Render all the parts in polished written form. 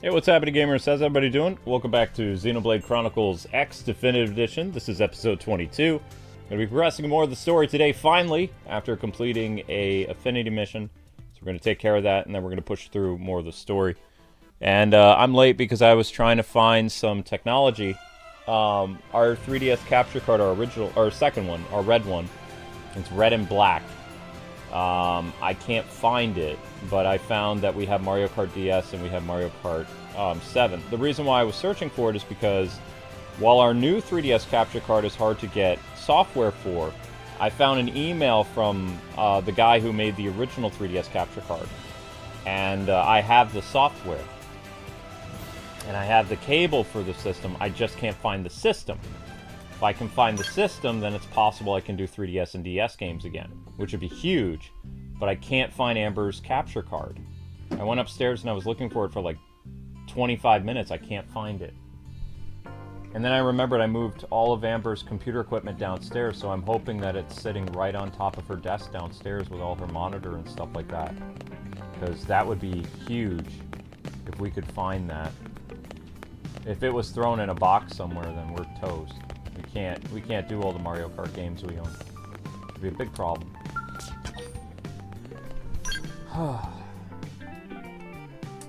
Hey, what's happening, gamers? How's everybody doing? Welcome back to Xenoblade Chronicles X Definitive Edition. This is episode 22. I'm going to be progressing more of the story today, finally, after completing a affinity mission. So we're going to take care of that, and then we're going to push through more of the story. And I'm late because I was trying to find some technology. Our 3DS capture card, our second one, our red one, it's red and black. I can't find it, but I found that we have Mario Kart DS and we have Mario Kart 7. The reason why I was searching for it is because while our new 3DS capture card is hard to get software for, I found an email from the guy who made the original 3DS capture card. And I have the software. And I have the cable for the system, I just can't find the system. If I can find the system, then it's possible I can do 3DS and DS games again, which would be huge, but I can't find Amber's capture card. I went upstairs and I was looking for it for like 25 minutes, I can't find it. And then I remembered I moved all of Amber's computer equipment downstairs, so I'm hoping that it's sitting right on top of her desk downstairs with all her monitor and stuff like that. Because that would be huge if we could find that. If it was thrown in a box somewhere, then we're toast. We can't do all the Mario Kart games we own. It'd be a big problem.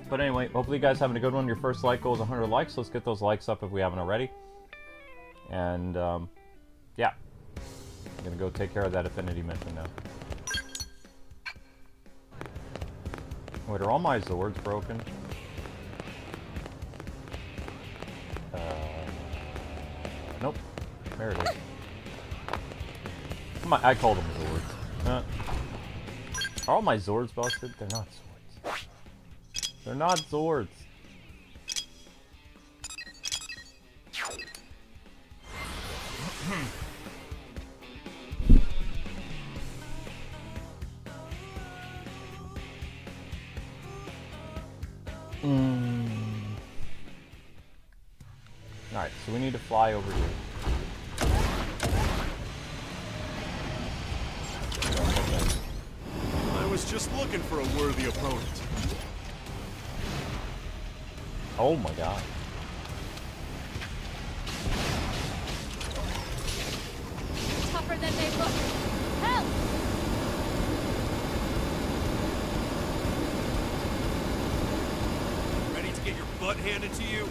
But anyway, hopefully you guys having a good one. Your first like goal is 100 likes. Let's get those likes up if we haven't already. And yeah, I'm gonna go take care of that affinity mission now. Wait, are all my Zords broken? Nope. There it is. I called them Zords. Are all my Zords busted? They're not Zords. They're not Zords. Alright, so we need to fly over here. I was just looking for a worthy opponent. Oh my god. Tougher than they look. Help! Ready to get your butt handed to you?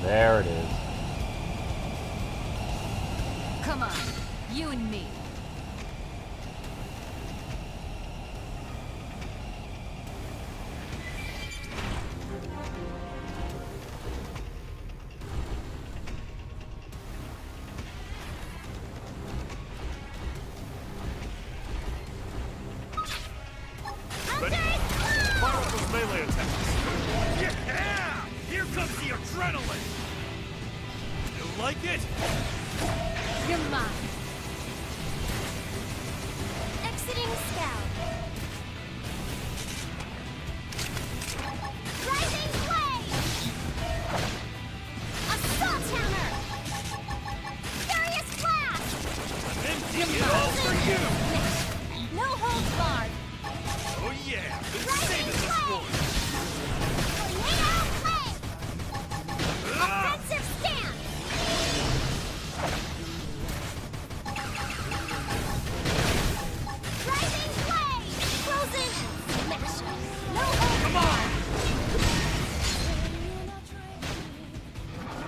There it is. Come on, you and me. Ready? Fire up those melee attacks. Yeah! Here comes the adrenaline! You like it? You're mine. Exiting Skell. Rising Flame! Assault Hammer! Furious Blast! I'm emptying it all for you! No holds barred. Oh yeah! Been saving this one! Tornado Flame! Offensive stance! Rising Flame! Frozen Smash! No holds barred.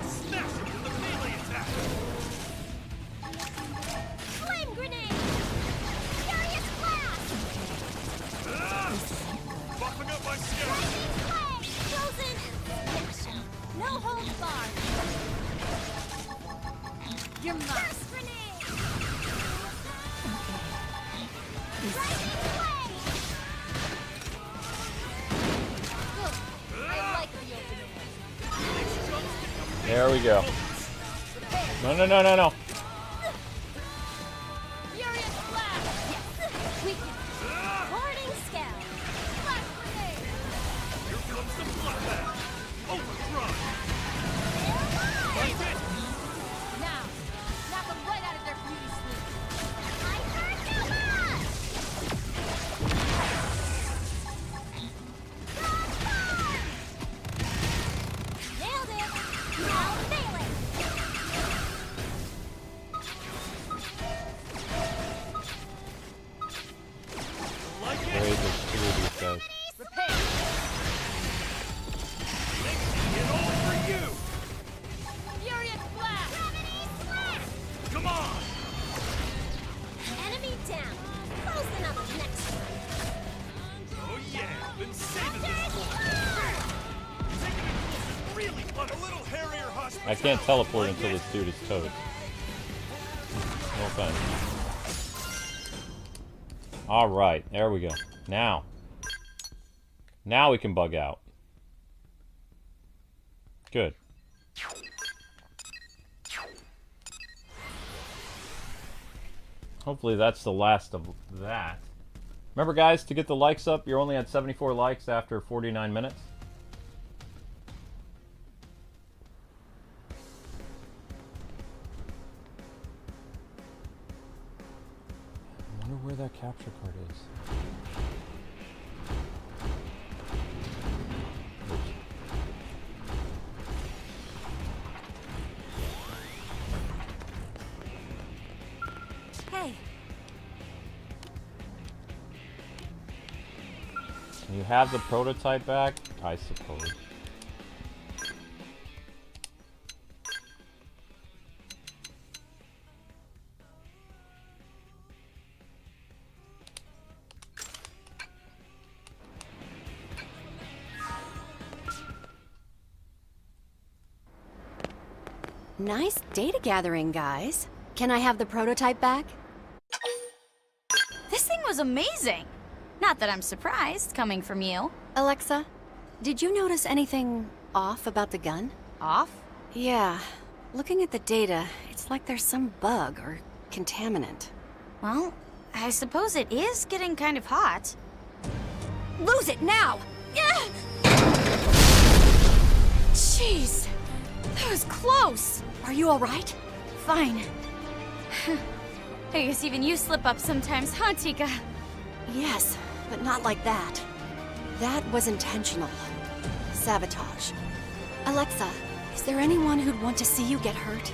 Smash him with the melee attack! Flame Grenade! Furious Blast! Buffing up my skill! Rising Flame! Frozen Smash! No holds barred. You're mine. Burst Grenade! There we go. No, no, no, no, no. Furious blast. Yes. Weaken. Warning Skell. Blast grenade. Here comes the bloodbath. Overdrive. Like it. Now, knock them right out of their beauty sleep. I heard you much. Nailed it. Now nail it. Like Very it. good to these guys. Repair. Get all for you. Furious blast. Gravity slash. Come on. Enemy down. Closing up next one. Oh yeah. Been saving this for. Taking it close is really fun. A little hairier hospital. I can't teleport until this dude is towed. No offense. Alright, there we go. Now we can bug out. Good. Hopefully that's the last of that. Remember guys, to get the likes up, you're only at 74 likes after 49 minutes. I wonder where that capture card is. Hey. Can you have the prototype back? I suppose. Nice data gathering, guys. Can I have the prototype back? This thing was amazing! Not that I'm surprised, coming from you. Alexa, did you notice anything off about the gun? Off? Yeah. Looking at the data, it's like there's some bug or contaminant. Well, I suppose it is getting kind of hot. Lose it now! Jeez! That was close! Are you alright? Fine. I guess even you slip up sometimes, huh, Tika? Yes, but not like that. That was intentional. Sabotage. Alexa, is there anyone who'd want to see you get hurt?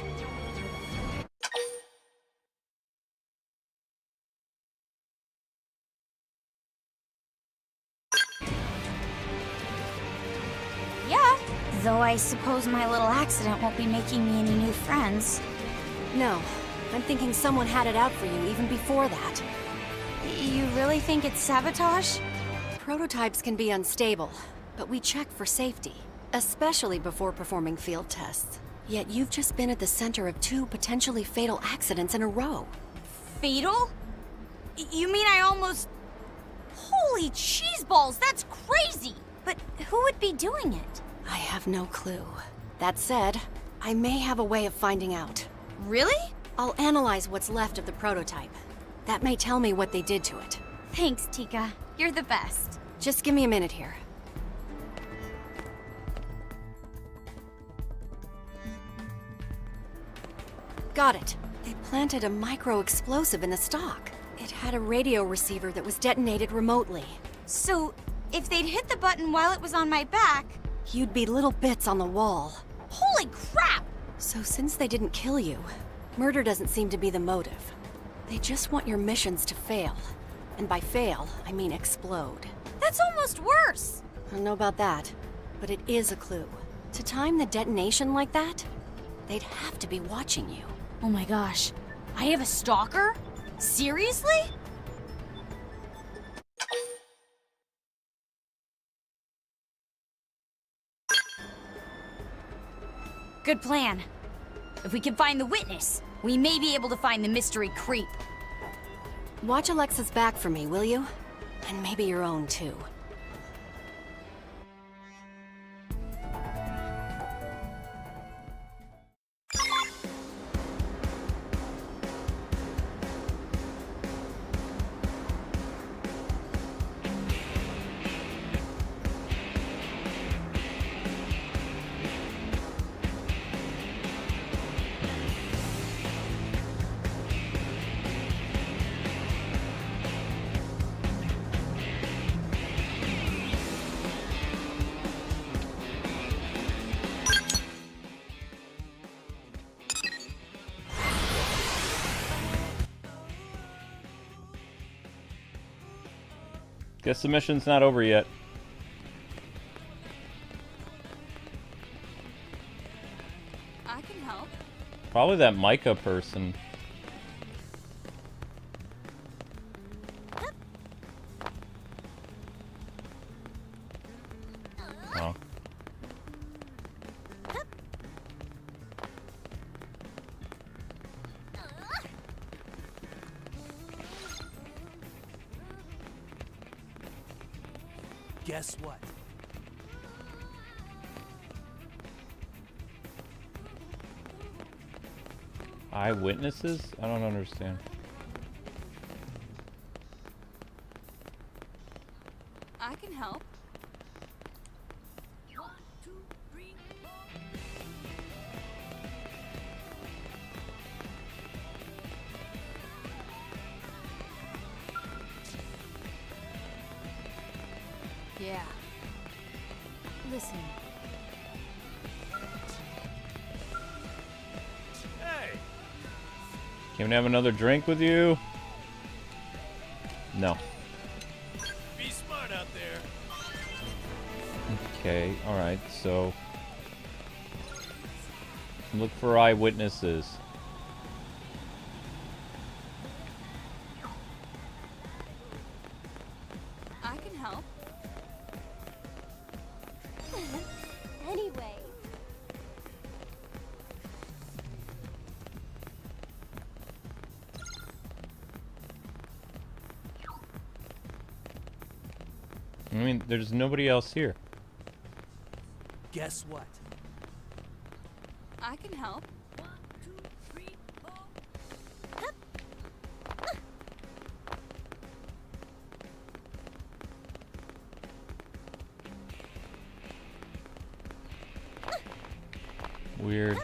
Yeah, though I suppose my little accident won't be making me any new friends. No, I'm thinking someone had it out for you even before that. You really think it's sabotage? Prototypes can be unstable, but we check for safety, especially before performing field tests. Yet you've just been at the center of 2 potentially fatal accidents in a row. Fatal? You mean I almost... Holy cheeseballs, that's crazy! But who would be doing it? I have no clue. That said, I may have a way of finding out. Really? I'll analyze what's left of the prototype. That may tell me what they did to it. Thanks, Tika. You're the best. Just give me a minute here. Got it. They planted a micro-explosive in the stock. It had a radio receiver that was detonated remotely. So, if they'd hit the button while it was on my back... You'd be little bits on the wall. Holy crap! So since they didn't kill you, murder doesn't seem to be the motive. They just want your missions to fail. And by fail, I mean explode. That's almost worse! I don't know about that, but it is a clue. To time the detonation like that, they'd have to be watching you. Oh my gosh. I have a stalker? Seriously? Good plan. If we can find the witness, we may be able to find the mystery creep. Watch Alexa's back for me, will you? And maybe your own, too. Guess the mission's not over yet. I can help. Probably that Micah person. Oh. Guess what? Eyewitnesses? I don't understand. I can help. Yeah. Listen, Hey! Can we have another drink with you? No. Be smart out there. Okay, alright, so... Look for eyewitnesses. I can help. anyway. I mean, there's nobody else here. Guess what? I can help. Weird.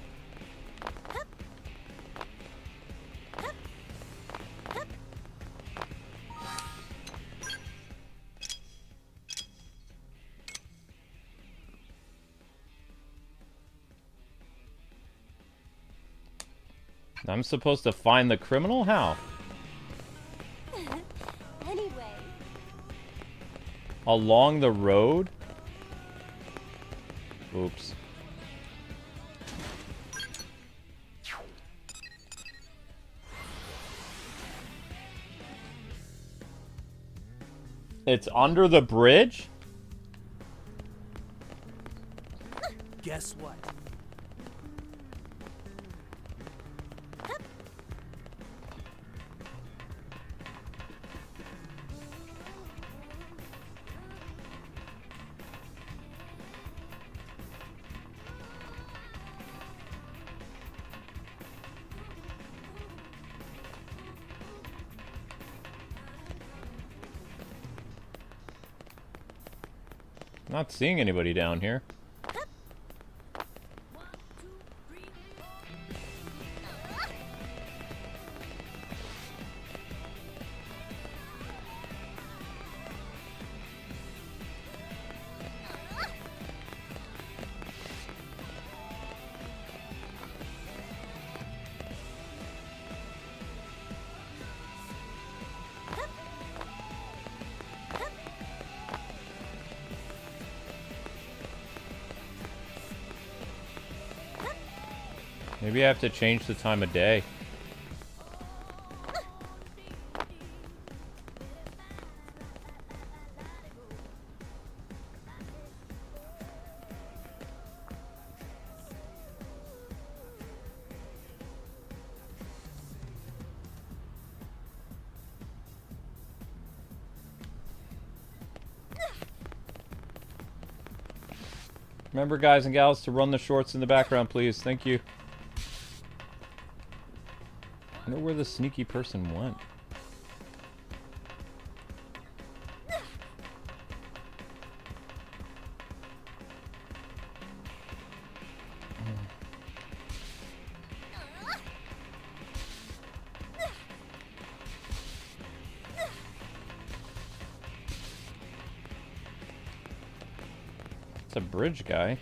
I'm supposed to find the criminal? How? Anyway. Along the road? Oops. It's under the bridge? Guess what? Not seeing anybody down here. Maybe I have to change the time of day. Remember, guys and gals, to run the shorts in the background, please. Thank you. I wonder where the sneaky person went. It's a bridge guy.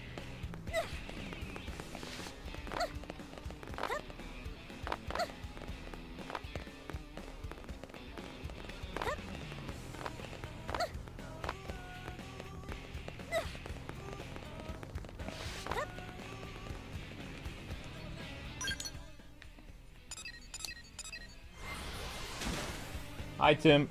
Hi, Tim.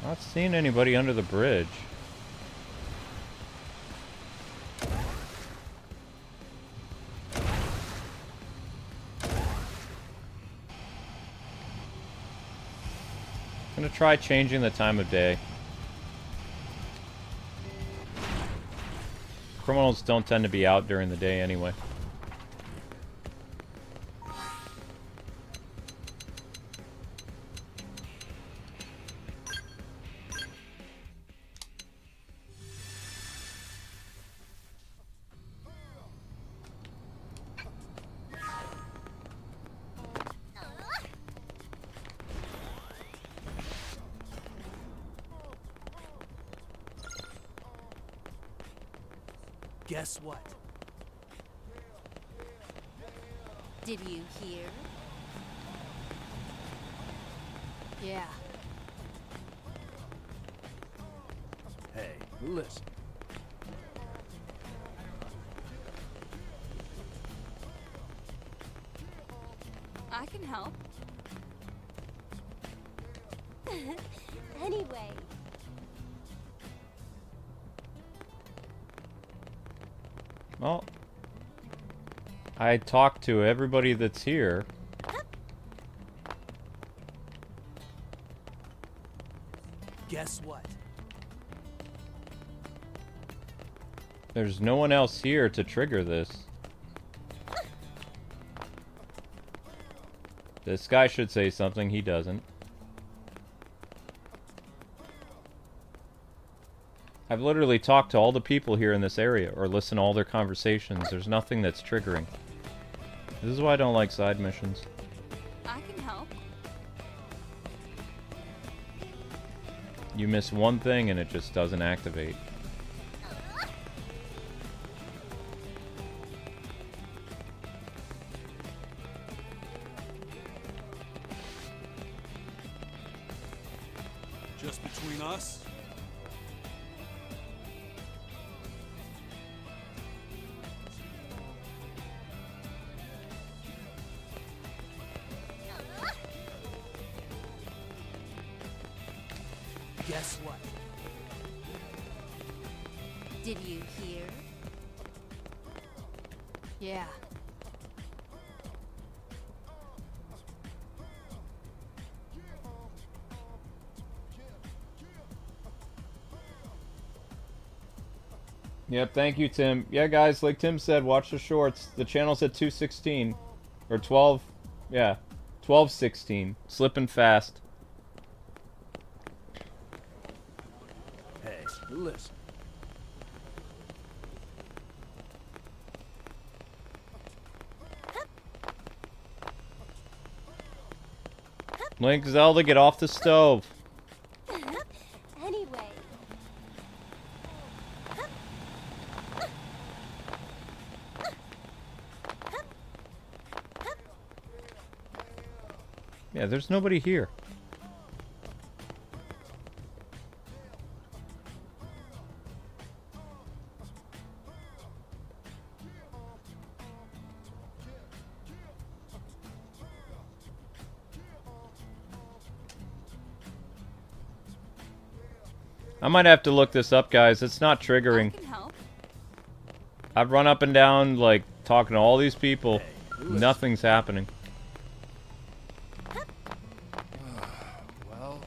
Not seeing anybody under the bridge. I'm gonna try changing the time of day. Criminals don't tend to be out during the day anyway. Guess what? Did you hear? Yeah. Hey, listen. I can help. Anyway. Well, I talked to everybody that's here. Guess what? There's no one else here to trigger this. This guy should say something, he doesn't. I've literally talked to all the people here in this area, or listened to all their conversations. There's nothing that's triggering. This is why I don't like side missions. I can help. You miss one thing and it just doesn't activate. Just between us? Guess what? Did you hear? Yeah. Yep, thank you, Tim. Yeah, guys, like Tim said, watch the shorts. The channel's at 216. Or 12. Yeah, 12:16. Slipping fast. Hey, listen. Link, Zelda, get off the stove. Anyway. Yeah, there's nobody here. I might have to look this up, guys. It's not triggering. I can help. I've run up and down, like, talking to all these people. Nothing's happening. Well,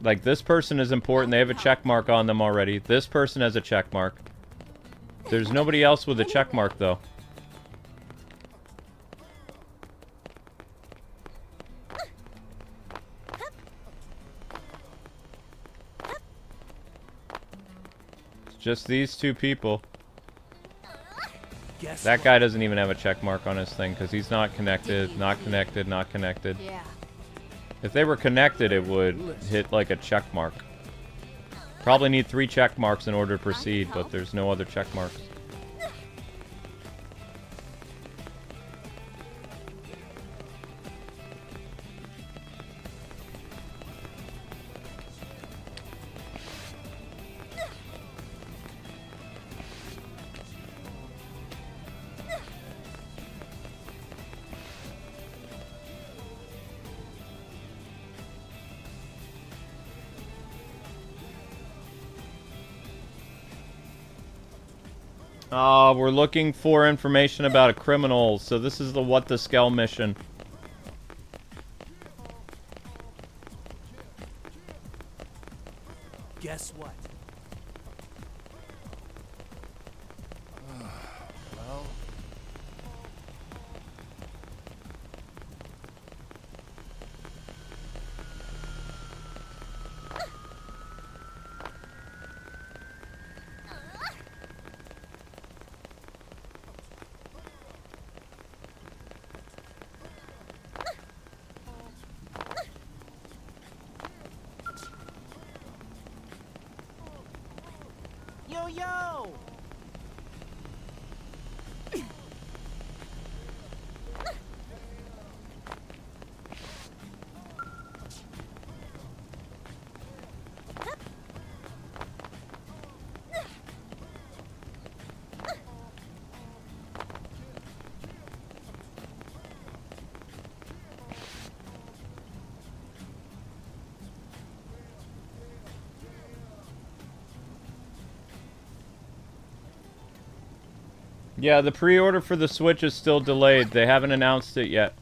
Like, this person is important. They have a check mark on them already. This person has a check mark. There's nobody else with a check mark, though. It's just these two people. That guy doesn't even have a check mark on his thing because he's not connected, not connected, not connected. Yeah. If they were connected, it would hit like a check mark. Probably need 3 check marks in order to proceed, but there's no other check marks. We're looking for information about a criminal, so this is the What the Skell mission. Guess what? Well... Yo! Yeah, the pre-order for the Switch is still delayed. They haven't announced it yet.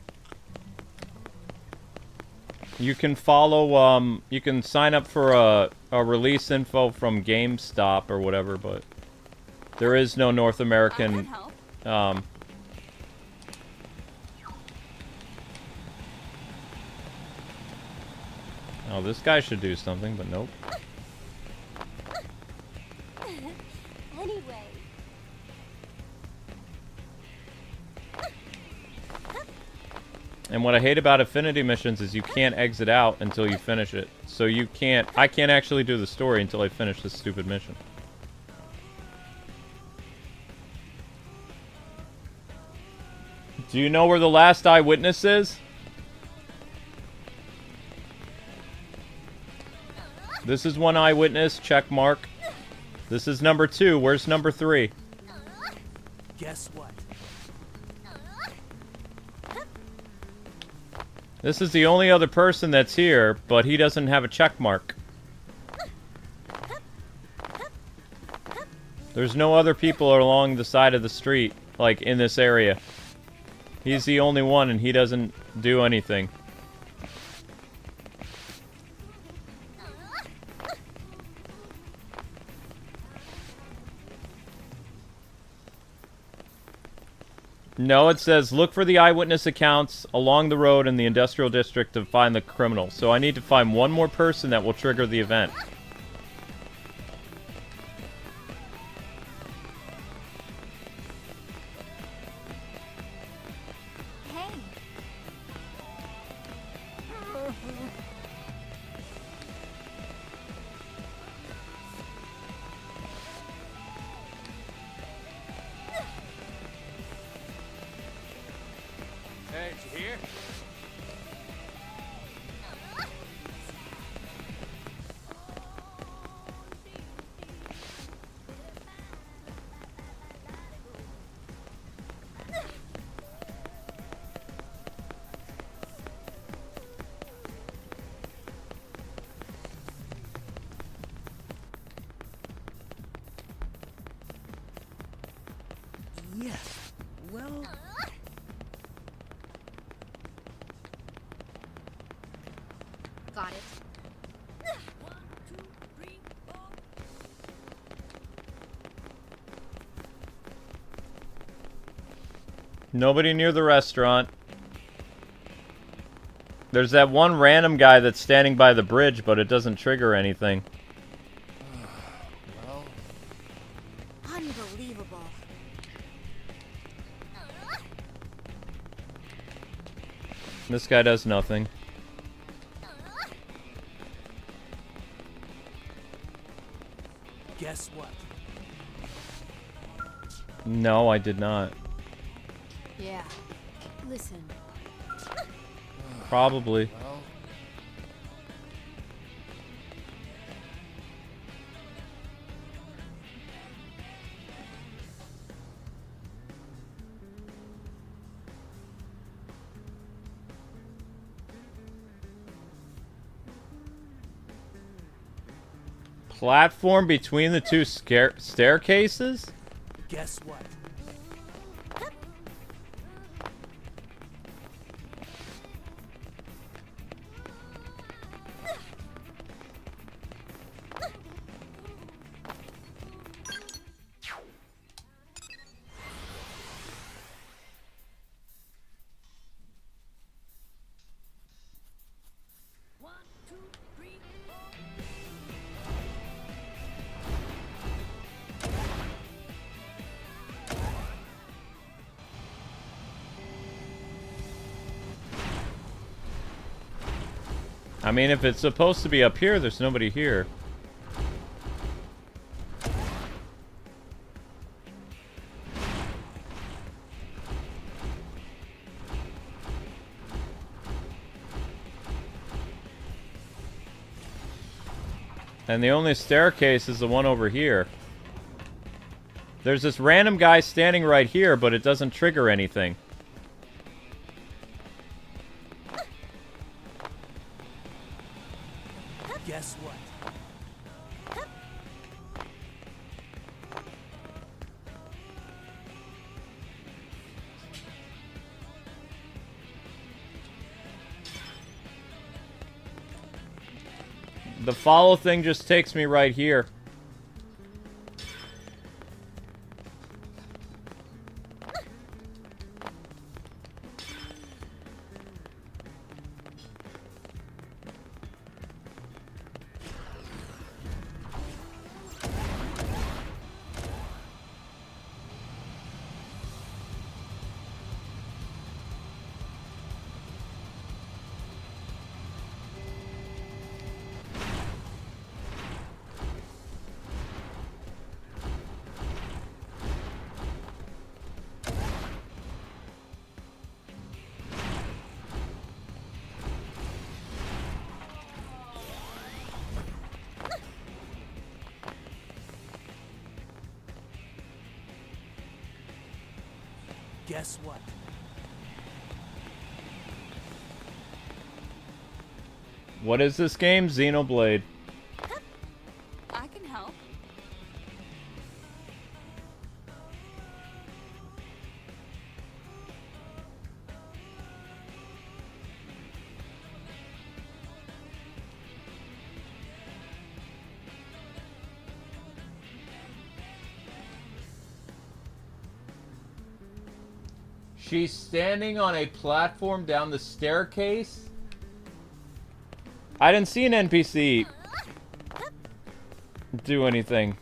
You can follow, you can sign up for a release info from GameStop or whatever, but there is no North American, Oh, this guy should do something, but nope. Anyway. And what I hate about Affinity missions is you can't exit out until you finish it. So you can't, I can't actually do the story until I finish this stupid mission. Do you know where the last eyewitness is? This is one eyewitness, check mark. This is number 2, where's number 3? Guess what? This is the only other person that's here, but he doesn't have a check mark. There's no other people along the side of the street, like in this area. He's the only one and he doesn't do anything. No, it says, look for the eyewitness accounts along the road in the industrial district to find the criminal. So I need to find one more person that will trigger the event. Hey. Hey, did you hear? Yes. Well... Got it. Nobody near the restaurant. There's that one random guy that's standing by the bridge, but it doesn't trigger anything. Well... Unbelievable. This guy does nothing. Guess what? No, I did not. Yeah. Listen. Probably. Well, Platform between the two staircases? Guess what? I mean, if it's supposed to be up here, there's nobody here. And the only staircase is the one over here. There's this random guy standing right here, but it doesn't trigger anything. Guess what? The follow thing just takes me right here. Guess what? What is this game? Xenoblade. I can help. She's standing on a platform down the staircase? I didn't see an NPC do anything.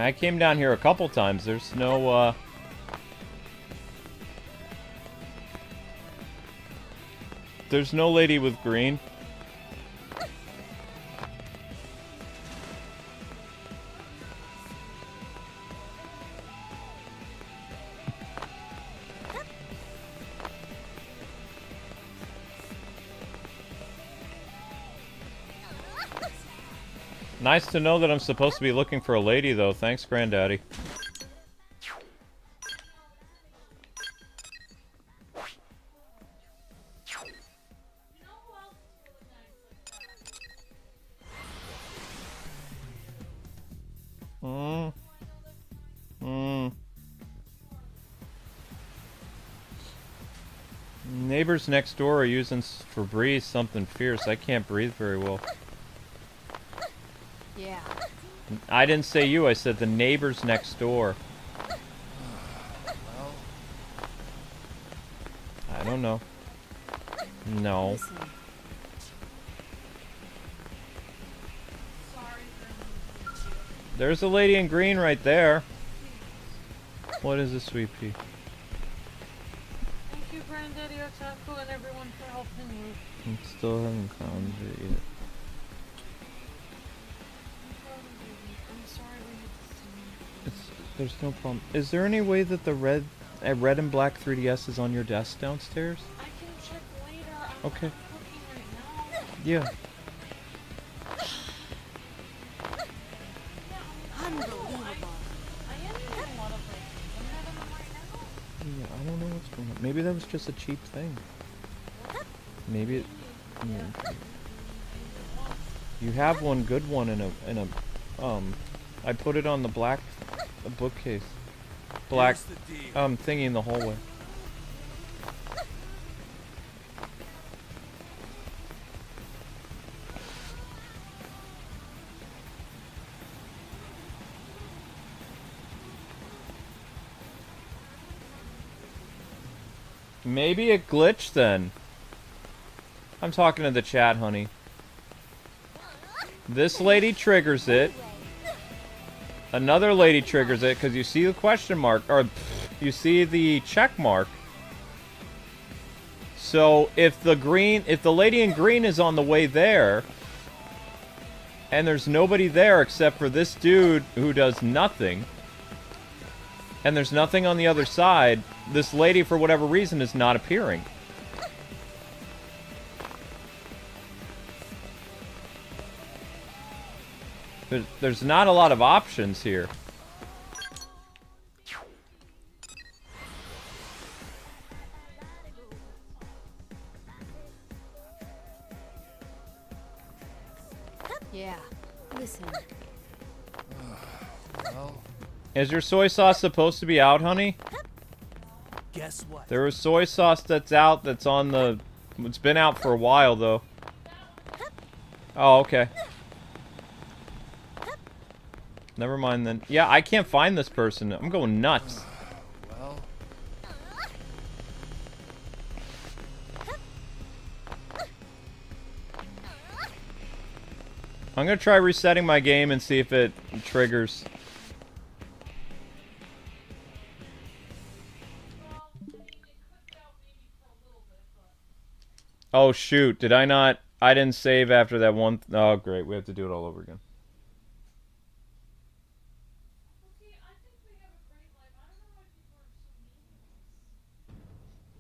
I came down here a couple times. There's no, there's no lady with green. Nice to know that I'm supposed to be looking for a lady, though. Thanks, Granddaddy. Neighbors next door are using Febreze something fierce. I can't breathe very well. Yeah. I didn't say you, I said the neighbors next door. I don't know. No. Listen. There's a lady in green right there. What is a sweet pea? Thank you, Granddaddy Otaku, and everyone for helping me. I still haven't found it yet. I'm sorry we had to see you. There's no problem. Is there any way that the red and black 3DS is on your desk downstairs? I can check later. I'm Okay. cooking right now. Yeah. Unbelievable. I am using a lot of things. I'm having them right now. Yeah, I don't know what's going on. Maybe that was just a cheap thing. Maybe it... Yeah. You have one good one in a I put it on the black bookcase. Black thingy in the hallway. Maybe it glitched then. I'm talking to the chat, honey. This lady triggers it. Another lady triggers it because you see the question mark, or you see the check mark. So if the lady in green is on the way there, and there's nobody there except for this dude who does nothing, and there's nothing on the other side, this lady, for whatever reason, is not appearing. There's not a lot of options here. Yeah. Listen. Well, Is your soy sauce supposed to be out, honey? guess what? There was soy sauce that's out that's on the... It's been out for a while, though. Oh, okay. Never mind then. Yeah, I can't find this person. I'm going nuts. Well, I'm gonna try resetting my game and see if it triggers. Oh shoot, did I not... I didn't save after that one... Oh great, we have to do it all over again.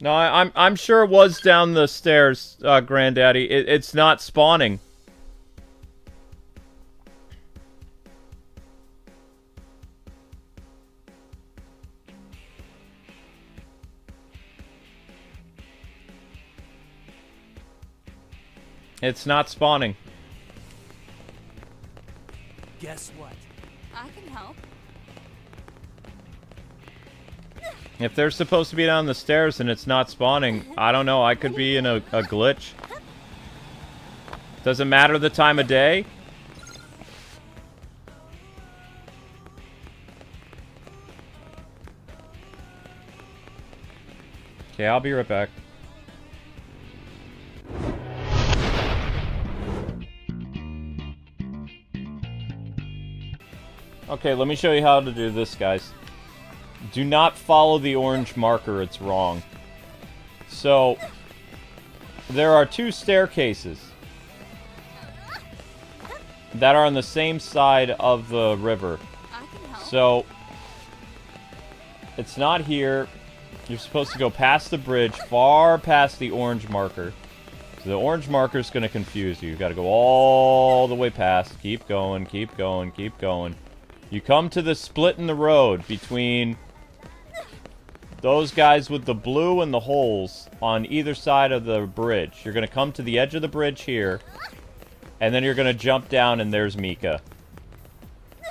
No, I'm sure it was down the stairs, Granddaddy. It's not spawning. It's not spawning. guess what? I can help. If they're supposed to be down the stairs and it's not spawning, I don't know. I could be in a glitch. Does it matter the time of day? Okay, I'll be right back. Okay, let me show you how to do this, guys. Do not follow the orange marker, it's wrong. So, there are two staircases that are on the same side of the river. I can help. So, it's not here. You're supposed to go past the bridge, far past the orange marker. So the orange marker is going to confuse you. You've got to go all the way past. Keep going, keep going, keep going. You come to the split in the road between those guys with the blue and the holes on either side of the bridge. You're going to come to the edge of the bridge here, and then you're going to jump down, and there's Mika.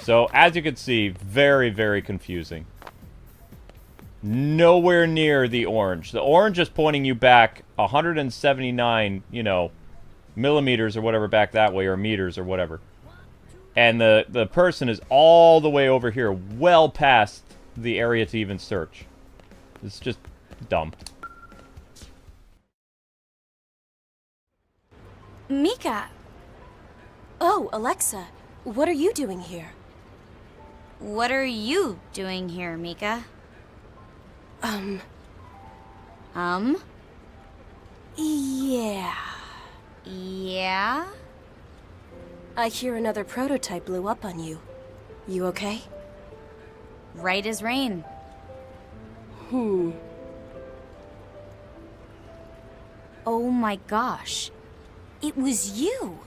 So, as you can see, very, very confusing. Nowhere near the orange. The orange is pointing you back 179, you know, millimeters or whatever back that way, or meters or whatever. And the person is all the way over here, well past the area to even search. It's just dumb. Mika! Oh, Alexa, what are you doing here? What are you doing here, Mika? Yeah. Yeah? I hear another prototype blew up on you. You okay? Right as rain. Oh my gosh. It was you!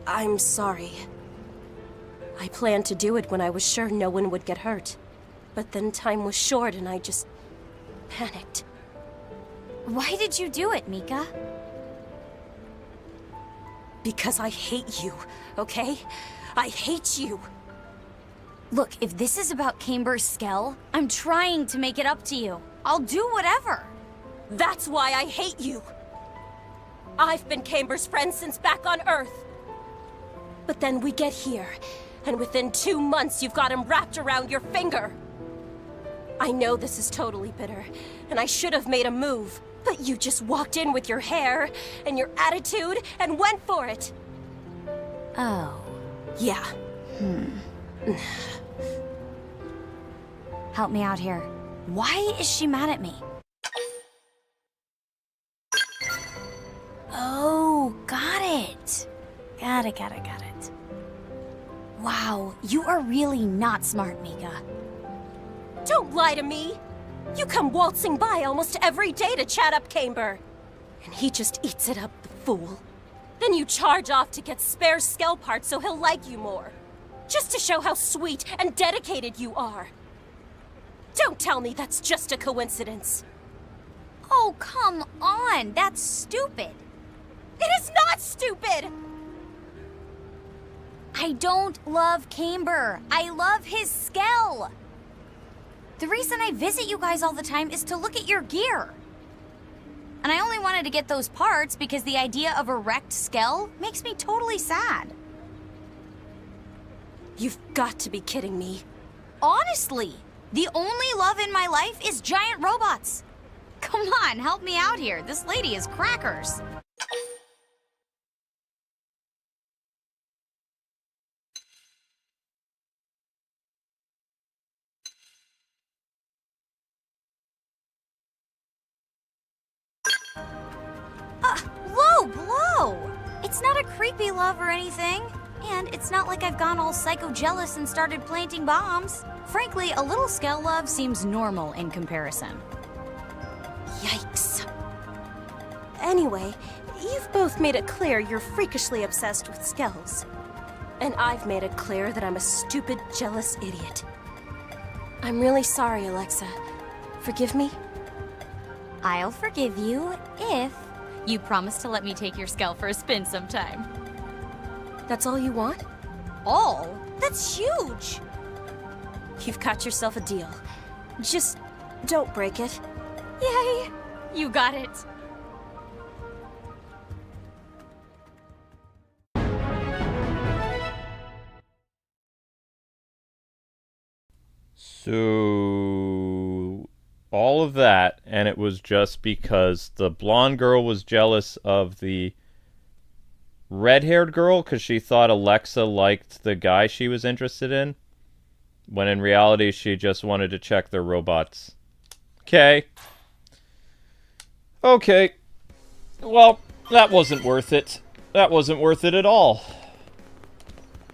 I'm sorry. I planned to do it when I was sure no one would get hurt. But then time was short and I just panicked. Why did you do it, Mika? Because I hate you, okay? I hate you. Look, if this is about Camber's Skell, I'm trying to make it up to you. I'll do whatever. That's why I hate you. I've been Camber's friend since back on Earth. But then we get here, and within 2 months you've got him wrapped around your finger. I know this is totally bitter, and I should have made a move, but you just walked in with your hair and your attitude and went for it. Oh. Yeah. Help me out here. Why is she mad at me? Oh, got it. Got it. Wow, you are really not smart, Mika. Don't lie to me. You come waltzing by almost every day to chat up Camber. And he just eats it up, the fool. Then you charge off to get spare Skell parts so he'll like you more. Just to show how sweet and dedicated you are. Don't tell me that's just a coincidence. Oh, come on. That's stupid. It is not stupid! I don't love Camber. I love his Skell. The reason I visit you guys all the time is to look at your gear. And I only wanted to get those parts because the idea of a wrecked Skell makes me totally sad. You've got to be kidding me. Honestly, the only love in my life is giant robots. Come on, help me out here. This lady is crackers. Low blow! It's not a creepy love or anything. And it's not like I've gone all psycho-jealous and started planting bombs. Frankly, a little Skell love seems normal in comparison. Yikes. Anyway, you've both made it clear you're freakishly obsessed with Skells. And I've made it clear that I'm a stupid, jealous idiot. I'm really sorry, Alexa. Forgive me? I'll forgive you if you promise to let me take your Skell for a spin sometime. That's all you want? All? That's huge! You've got yourself a deal. Just don't break it. Yay! You got it. So, all of that, and it was just because the blonde girl was jealous of the red-haired girl because she thought Alexa liked the guy she was interested in, when in reality she just wanted to check their robots. Okay. Okay. Well, that wasn't worth it. That wasn't worth it at all.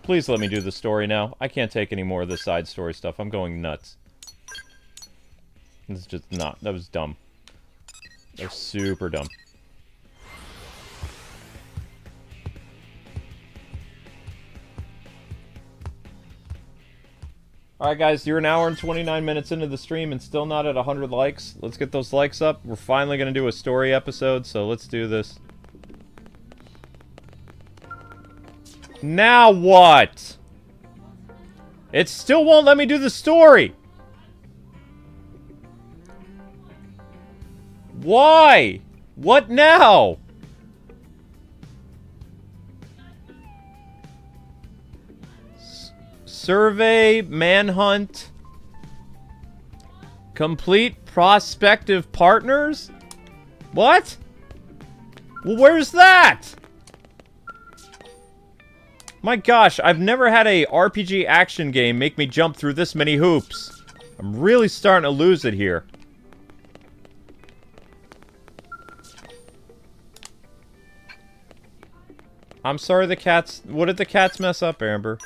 Please let me do the story now. I can't take any more of the side story stuff. I'm going nuts. This is just not. That was dumb. That was super dumb. Alright guys, you're an hour and 29 minutes into the stream and still not at 100 likes. Let's get those likes up. We're finally going to do a story episode, so let's do this. Now what? It still won't let me do the story! Why? What now? Survey, manhunt, complete prospective partners? What? Well, where's that? My gosh, I've never had a RPG action game make me jump through this many hoops. I'm really starting to lose it here. I'm sorry the cats... What did the cats mess up, Amber?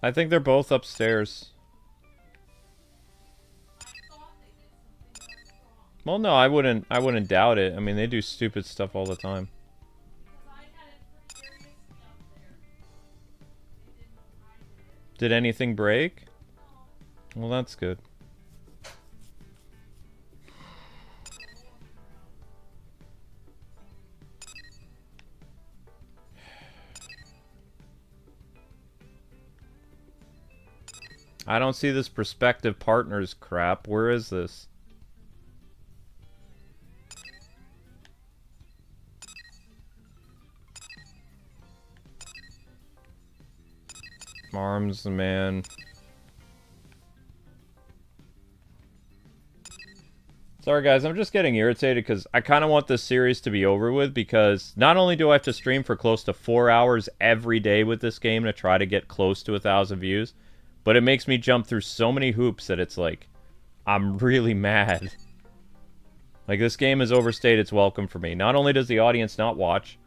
I think they're both upstairs. Well, no, I wouldn't doubt it. I mean, they do stupid stuff all the time. Did anything break? Well, that's good. I don't see this prospective partners crap. Where is this? Arms, man. Sorry guys, I'm just getting irritated because I kind of want this series to be over with, because not only do I have to stream for close to 4 hours every day with this game to try to get close to 1,000 views, but it makes me jump through so many hoops that it's like, I'm really mad. Like, this game has overstayed its welcome for me. Not only does the audience not watch,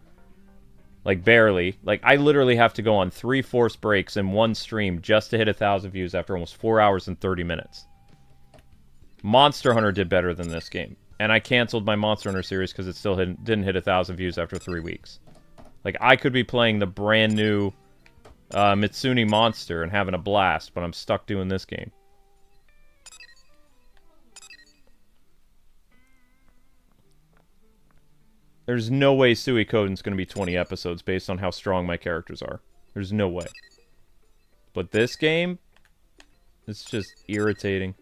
like, barely. Like, I literally have to go on 3 forced breaks in one stream just to hit 1,000 views after almost 4 hours and 30 minutes. Monster Hunter did better than this game. And I canceled my Monster Hunter series because it still didn't hit 1,000 views after 3 weeks. Like, I could be playing the brand new Mitsune Monster and having a blast, but I'm stuck doing this game. There's no way Suikoden's going to be 20 episodes based on how strong my characters are. There's no way. But this game, it's just irritating.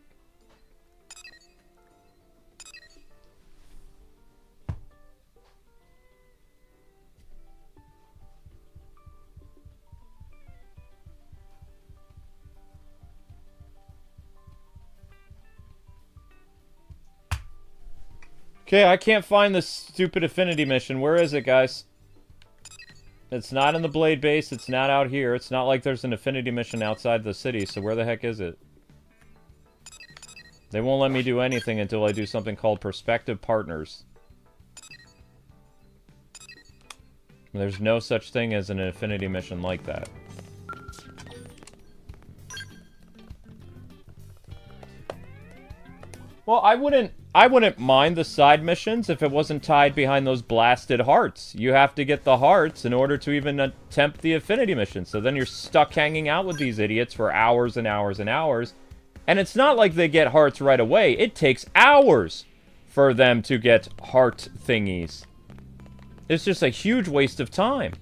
Okay, I can't find this stupid affinity mission. Where is it, guys? It's not in the Blade base. It's not out here. It's not like there's an affinity mission outside the city, so where the heck is it? They won't let me do anything until I do something called Prospective Partners. There's no such thing as an affinity mission like that. Well, I wouldn't mind the side missions if it wasn't tied behind those blasted hearts. You have to get the hearts in order to even attempt the affinity mission. So then you're stuck hanging out with these idiots for hours and hours and hours. And it's not like they get hearts right away. It takes hours for them to get heart thingies. It's just a huge waste of time.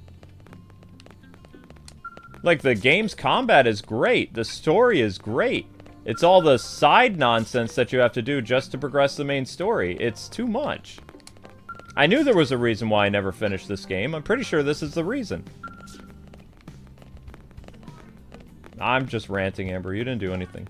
Like, the game's combat is great. The story is great. It's all the side nonsense that you have to do just to progress the main story. It's too much. I knew there was a reason why I never finished this game. I'm pretty sure this is the reason. I'm just ranting, Amber. You didn't do anything.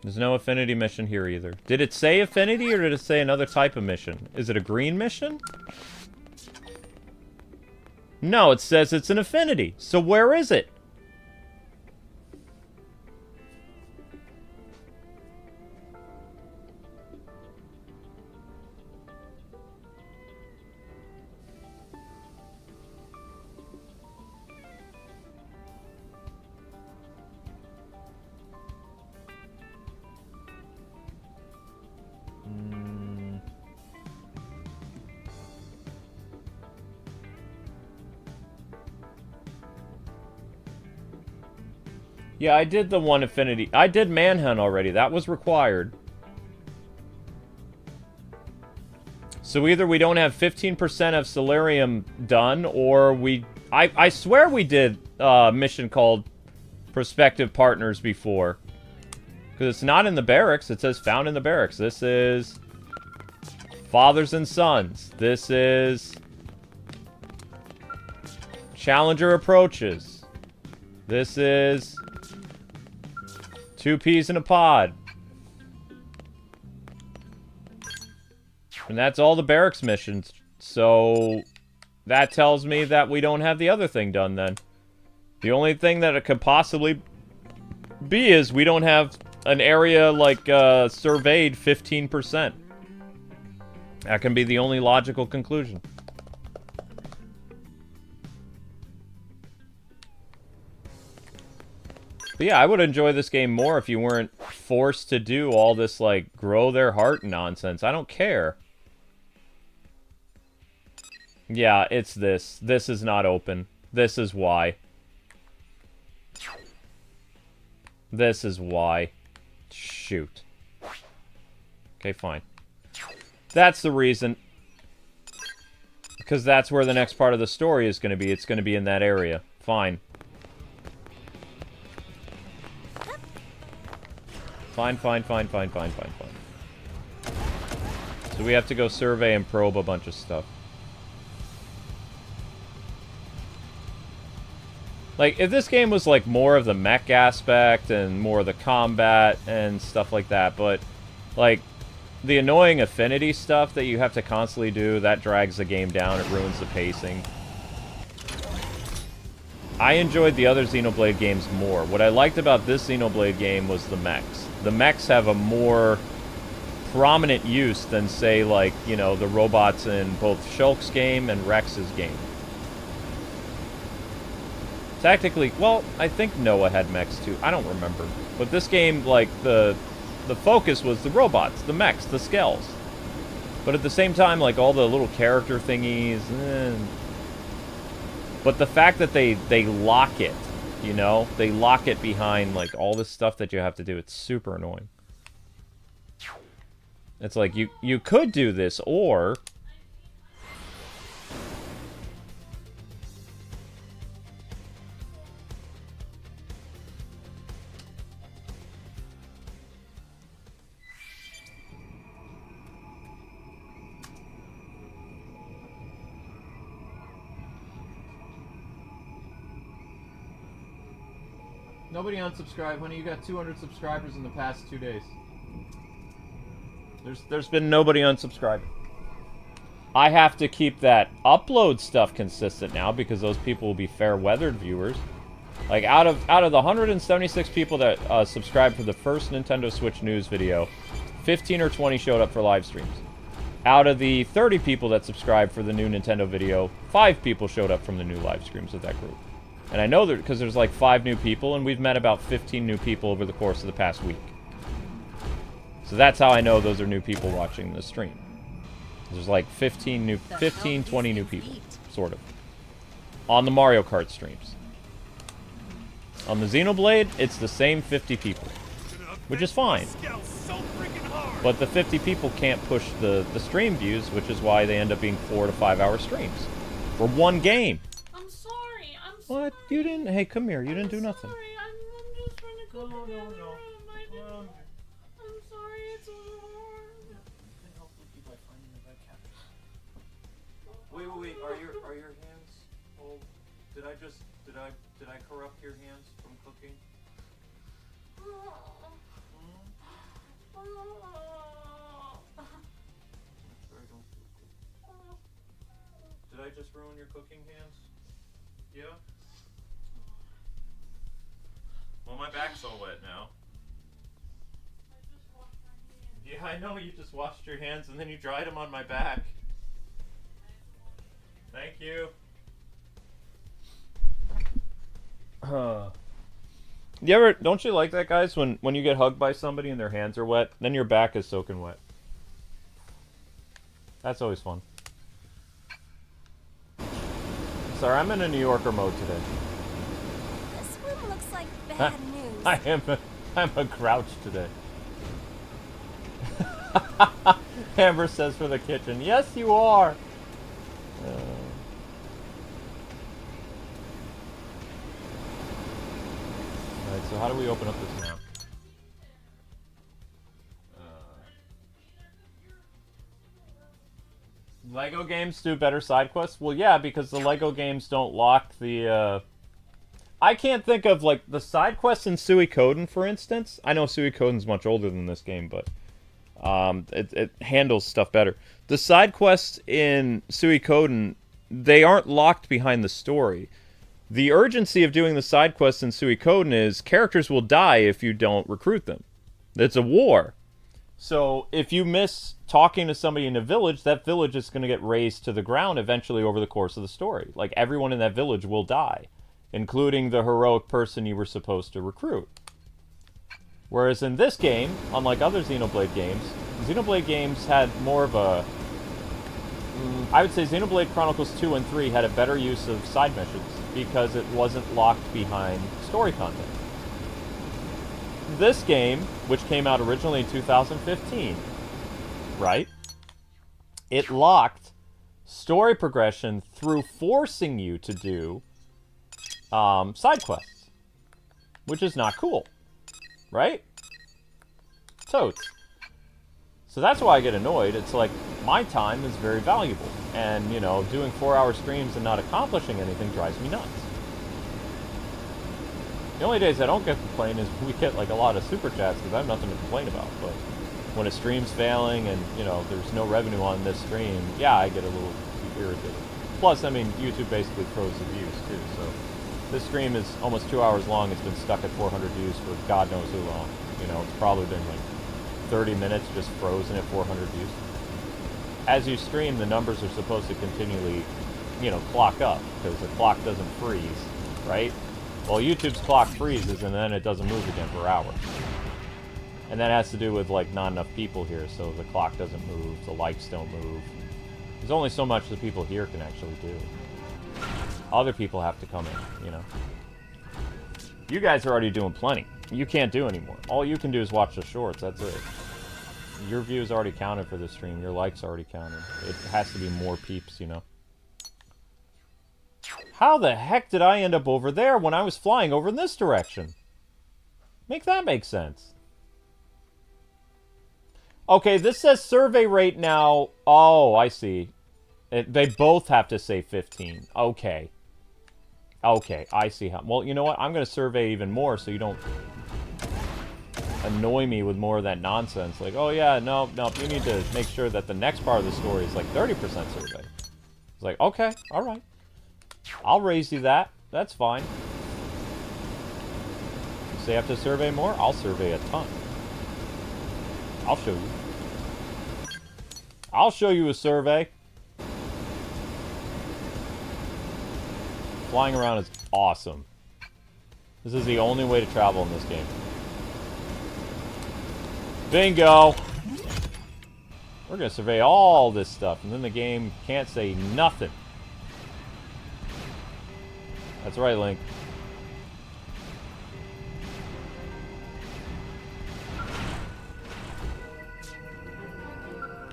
There's no affinity mission here either. Did it say affinity or did it say another type of mission? Is it a green mission? No, it says it's an affinity. So where is it? Yeah, I did the one affinity. I did Manhunt already. That was required. So either we don't have 15% of Solarium done, or we... I swear we did a mission called Prospective Partners before. Because it's not in the barracks. It says found in the barracks. This is... Fathers and Sons. This is... Challenger Approaches. This is... 2 peas in a pod. And that's all the barracks missions. So that tells me that we don't have the other thing done then. The only thing that it could possibly be is we don't have an area like surveyed 15%. That can be the only logical conclusion. But yeah, I would enjoy this game more if you weren't forced to do all this, like, grow their heart nonsense. I don't care. Yeah, it's this. This is not open. This is why. This is why. Shoot. Okay, fine. That's the reason. Because that's where the next part of the story is going to be. It's going to be in that area. Fine. Fine. So we have to go survey and probe a bunch of stuff. Like, if this game was, like, more of the mech aspect and more of the combat and stuff like that, but, like, the annoying affinity stuff that you have to constantly do, that drags the game down, it ruins the pacing. I enjoyed the other Xenoblade games more. What I liked about this Xenoblade game was the mechs. The mechs have a more prominent use than, say, like, you know, the robots in both Shulk's game and Rex's game. Technically, well, I think Noah had mechs too. I don't remember. But this game, like, the focus was the robots, the mechs, the Skells. But at the same time, like, all the little character thingies... But the fact that they lock it, you know? They lock it behind, like, all this stuff that you have to do. It's super annoying. It's like, you could do this, or... Nobody unsubscribed, honey. You got 200 subscribers in the past 2 days. There's been nobody unsubscribing. I have to keep that upload stuff consistent now because those people will be fair-weathered viewers. Like, out of the 176 people that subscribed for the first Nintendo Switch news video, 15 or 20 showed up for live streams. Out of the 30 people that subscribed for the new Nintendo video, 5 people showed up from the new live streams of that group. And I know that because there's like 5 new people, and we've met about 15 new people over the course of the past week. So that's how I know those are new people watching the stream. There's like 15, 20 new people, sort of. On the Mario Kart streams. On the Xenoblade, it's the same 50 people. Which is fine. But the 50 people can't push the stream views, which is why they end up being 4 to 5 hour streams. For one game. What? You didn't... Hey, come here. You didn't do nothing. Sorry, I'm just trying to go to the other room. I'm sorry, it's so hard. Wait. Are your hands old? Did I corrupt your hands from cooking? Did I just ruin your cooking hands? Yeah? Well, my back's all wet now. Yeah, I know, you just washed your hands and then you dried them on my back. Thank you. Don't you like that, guys, when you get hugged by somebody and their hands are wet, then your back is soaking wet? That's always fun. Sorry, I'm in a New Yorker mode today. This will looks like bad news. I'm a grouch today. Amber says for the kitchen. Yes, you are. Alright, so how do we open up this map? Lego games do better side quests? Well, yeah, because the Lego games don't lock the, I can't think of, like, the side quests in Suikoden, for instance. I know Suikoden's much older than this game, but it handles stuff better. The side quests in Suikoden, they aren't locked behind the story. The urgency of doing the side quests in Suikoden is characters will die if you don't recruit them. It's a war. So if you miss talking to somebody in a village, that village is going to get razed to the ground eventually over the course of the story. Like, everyone in that village will die, including the heroic person you were supposed to recruit. Whereas in this game, unlike other Xenoblade games had more of a... I would say Xenoblade Chronicles 2 and 3 had a better use of side missions, because it wasn't locked behind story content. This game, which came out originally in 2015, right? It locked story progression through forcing you to do side quests, which is not cool, right? Totes. So that's why I get annoyed. It's like, my time is very valuable, and, you know, doing 4-hour streams and not accomplishing anything drives me nuts. The only days I don't get to complain is we get, like, a lot of super chats because I have nothing to complain about. But when a stream's failing and, you know, there's no revenue on this stream, yeah, I get a little irritated. Plus, I mean, YouTube basically froze the views, too. So this stream is almost 2 hours long. It's been stuck at 400 views for God knows who long. You know, it's probably been, like, 30 minutes just frozen at 400 views. As you stream, the numbers are supposed to continually, you know, clock up, because the clock doesn't freeze, right? Well, YouTube's clock freezes, and then it doesn't move again for hours. And that has to do with, like, not enough people here, so the clock doesn't move, the lights don't move. There's only so much the people here can actually do. Other people have to come in, you know. You guys are already doing plenty. You can't do anymore. All you can do is watch the shorts, that's it. Your views already counted for this stream, your likes already counted. It has to be more peeps, you know. How the heck did I end up over there when I was flying over in this direction? Make that make sense. Okay, this says survey rate now. Oh, I see. They both have to say 15. Okay. Okay, I see how. Well, you know what? I'm going to survey even more so you don't annoy me with more of that nonsense. Like, oh yeah, no, you need to make sure that the next part of the story is like 30% survey. It's like, okay, alright. I'll raise you that. That's fine. You say I have to survey more? I'll survey a ton. I'll show you. I'll show you a survey. Flying around is awesome. This is the only way to travel in this game. Bingo! We're gonna survey all this stuff, and then the game can't say nothing. That's right, Link.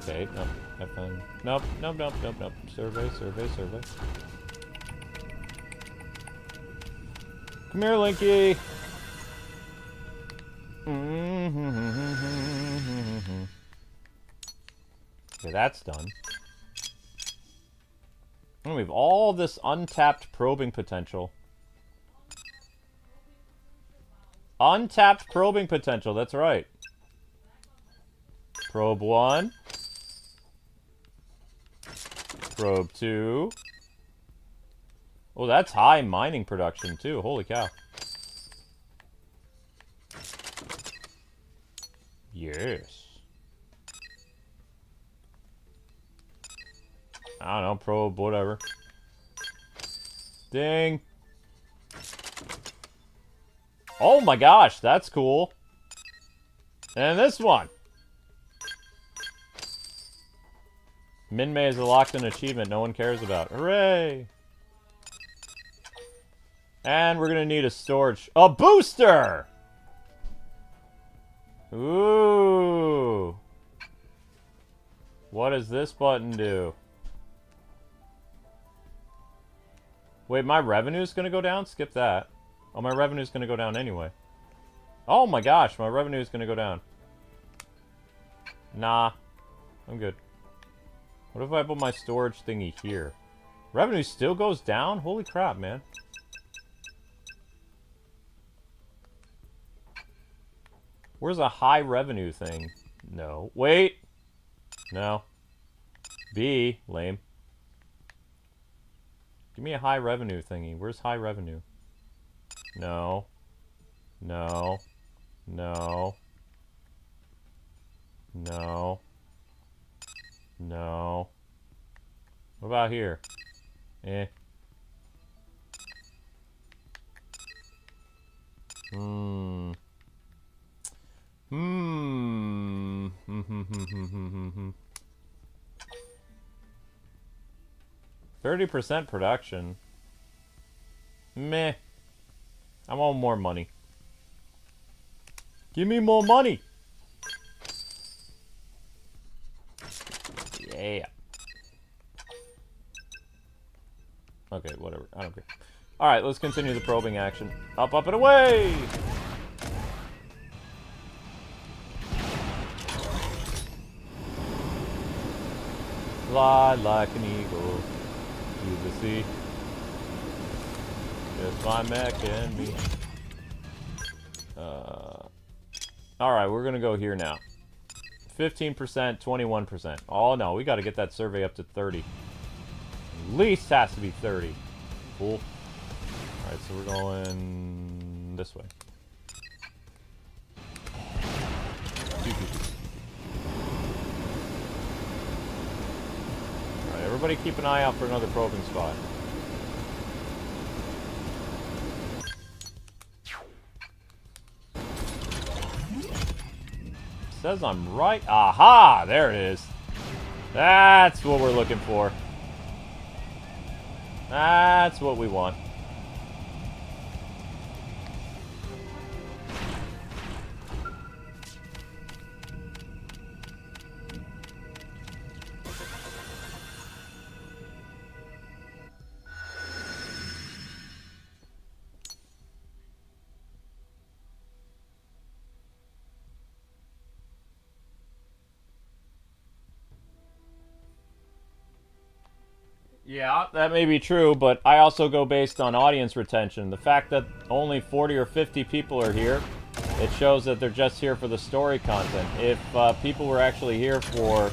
Okay, nope, FN. Nope. Survey. Come here, Linky! Okay, that's done. And we have all this untapped probing potential. Untapped probing potential, that's right. Probe 1. Probe 2. Oh, that's high mining production, too. Holy cow. Yes. I don't know, probe, whatever. Ding. Oh my gosh, that's cool. And this one. Minmay is a locked-in achievement no one cares about. Hooray! And we're gonna need a storage... A booster! Ooh. What does this button do? Wait, my revenue's gonna go down? Skip that. Oh, my revenue's gonna go down anyway. Oh my gosh, my revenue's gonna go down. Nah. I'm good. What if I put my storage thingy here? Revenue still goes down? Holy crap, man. Where's a high revenue thing? No. Wait! No. B. Lame. Give me a high revenue thingy. Where's high revenue? No. No. No. No. No. What about here? Eh. Hmm. 30% production. Meh. I want more money. Give me more money. Yeah. Okay, whatever. I don't care. Alright, let's continue the probing action. Up, up, and away! Fly like an eagle to the sea. Just my mech and me. Alright, we're gonna go here now. 15%, 21%. Oh no, we gotta get that survey up to 30. At least has to be 30. Cool. Alright, so we're going this way. Alright, everybody keep an eye out for another probing spot. Says I'm right. Aha! There it is. That's what we're looking for. That's what we want. Yeah, that may be true, but I also go based on audience retention. The fact that only 40 or 50 people are here, it shows that they're just here for the story content. If people were actually here for,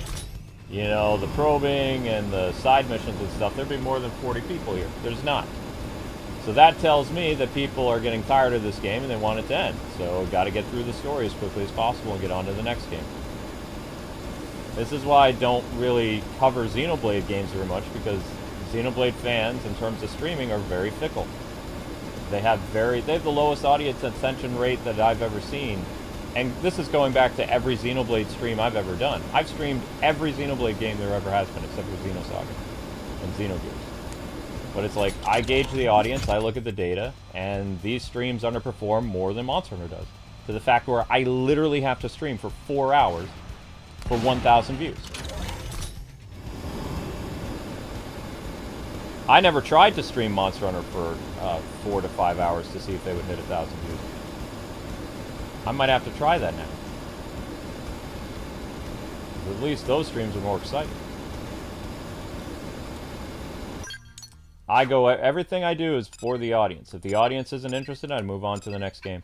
you know, the probing and the side missions and stuff, there'd be more than 40 people here. There's not. So that tells me that people are getting tired of this game and they want it to end. So got to get through the story as quickly as possible and get on to the next game. This is why I don't really cover Xenoblade games very much, because Xenoblade fans, in terms of streaming, are very fickle. They have the lowest audience attention rate that I've ever seen. And this is going back to every Xenoblade stream I've ever done. I've streamed every Xenoblade game there ever has been, except for Xenosaga and Xenogears. But it's like, I gauge the audience, I look at the data, and these streams underperform more than Monster Hunter does. To the fact where I literally have to stream for 4 hours for 1,000 views. I never tried to stream Monster Hunter for 4 to 5 hours to see if they would hit 1,000 views. I might have to try that now. At least those streams are more exciting. Everything I do is for the audience. If the audience isn't interested, I'd move on to the next game.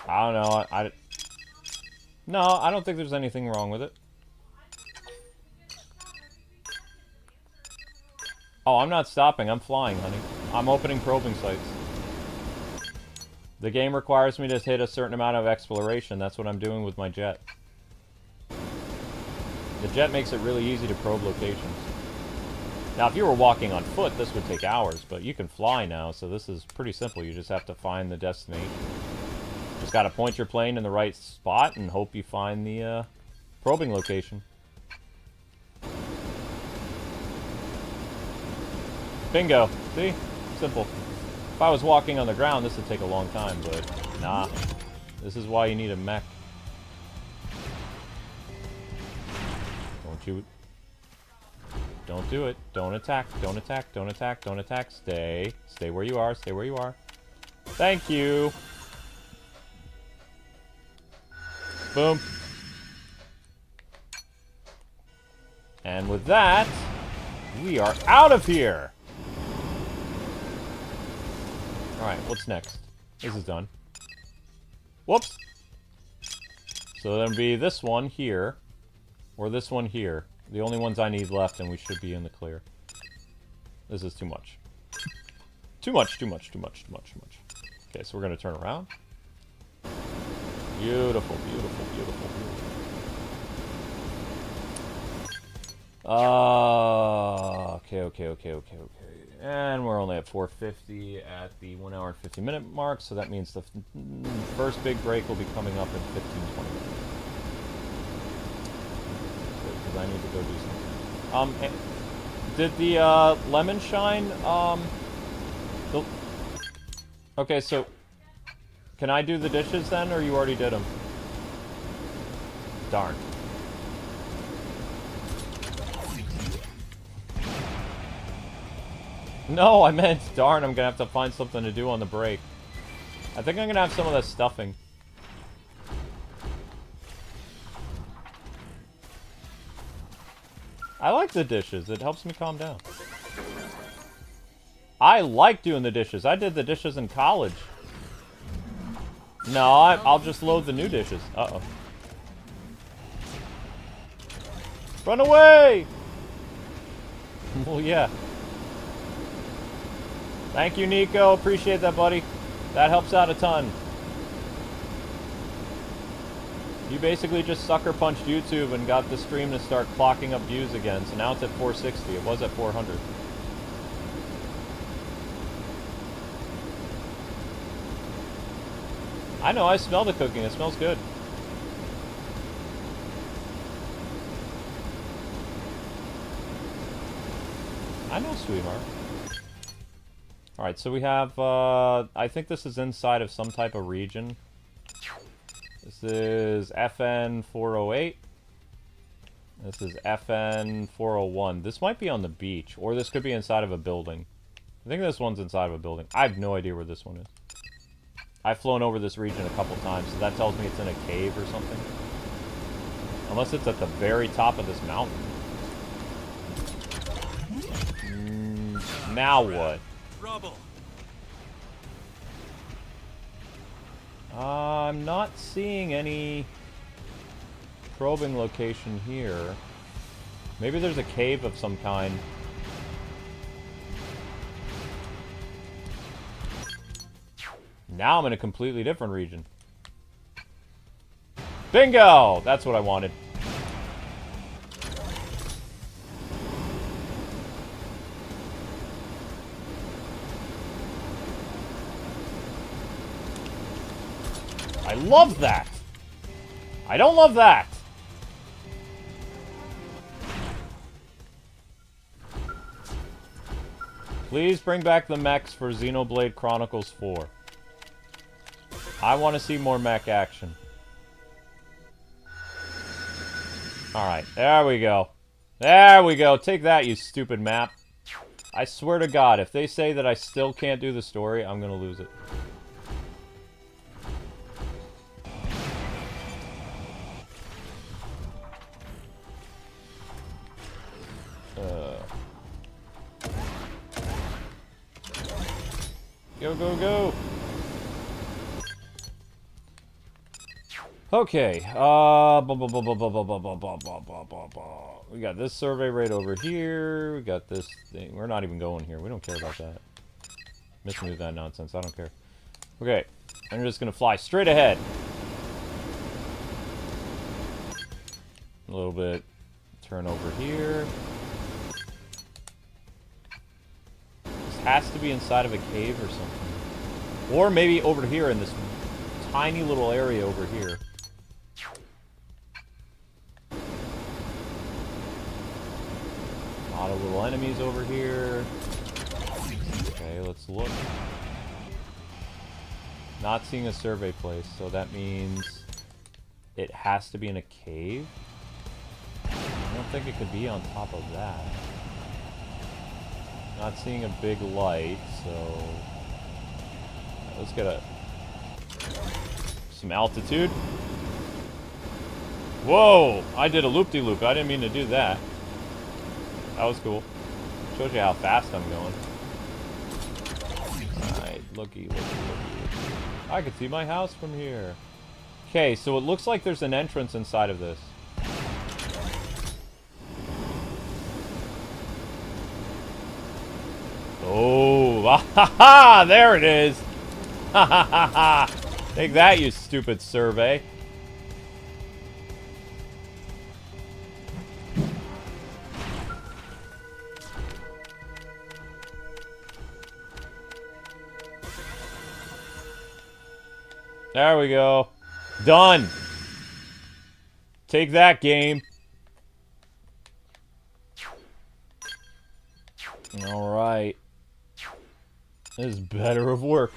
I don't know. No, I don't think there's anything wrong with it. Oh, I'm not stopping. I'm flying, honey. I'm opening probing sites. The game requires me to hit a certain amount of exploration. That's what I'm doing with my jet. The jet makes it really easy to probe locations. Now, if you were walking on foot, this would take hours, but you can fly now, so this is pretty simple. You just have to find the destination. Just gotta point your plane in the right spot and hope you find the probing location. Bingo. See? Simple. If I was walking on the ground, this would take a long time, but nah. This is why you need a mech. Don't you... Don't do it. Don't attack. Don't attack. Don't attack. Don't attack. Stay. Stay where you are. Stay where you are. Thank you. Boom. And with that, we are out of here. Alright, what's next? This is done. Whoops. So there'll be this one here, or this one here. The only ones I need left, and we should be in the clear. This is too much. Too much, too much, too much, too much, too much. Okay, so we're going to turn around. Beautiful, beautiful, beautiful, beautiful. Okay. And we're only at 4:50 at the 1 hour and 50 minute mark, so that means the first big break will be coming up in 15-20 minutes. Because I need to go do something. Did the lemon shine? Okay, so can I do the dishes then, or you already did them? Darn. No, I meant, darn, I'm gonna have to find something to do on the break. I think I'm gonna have some of that stuffing. I like the dishes. It helps me calm down. I like doing the dishes. I did the dishes in college. No, I'll just load the new dishes. Uh-oh. Run away! Well, yeah. Thank you, Nico. Appreciate that, buddy. That helps out a ton. You basically just sucker punched YouTube and got the stream to start clocking up views again. So now it's at 460. It was at 400. I know, I smell the cooking. It smells good. I know, sweetheart. Alright, so we have, I think this is inside of some type of region. This is FN 408. This is FN 401. This might be on the beach, or this could be inside of a building. I think this one's inside of a building. I have no idea where this one is. I've flown over this region a couple times, so that tells me it's in a cave or something. Unless it's at the very top of this mountain. Now what? Rubble. I'm not seeing any probing location here. Maybe there's a cave of some kind. Now I'm in a completely different region. Bingo! That's what I wanted. I love that! I don't love that! Please bring back the mechs for Xenoblade Chronicles 4. I want to see more mech action. Alright, there we go. There we go. Take that, you stupid map. I swear to God, if they say that I still can't do the story, I'm gonna lose it. Go, go, go! Okay, we got this survey right over here, we got this thing, we're not even going here, we don't care about that. Missing that nonsense, I don't care. Okay, I'm just gonna fly straight ahead. A little bit, turn over here. This has to be inside of a cave or something. Or maybe over here in this tiny little area over here. A lot of little enemies over here. Let's look. Not seeing a survey place, so that means it has to be in a cave? I don't think it could be on top of that. Not seeing a big light, so... Let's get some altitude. Whoa! I did a loop-de-loop. I didn't mean to do that. That was cool. Shows you how fast I'm going. Alright, looky. I can see my house from here. Okay, so it looks like there's an entrance inside of this. Oh, ha ha! There it is! Ha ha ha ha! Take that, you stupid survey. There we go. Done! Take that, game. Alright. This is better of work.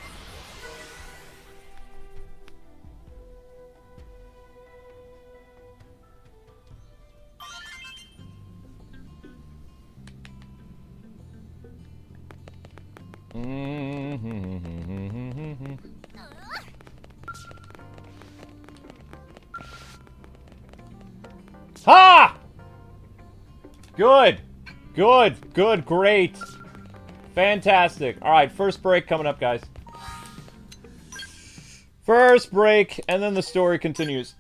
Ha! Good. Good, great. Fantastic. Alright, first break coming up, guys. First break, and then the story continues.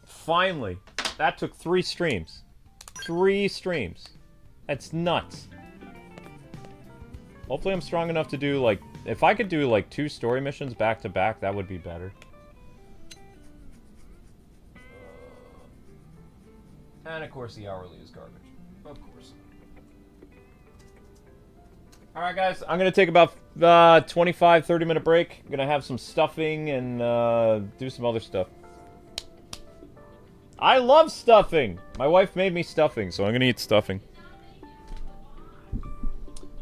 Finally. That took 3 streams. 3 streams. That's nuts. Hopefully I'm strong enough to do, like... If I could do, like, 2 story missions back to back, that would be better. And, of course, the hourly is garbage. Of course. Alright, guys. I'm going to take about 25-30 minute break. I'm going to have some stuffing and do some other stuff. I love stuffing! My wife made me stuffing, so I'm going to eat stuffing.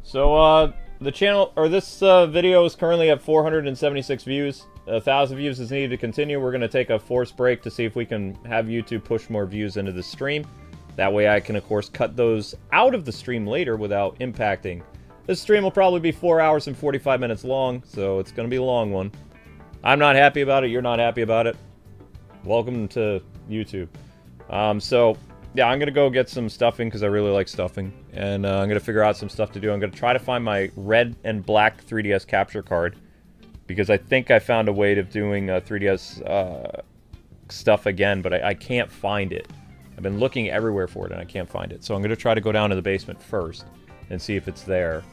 So, the channel, or this video is currently at 476 views. 1,000 views is needed to continue. We're going to take a forced break to see if we can have YouTube push more views into the stream. That way I can, of course, cut those out of the stream later without impacting. This stream will probably be 4 hours and 45 minutes long, so it's going to be a long one. I'm not happy about it. You're not happy about it. Welcome to YouTube. So, yeah, I'm going to go get some stuffing because I really like stuffing. And I'm going to figure out some stuff to do. I'm going to try to find my red and black 3DS capture card. Because I think I found a way of doing 3DS stuff again, but I can't find it. I've been looking everywhere for it, and I can't find it. So I'm going to try to go down to the basement first and see if it's there.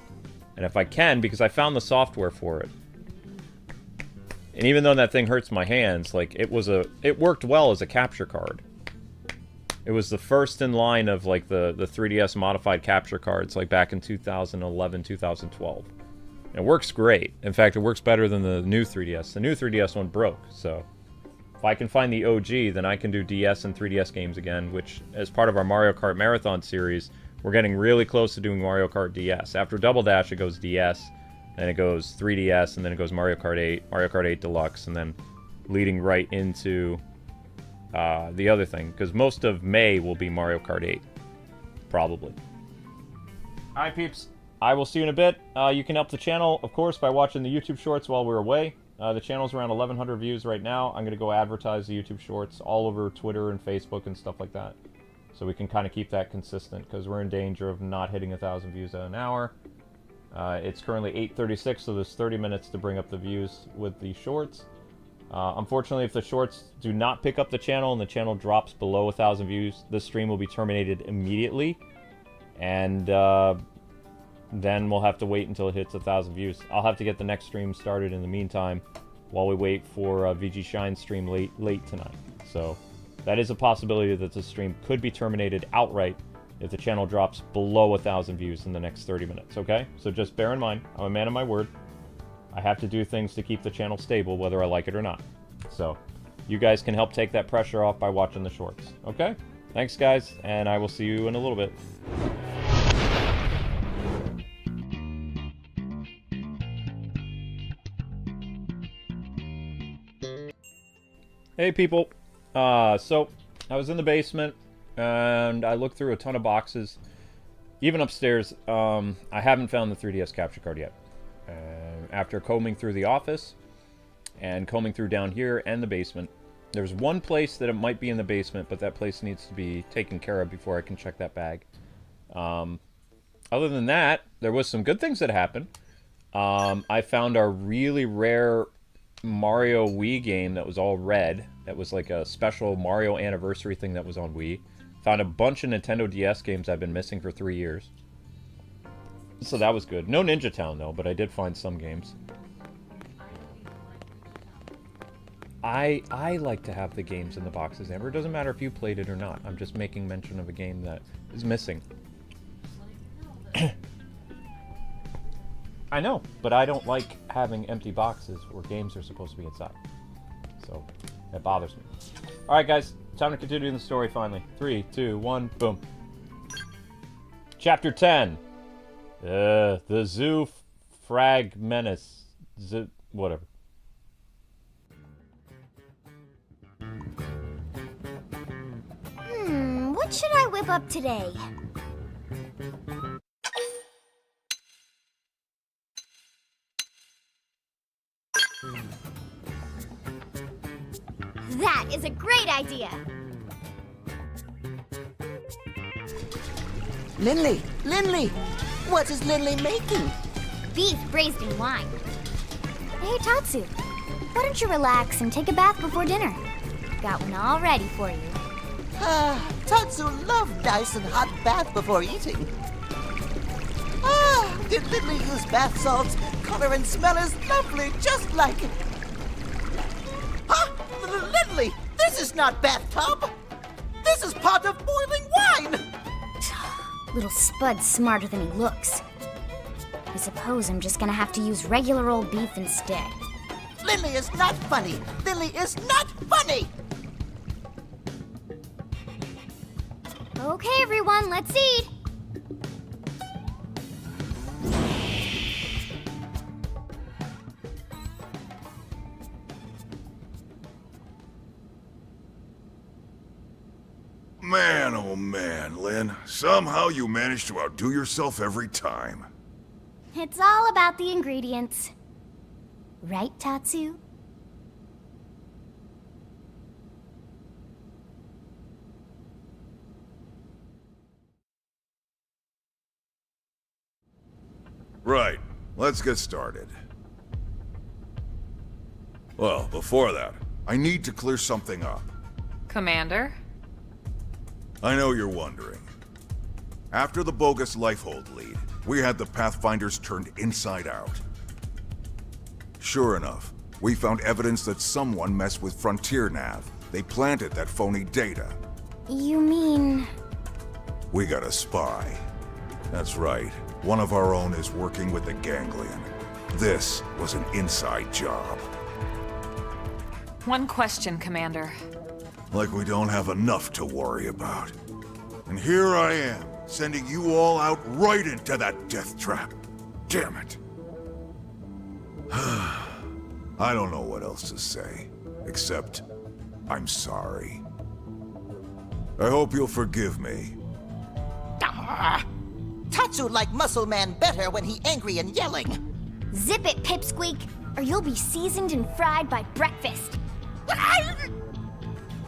And if I can, because I found the software for it. And even though that thing hurts my hands, like, it worked well as a capture card. It was the first in line of, like, the 3DS modified capture cards, like, back in 2011, 2012. It works great. In fact, it works better than the new 3DS. The new 3DS one broke, so... If I can find the OG, then I can do DS and 3DS games again, which, as part of our Mario Kart Marathon series, we're getting really close to doing Mario Kart DS. After Double Dash, it goes DS, then it goes 3DS, and then it goes Mario Kart 8, Mario Kart 8 Deluxe, and then leading right into the other thing, because most of May will be Mario Kart 8. Probably. Alright, peeps. I will see you in a bit. You can help the channel, of course, by watching the YouTube shorts while we're away. The channel's around 1,100 views right now. I'm going to go advertise the YouTube shorts all over Twitter and Facebook and stuff like that. So we can kind of keep that consistent, because we're in danger of not hitting 1,000 views an hour. It's currently 8:36, so there's 30 minutes to bring up the views with the shorts. Unfortunately, if the shorts do not pick up the channel and the channel drops below 1,000 views, the stream will be terminated immediately. And then we'll have to wait until it hits 1,000 views. I'll have to get the next stream started in the meantime while we wait for VG Shine's stream late tonight. So that is a possibility that the stream could be terminated outright if the channel drops below 1,000 views in the next 30 minutes, okay? So just bear in mind, I'm a man of my word. I have to do things to keep the channel stable, whether I like it or not. So you guys can help take that pressure off by watching the shorts, okay? Thanks, guys, and I will see you in a little bit. Hey people, so I was in the basement and I looked through a ton of boxes. Even upstairs, I haven't found the 3DS capture card yet. After combing through the office and combing through down here and the basement, there's one place that it might be in the basement, but that place needs to be taken care of before I can check that bag. Other than that, there was some good things that happened. I found our really rare Mario Wii game that was all red. That was like a special Mario anniversary thing that was on Wii. Found a bunch of Nintendo DS games I've been missing for 3 years. So that was good. No Ninja Town though, but I did find some games. I like to have the games in the boxes, Amber. It doesn't matter if you played it or not. I'm just making mention of a game that is missing. I know, but I don't like having empty boxes where games are supposed to be inside. So, that bothers me. Alright guys, time to continue the story finally. 3, 2, 1, boom. Chapter 10. The Zoo Pharg Menace. Whatever. What should I whip up today? That is a great idea! Lindley! What is Lindley making? Beef braised in wine. Hey, Tatsu, why don't you relax and take a bath before dinner? Got one all ready for you. Tatsu loved nice and hot bath before eating. Did Lindley use bath salts? Color and smell is lovely, just like it. Lindley, this is not bathtub. This is pot of boiling wine. Little Spud's smarter than he looks. I suppose I'm just gonna have to use regular old beef instead. Lindley is not funny. Lindley is not funny. Okay, everyone, let's eat. Man, oh man, Lynn. Somehow you manage to outdo yourself every time. It's all about the ingredients. Right, Tatsu? Right. Let's get started. Well, before that, I need to clear something up. Commander? I know you're wondering. After the bogus Lifehold lead, we had the Pathfinders turned inside out. Sure enough, we found evidence that someone messed with Frontier Nav. They planted that phony data. You mean... We got a spy. That's right. One of our own is working with the Ganglion. This was an inside job. One question, Commander. Like we don't have enough to worry about. And here I am, sending you all out right into that death trap. Damn it. I don't know what else to say, except I'm sorry. I hope you'll forgive me. Tatsu liked Muscle Man better when he angry and yelling. Zip it, Pipsqueak, or you'll be seasoned and fried by breakfast.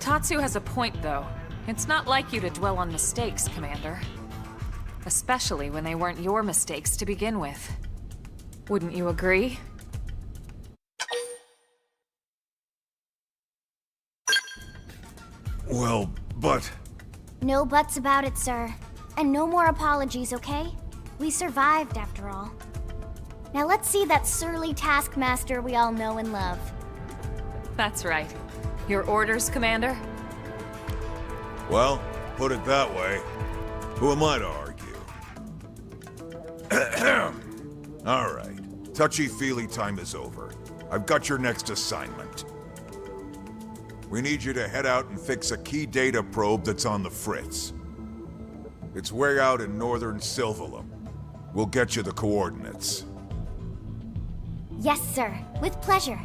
Tatsu has a point, though. It's not like you to dwell on mistakes, Commander. Especially when they weren't your mistakes to begin with. Wouldn't you agree? Well, but... No buts about it, sir. And no more apologies, okay? We survived, after all. Now let's see that surly taskmaster we all know and love. That's right. Your orders, Commander? Well, put it that way. Who am I to argue? All right. Touchy-feely time is over. I've got your next assignment. We need you to head out and fix a key data probe that's on the fritz. It's way out in northern Silvalum. We'll get you the coordinates. Yes, sir. With pleasure.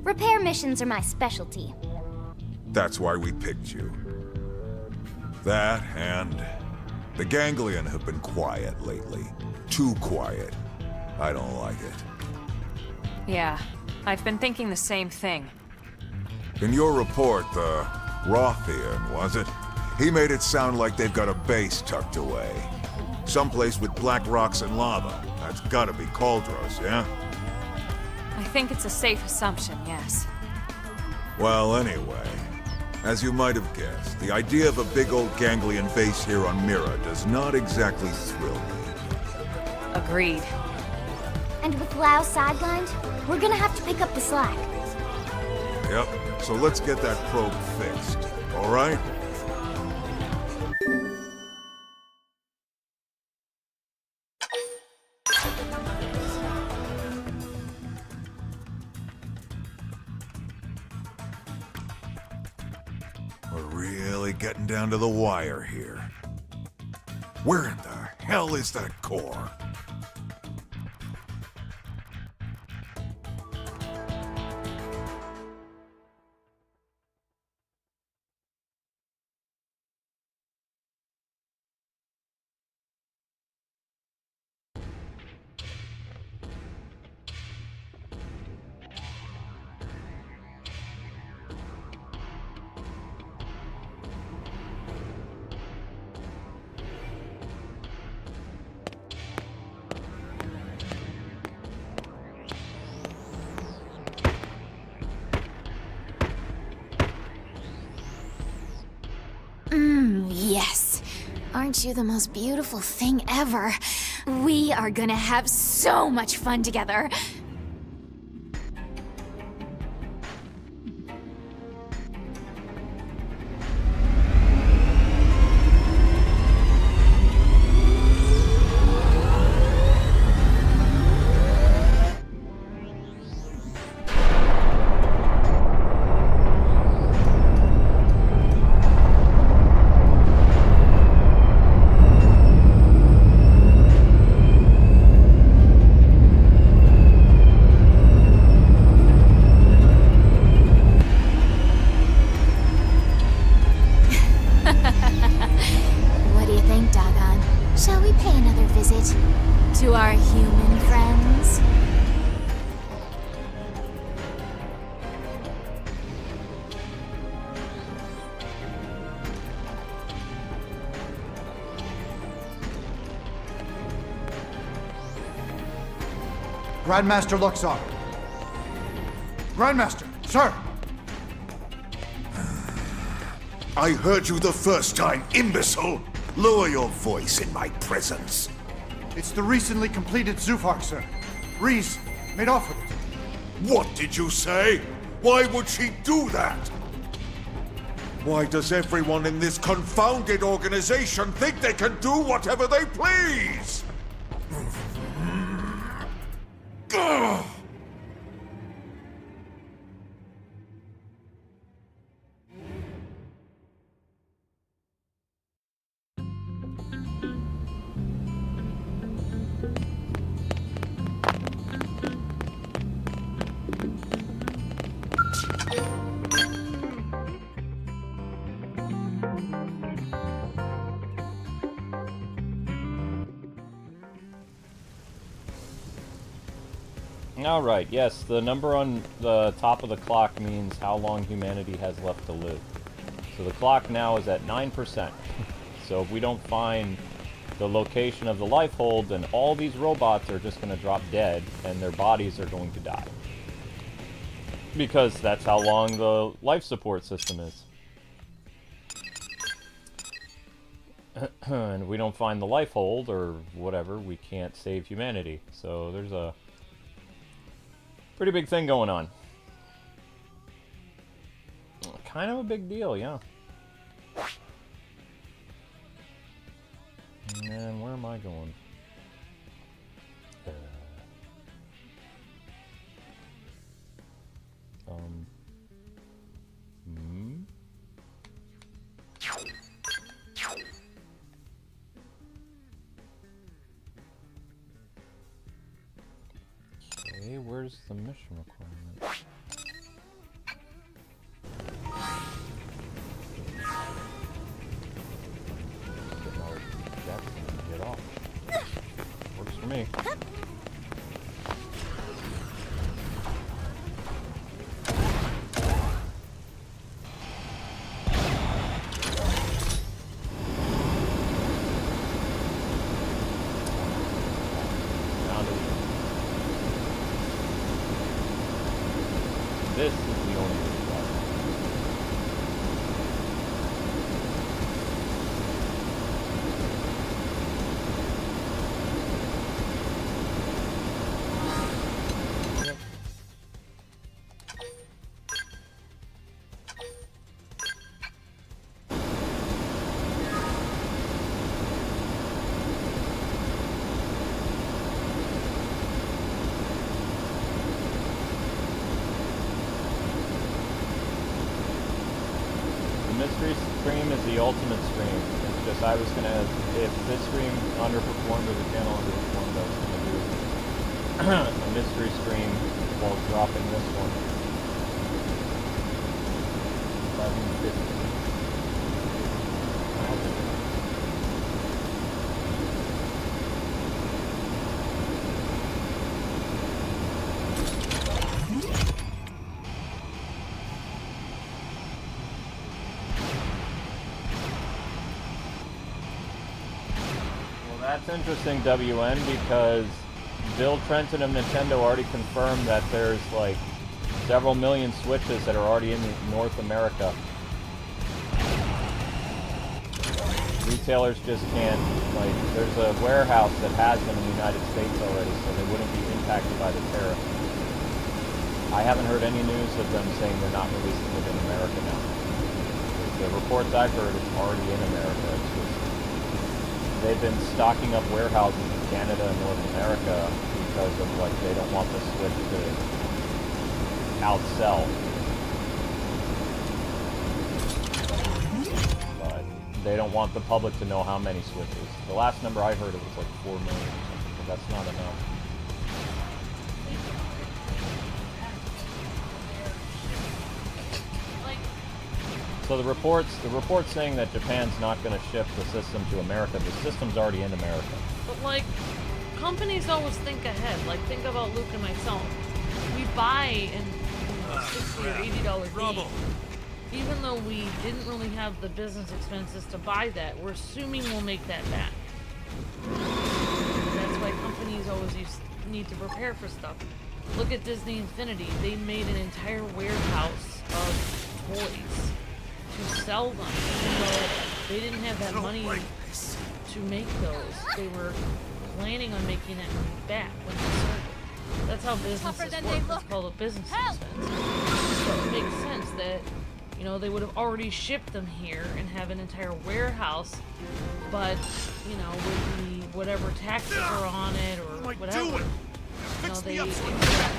Repair missions are my specialty. That's why we picked you. That and the ganglion have been quiet lately. Too quiet. I don't like it. Yeah, I've been thinking the same thing. In your report, the Rothian, was it? He made it sound like they've got a base tucked away. Someplace with black rocks and lava. That's gotta be Cauldros, yeah? I think it's a safe assumption, yes. Well, anyway, as you might have guessed, the idea of a big old ganglion base here on Mira does not exactly thrill me. Agreed. And with Lao sidelined, we're gonna have to pick up the slack. Yep, so let's get that probe fixed, all right? We're really getting down to the wire here. Where in the hell is that core? Yes. Aren't you the most beautiful thing ever? We are gonna have so much fun together. To our human friends. Grandmaster Luxor. Grandmaster, sir! I heard you the first time, imbecile! Lower your voice in my presence. It's the recently completed Zufar, sir. Reese made off with it. What did you say? Why would she do that? Why does everyone in this confounded organization think they can do whatever they please? Ugh. Alright, yes, the number on the top of the clock means how long humanity has left to live. So the clock now is at 9%. So if we don't find the location of the life hold, then all these robots are just going to drop dead, and their bodies are going to die. Because that's how long the life support system is. And if we don't find the life hold, or whatever, we can't save humanity. So there's a pretty big thing going on. Kind of a big deal, yeah. And where am I going? Okay, where's the mission requirement? this is the only way to go. Mystery stream is the ultimate stream. It's just I was gonna, if this stream underperformed or the channel underperformed, I was gonna do a mystery stream while dropping this one. 11:50. That's interesting, WN, because Bill Trenton of Nintendo already confirmed that there's like several million Switches that are already in North America. Retailers just can't, like, there's a warehouse that has them in the United States already, so they wouldn't be impacted by the tariff. I haven't heard any news of them saying they're not releasing it in America now. The reports I've heard, it's already in America. It's just, they've been stocking up warehouses in Canada and North America because of, like, they don't want the Switch to outsell. But they don't want the public to know how many Switches. The last number I heard, it was like 4 million or something, but that's not enough. So the report's saying that Japan's not going to ship the system to America. The system's already in America. But, like, companies always think ahead. Like, think about Luke and myself. We buy an $60 or $80 game. Even though we didn't really have the business expenses to buy that, we're assuming we'll make that back. That's why companies always need to prepare for stuff. Look at Disney Infinity. They made an entire warehouse of toys to sell them, even though they didn't have that money to make those. They were planning on making that money back when they started. That's how businesses work. It's called a business expense. So it makes sense that, you know, they would have already shipped them here and have an entire warehouse, but, you know, with the whatever taxes are on it or whatever, you know, they have to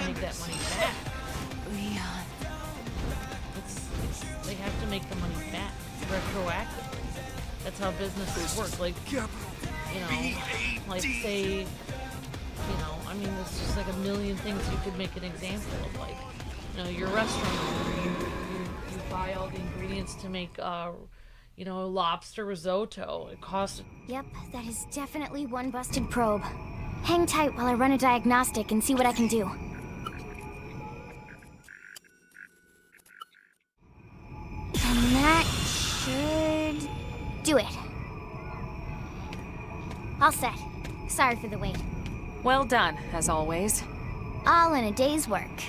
make that money back. They have to make the money back retroactively. That's how businesses work. Like, you know, like say, you know, I mean, there's just like a million things you could make an example of. Like, you know, your restaurant owner, you buy all the ingredients to make, you know, lobster risotto. It costs. Yep, that is definitely one busted probe. Hang tight while I run a diagnostic and see what I can do. And that should do it. All set. Sorry for the wait. Well done, as always. All in a day's work.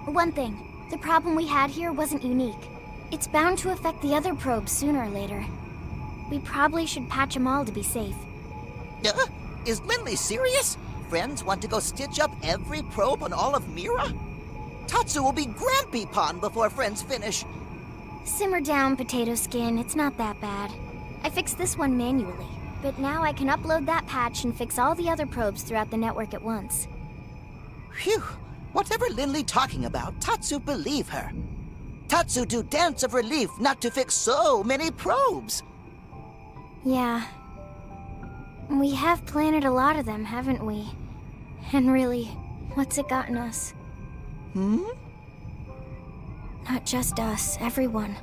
One thing, the problem we had here wasn't unique. It's bound to affect the other probes sooner or later. We probably should patch them all to be safe. Is Lindley serious? Friends want to go stitch up every probe on all of Mira? Tatsu will be Grampy-pon before Friends finish. Simmer down, Potato Skin. It's not that bad. I fixed this one manually, but now I can upload that patch and fix all the other probes throughout the network at once. Phew. Whatever Lindley talking about, Tatsu believe her. Tatsu do dance of relief not to fix so many probes. Yeah. We have planted a lot of them, haven't we? And really, what's it gotten us? Not just us, everyone.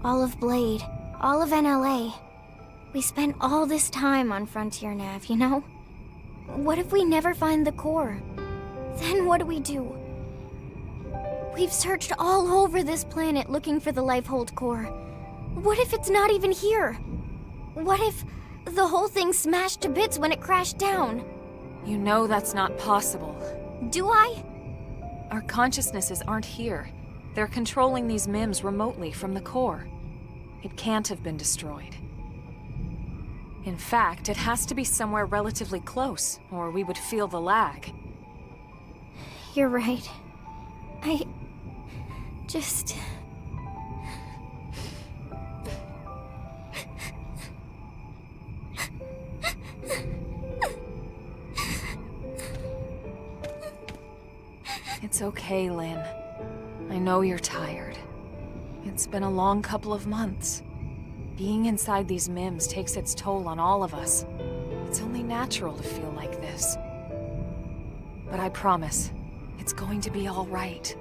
All of Blade, all of NLA. We spent all this time on Frontier Nav, you know? What if we never find the core? Then what do we do? We've searched all over this planet looking for the Lifehold core. What if it's not even here? What if the whole thing smashed to bits when it crashed down? You know that's not possible. Do I? Our consciousnesses aren't here. They're controlling these MIMs remotely from the core. It can't have been destroyed. In fact, it has to be somewhere relatively close, or we would feel the lag. You're right. I... just... It's okay, Lynn. I know you're tired. It's been a long couple of months. Being inside these MIMs takes its toll on all of us. It's only natural to feel like this. But I promise, it's going to be all right.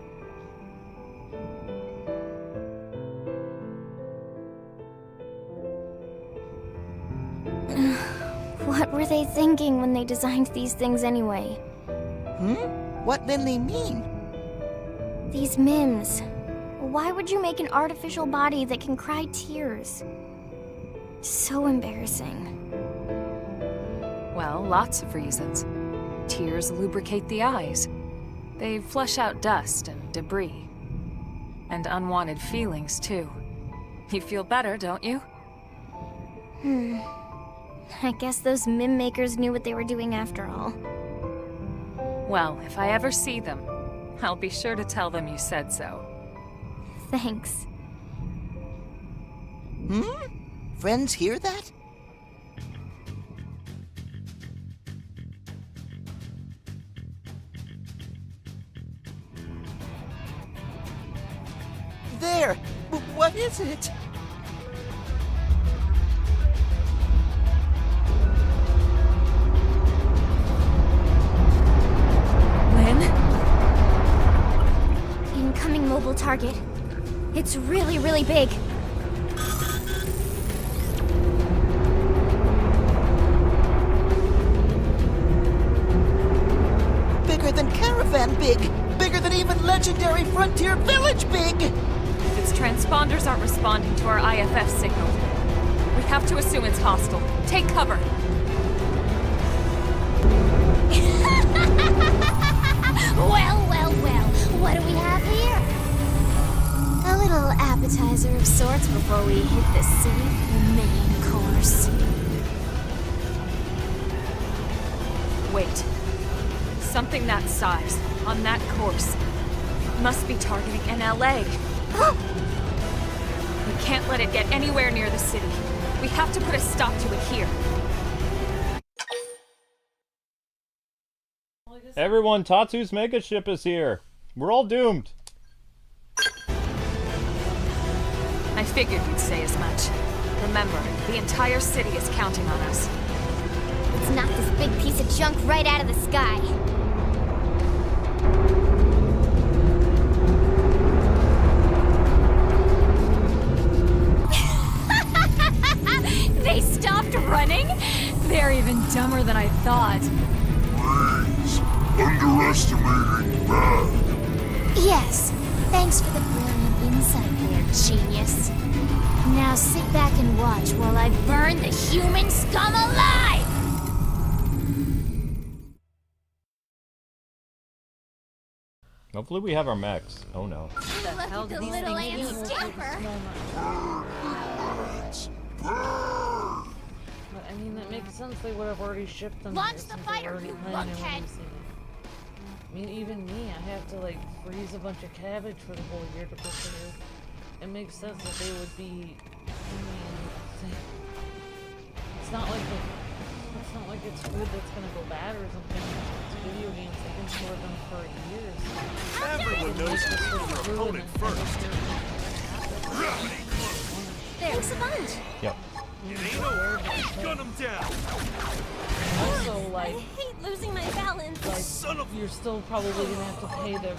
What were they thinking when they designed these things anyway? What did they mean? These MIMs. Why would you make an artificial body that can cry tears? So embarrassing. Well, lots of reasons. Tears lubricate the eyes. They flush out dust and debris. And unwanted feelings, too. You feel better, don't you? I guess those MIM makers knew what they were doing after all. Well, if I ever see them, I'll be sure to tell them you said so. Thanks. Friends hear that? There! What is it? Incoming mobile target. It's really, really big. Bigger than Caravan big! Bigger than even legendary Frontier Village big! Its transponders aren't responding to our IFF signal. We have to assume it's hostile. Take cover! Well, what do we have here? A little appetizer of sorts before we hit the city, the main course. Wait. Something that size, on that course, must be targeting NLA. We can't let it get anywhere near the city. We have to put a stop to it here. Everyone, Tatsu's mega ship is here. We're all doomed. I figured you'd say as much. Remember, the entire city is counting on us. Let's knock this big piece of junk right out of the sky. They stopped running? They're even dumber than I thought. Please, underestimating bad. Yes, thanks for the brilliant insight there, genius. Now sit back and watch while I burn the human scum alive! Hopefully we have our mechs. Oh no. Look at the little ant stamper! But, I mean, that makes sense. They would have already shipped them. Launch here the since fighter, they were already you planning on lunkhead! releasing it. I mean, even me, I have to, like, freeze a bunch of cabbage for the whole year to prepare. It makes sense that they would be... I mean, it's not like it's food that's gonna go bad or something. It's video games. They can store them for years. Everyone knows to beat your opponent first. Thanks a bunch! Yep. It ain't over. Gun him down. Also, like... I hate losing my balance. Like, Son of... you're still probably gonna have to pay the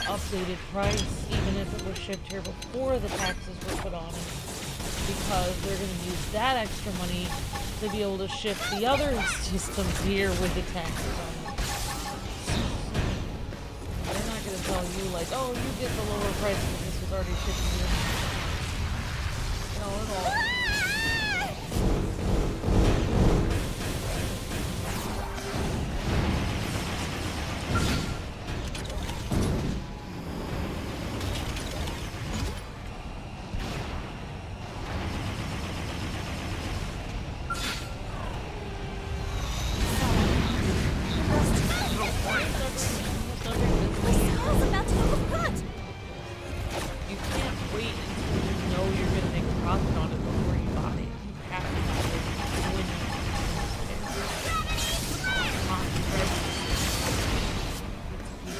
updated price, even if it was shipped here before the taxes were put on it, because they're gonna use that extra money to be able to ship the other systems here with the taxes on it. They're not gonna tell you like, oh, you get the lower price because this was already shipped here. No, at all.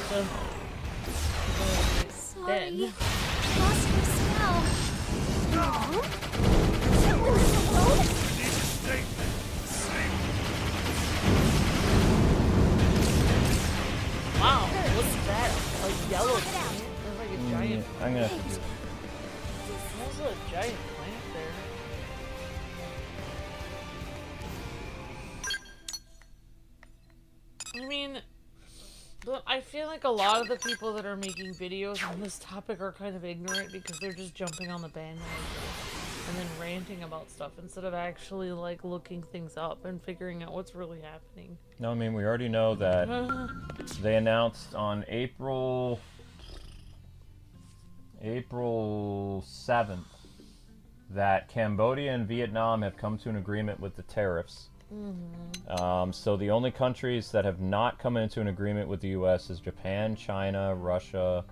So, Sorry. then. Lost your smell. No? Leave us alone. Wow, look at that. A yellow plant. There's like a giant I'm gonna have to do it. There's a giant plant there. I mean, but I feel like a lot of the people that are making videos on this topic are kind of ignorant because they're just jumping on the bandwagon and then ranting about stuff instead of actually like looking things up and figuring out what's really happening. No, I mean, we already know that they announced on April 7th that Cambodia and Vietnam have come to an agreement with the tariffs. So the only countries that have not come into an agreement with the U.S. is Japan, China, Russia,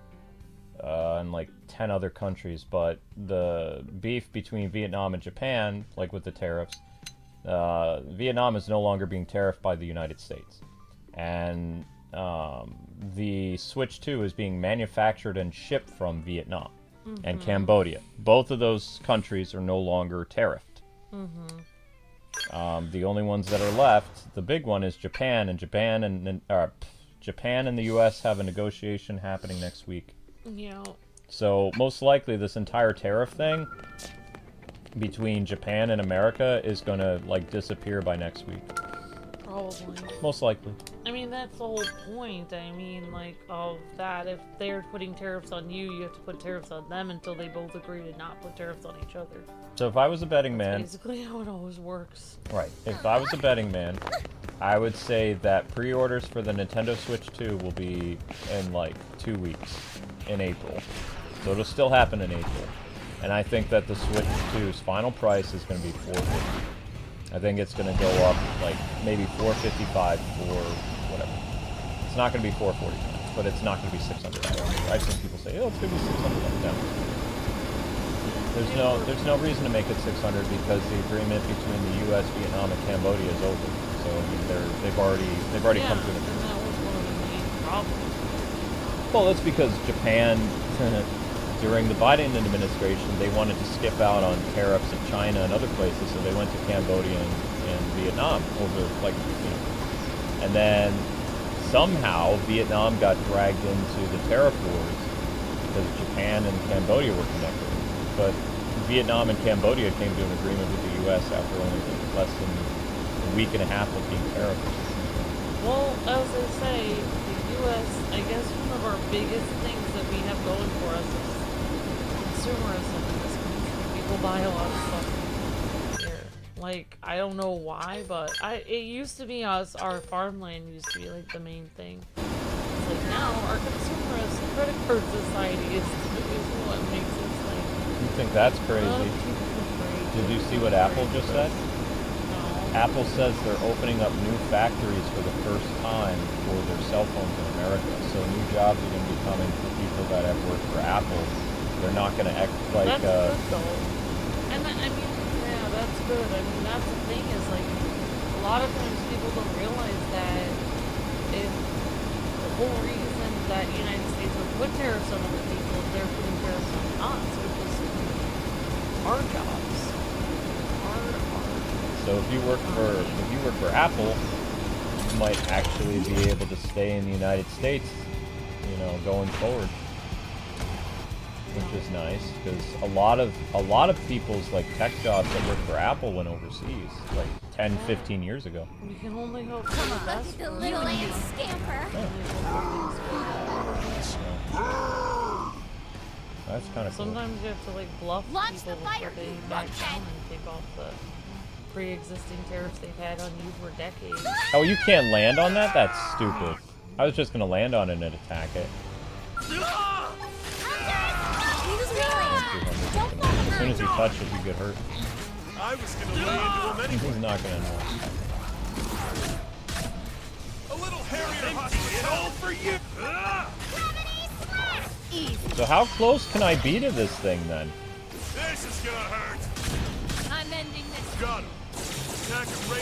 and like 10 other countries. But the beef between Vietnam and Japan, like with the tariffs, Vietnam is no longer being tariffed by the United States. And the Switch 2 is being manufactured and shipped from Vietnam and Cambodia. Both of those countries are no longer tariffed. The only ones that are left, the big one is Japan, and Japan and the U.S. have a negotiation happening next week. Yeah. So most likely this entire tariff thing between Japan and America is gonna like disappear by next week. Probably. Most likely. I mean, that's the whole point. I mean, like, of that. If they're putting tariffs on you, you have to put tariffs on them until they both agree to not put tariffs on each other. So if I was a betting man... That's basically how it always works. Right. If I was a betting man, I would say that pre-orders for the Nintendo Switch 2 will be in, like, 2 weeks. In April. So it'll still happen in April. And I think that the Switch 2's final price is going to be $450. I think it's going to go up, like, maybe $455 for whatever. It's not going to be $449, but it's not going to be $600. I've seen people say, oh, it's going to be $600 down. There's no reason to make it $600 because the agreement between the U.S., Vietnam, and Cambodia is over. So I mean, they've already come to an agreement. And that was one of the main problems. Well, that's because Japan, during the Biden administration, they wanted to skip out on tariffs in China and other places, so they went to Cambodia and Vietnam over, like, you know. And then somehow Vietnam got dragged into the tariff wars because Japan and Cambodia were connected. But Vietnam and Cambodia came to an agreement with the U.S. after only less than a week and a half of being tariffed. Well, as I say, the U.S., I guess one of our biggest things that we have going for us is consumerism in this country. People buy a lot of stuff here. Like, I don't know why, but it used to be us, our farmland used to be like the main thing. It's like now our consumerist credit card society is what makes it like. You think that's crazy? Did you see what Apple just said? No. Apple says they're opening up new factories for the first time for their cell phones in America. So new jobs are going to be coming for people that have worked for Apple. They're not going to act like... That's good though. And I mean, yeah, that's good. I mean, that's the thing is like, a lot of times people don't realize that if the whole reason that the United States would put tariffs on other people is they're putting tariffs on us, which is our jobs. So if you work for Apple, you might actually be able to stay in the United States, you know, going forward, which is nice because a lot of people's like tech jobs that work for Apple went overseas like 10, 15 years ago. We can only hope for the best. The little ant scamper. That's kind of cool. Sometimes you have to like bluff people before they back down and take off the pre-existing tariffs they've had on you for decades. Oh, you can't land on that? That's stupid. I was just gonna land on it and attack it. As soon as you touch it, you get hurt. I was gonna lay into him anyway. He's not gonna know. A little hairier hospital for you. So how close can I be to this thing then? This is gonna hurt. I'm ending this. Got him.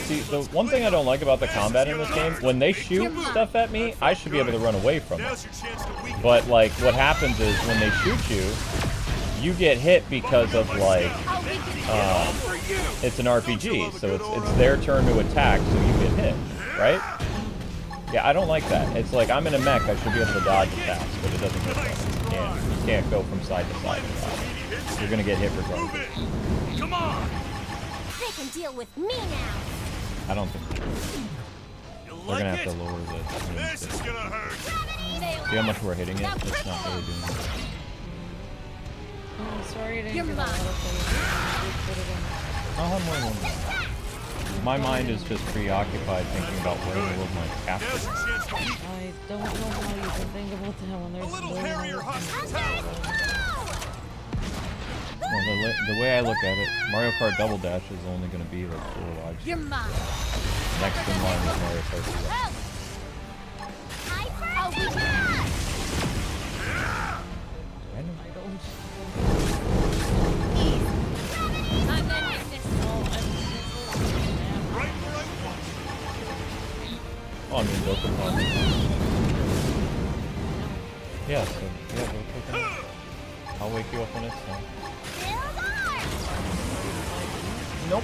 See, the one thing I don't like about the combat in this game, when they shoot stuff at me, I should be able to run away from it. But, like, what happens is when they shoot you, you get hit because of, like, it's an RPG, so it's their turn to attack, so you get hit, right? Yeah, I don't like that. It's like, I'm in a mech, I should be able to dodge attacks, but it doesn't work that way. You can't go from side to side. You're gonna get hit regardless. Come on! They can deal with me now. I don't think they're gonna have to lower the... This is gonna hurt. See how much we're hitting it? It's not really doing it. Oh, sorry I didn't You're get a lot of I'll have more than one. My mind is just preoccupied thinking about where in the world my capture is. I don't know how you can think about that when there's no Well, the way I look at it, Mario Kart Double Dash is only going to be like 4 lives. You're mine. Next in line is Mario Kart 2. I'll be back. Oh, I mean, go for fun. Yeah, so, yeah, go for fun. I'll wake you up when it's done. Nope.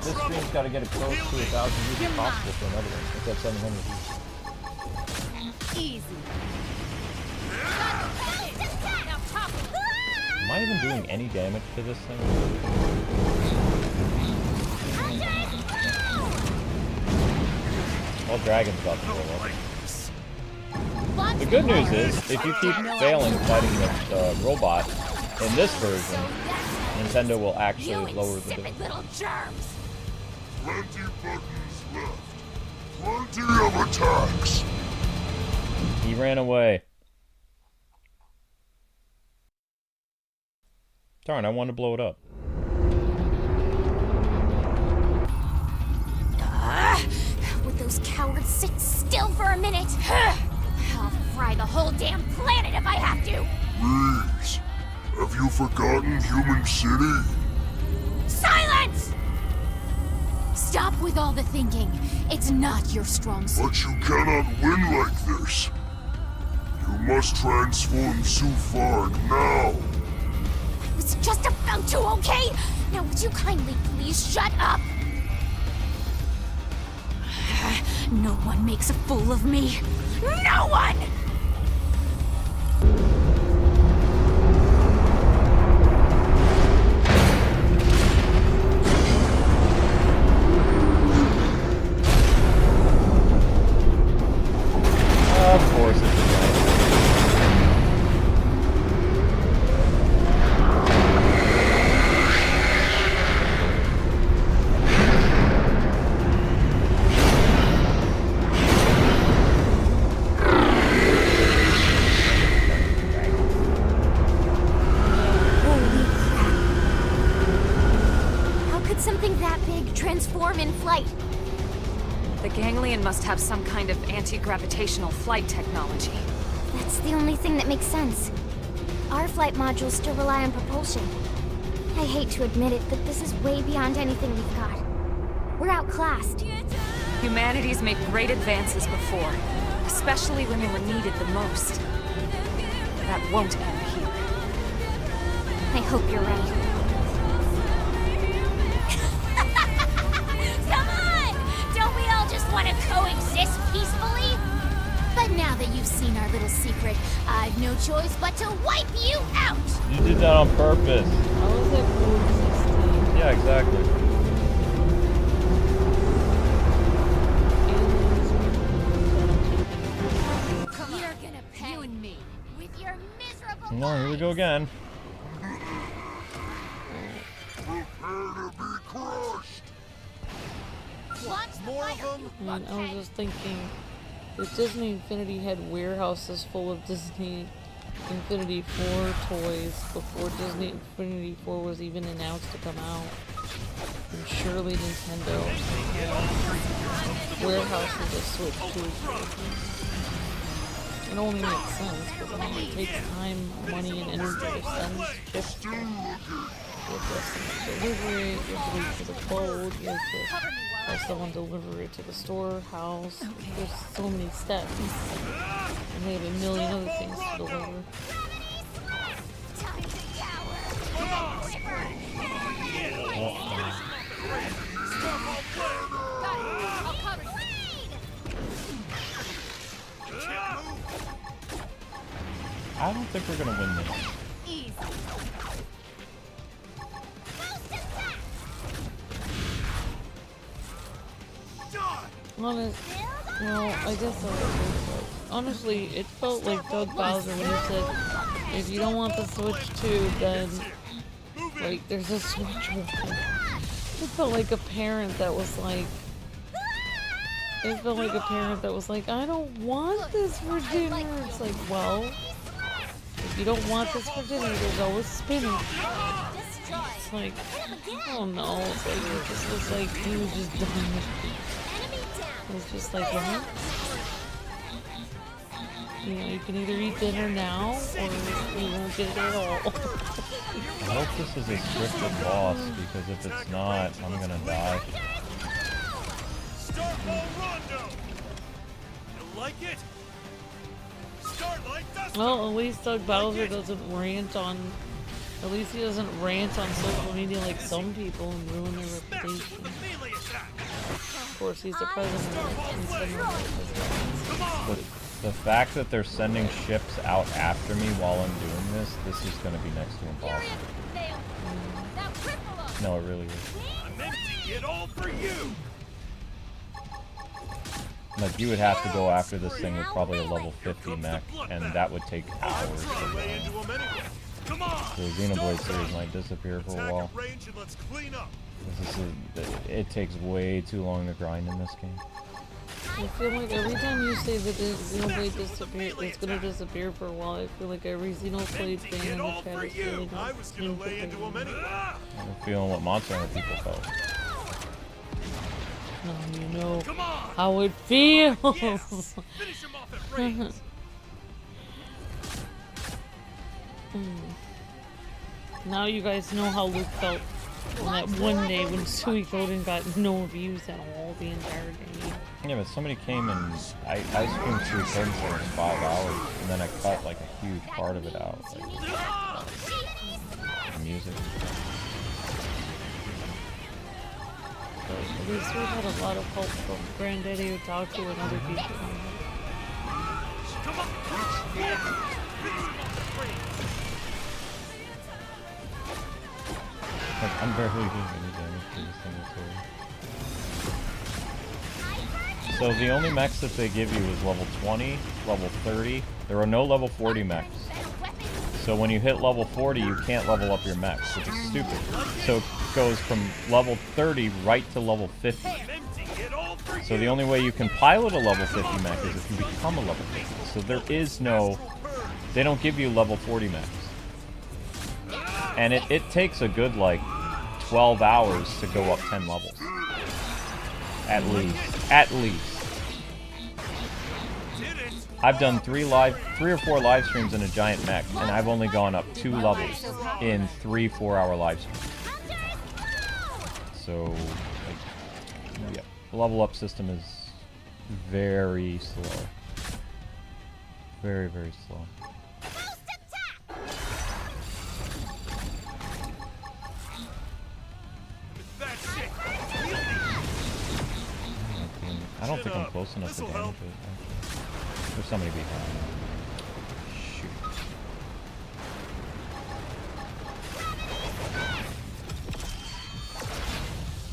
This stream's got to get it close to 1,000 views if possible for another one. It's at 700 views. Easy. Am I even doing any damage to this thing? Well, Dragon's about to blow up. The good news is, if you keep failing fighting the robot, in this version, Nintendo will actually lower the difficulty. Little germs. 20 buttons left. Plenty of attacks. He ran away. Darn, I wanted to blow it up. Would those cowards sit still for a minute? I'll fry the whole damn planet if I have to. Please, have you forgotten Human City? Silence! Stop with all the thinking. It's not your strong suit. But you cannot win like this. You must transform Pharg now. I was just about to, okay? Now would you kindly please shut up? No one makes a fool of me. No one! Of course it's Transform in flight. The ganglion must have some kind of anti-gravitational flight technology. That's the only thing that makes sense. Our flight modules still rely on propulsion. I hate to admit it, but this is way beyond anything we've got. We're outclassed. Humanity's made great advances before, especially when they were needed the most. That won't end here. I hope you're right. Want to coexist peacefully? But now that you've seen our little secret, I've no choice but to wipe you out! You did that on purpose. How is that coexisting? Yeah, exactly. Come on. You're gonna pay you and me with your miserable No, here we go again. Prepare to be crushed. More of them? I mean, I was just thinking, if Disney Infinity had warehouses full of Disney Infinity 4 toys before Disney Infinity 4 was even announced to come out, then surely Nintendo had warehouses of Switch 2. It only makes sense, because I mean, it takes time, money, and energy to send ships. You have to deliver it, you have to wait for the boat, you have to have someone deliver it to the storehouse. There's so many steps. And they have a million other things to deliver. I don't think we're gonna win this. Well, I guess I would. Honestly, it felt like Doug Bowser when he said, if you don't want the Switch 2, then, like, there's a Switch 1. It felt like a parent that was like, I don't want this for dinner. It's like, well, if you don't want this for dinner, there's always spinach. It's like, oh no, it's like, it just was like, he was just done with it. It was just like, well, you know, you can either eat dinner now, or you won't get it at all. I hope this is a scripted loss, because if it's not, I'm gonna die. Like it? Well, at least Doug Bowser doesn't rant on... At least he doesn't rant on social media like some people and ruin their reputation. Of course, he's the president. But the fact that they're sending ships out after me while I'm doing this is going to be next to impossible. No, it really is. I'm emptying it all for you. Like, you would have to go after this thing with probably a level 50 mech, and that would take hours to run. So the Xenoblade series might disappear for a while. It takes way too long to grind in this game. I feel like every time you say that Xenoblade it's gonna disappear for a while, I feel like every Xenoblade fan in the chat is feeling I'm feeling what Monster Hunter people felt. No, you know how it feels. Now you guys know how Luke felt on that one day when Suikoden got no views at all the entire day. Yeah, but somebody came and I streamed through Third for 5 hours, and then I cut like a huge part of it out. Like, the music. But at least we've had a lot of help from Granddaddy Otaku and other people. Like, I'm barely doing any damage to this thing at all. So the only mechs that they give you is level 20, level 30. There are no level 40 mechs. So when you hit level 40, you can't level up your mechs, which is stupid. So it goes from level 30 right to level 50. So the only way you can pilot a level 50 mech is if you become a level 50. So there is no... They don't give you level 40 mechs. And it takes a good, like, 12 hours to go up 10 levels. At least. At least. I've done 3 or 4 live streams in a giant mech, and I've only gone up 2 levels in 3-4 hour live streams. So, like, yeah, the level up system is very slow. Very, very slow. I don't think I'm close enough to damage it, actually. There's somebody behind me. Shoot.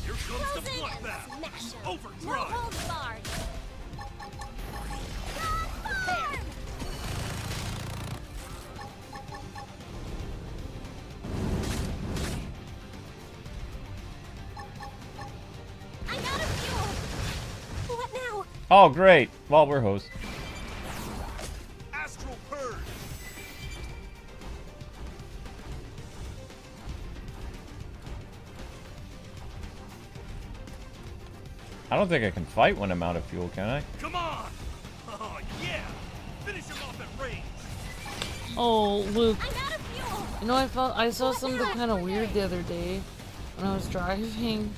Here comes the bloodbath. Overdrive. Oh, great. Well, we're hosts. Astral Purge. I don't think I can fight when I'm out of fuel, can I? Come on. Oh, yeah. Finish him off at range. Oh, Luke. You know, I saw something kind of weird the other day when I was driving,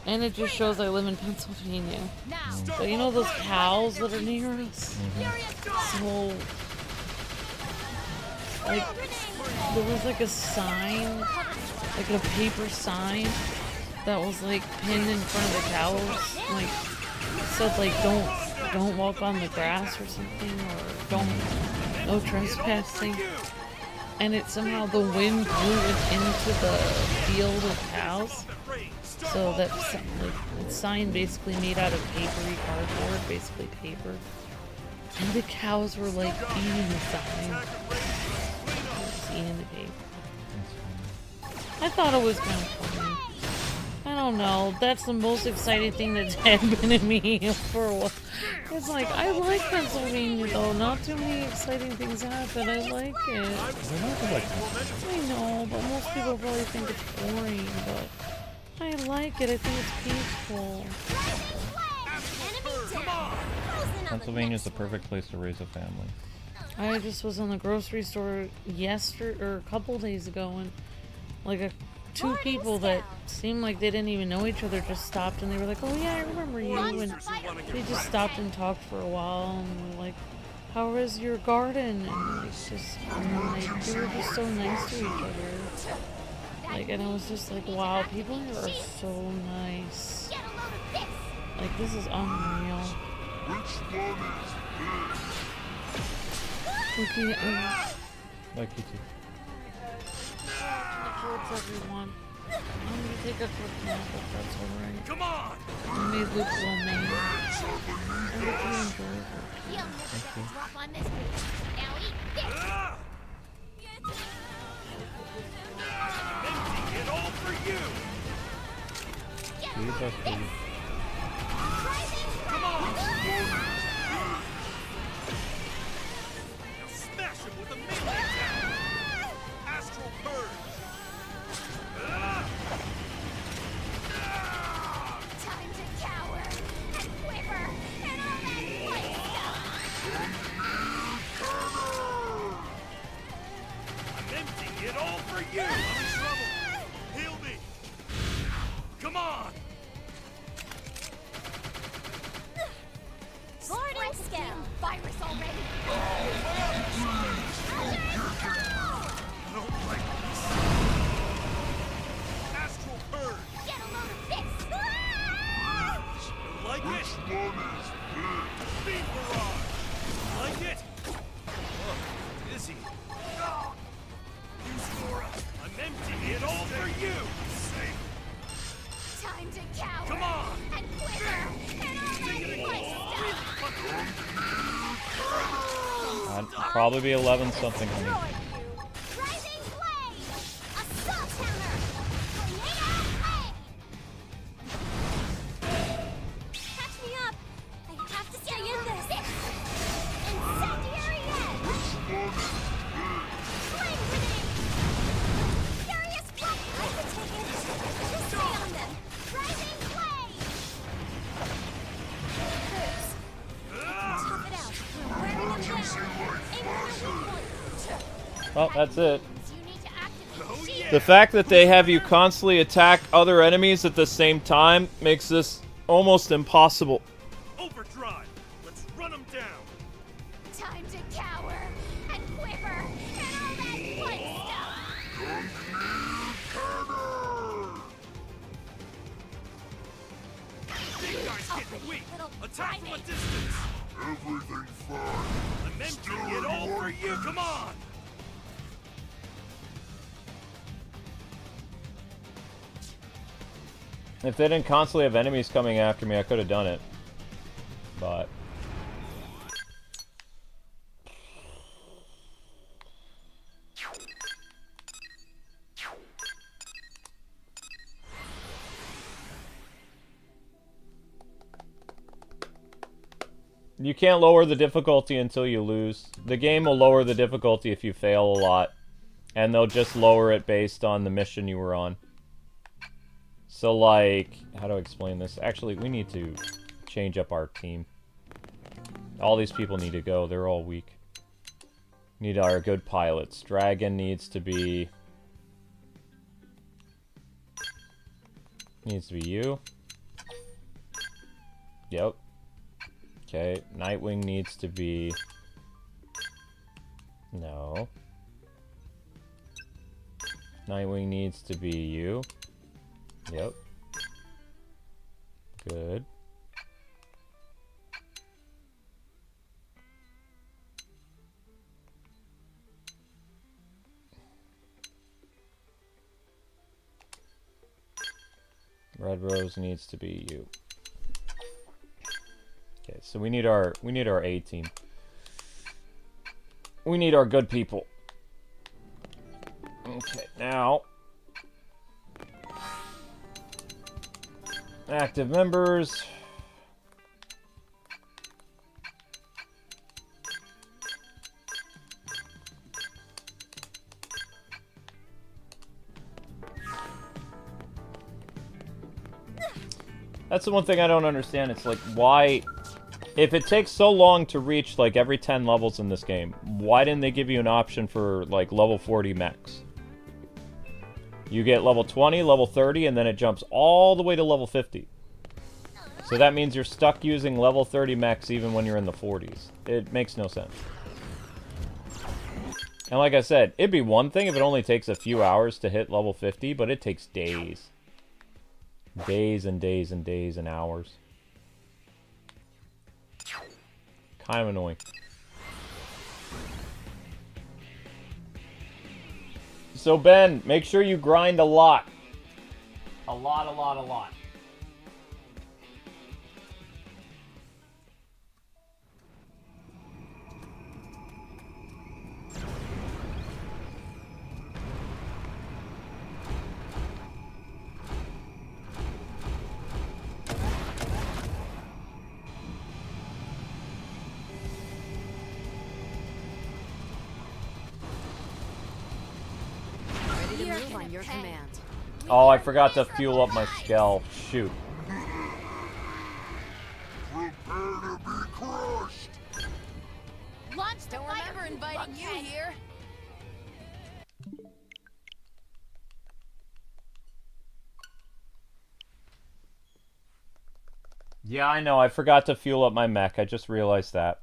and it just shows I live in Pennsylvania. But you know those cows that are near us? So, like, there was like a sign, like a paper sign that was like pinned in front of the cows, like it said like don't walk on the grass or something, or no trespassing. And it somehow the wind blew it into the field of cows. So that like it's sign basically made out of papery cardboard, basically paper. And the cows were like eating the sign. Just eating the paper. I thought it was kind of funny. I don't know. That's the most exciting thing that's happened to me for a while. It's like, I like Pennsylvania though. Not too many exciting things happen. I like it. I know, but most people probably think it's boring, but I like it. I think it's peaceful. Pennsylvania's the perfect place to raise a family. I just was in the grocery store a couple days ago, and like two people that seemed like they didn't even know each other just stopped, and they were like, "Oh yeah, I remember you," and they just stopped and talked for a while, and were like, "How is your garden?" And it's just, like, they were just so nice to each other. Like, and I was just like, wow, people here are so nice. Like, this is unreal. Looking at Like you too. What's everyone? I'm gonna take a quick nap if that's alright. Come on! I made Luke well made. I hope you enjoy it. You'll never get a drop on this piece. Now eat this! Empty it all for you! Do best for you. Come on! Now smash him with a melee attack! Astral Purge! Time to cower and quiver and all that fun stuff! I'm emptying it all for you! I'm in trouble! Heal me! Come on! Lord Skell! Virus already! I don't like this! Astral Purge! Get a load of this! You like it? Speed Barrage! Like it? Oh, dizzy. Use Flora. I'm emptying it all for you! Safe. Time to cower! Come on! And quiver and all that fun stuff! I'd probably be 11 something, honey. Rising Flame! Assault Hammer! Tornado Flame! Catch me up! I have to stay in this! Incendiary Edge! Flame Grenade! Furious Block! I can take it! Just stay on them! Rising Flame! Hurts. Tough it out. We're wearing them down. Aim for the weak point. Well, that's it. You need to activate the shield. The fact that they have you constantly attack other enemies at the same time makes this almost impossible. Overdrive! Let's run them down! Time to cower and quiver and all that fun stuff! These guys getting weak! Attack from a distance! Everything's fine. I'm emptying it all for you! Come on! If they didn't constantly have enemies coming after me, I could have done it. But you can't lower the difficulty until you lose. The game will lower the difficulty if you fail a lot. And they'll just lower it based on the mission you were on. So, like, how do I explain this? Actually, we need to change up our team. All these people need to go. They're all weak. Need our good pilots. Dragon needs to be... Needs to be you. Yep. Okay, Nightwing needs to be... No. Nightwing needs to be you. Yep. Good. Red Rose needs to be you. Okay, so we need our A team. We need our good people. Okay, now active members. That's the one thing I don't understand. It's like, why... If it takes so long to reach, like, every 10 levels in this game, why didn't they give you an option for, like, level 40 mechs? You get level 20, level 30, and then it jumps all the way to level 50. So that means you're stuck using level 30 mechs even when you're in the 40s. It makes no sense. And like I said, it'd be one thing if it only takes a few hours to hit level 50, but it takes days. Days and days and days and hours. Kind of annoying. So Ben, make sure you grind a lot. A lot. On your command. Oh, I forgot to fuel up my Skell. Shoot. Launch. Don't remember inviting you here. Yeah, I know. I forgot to fuel up my mech. I just realized that.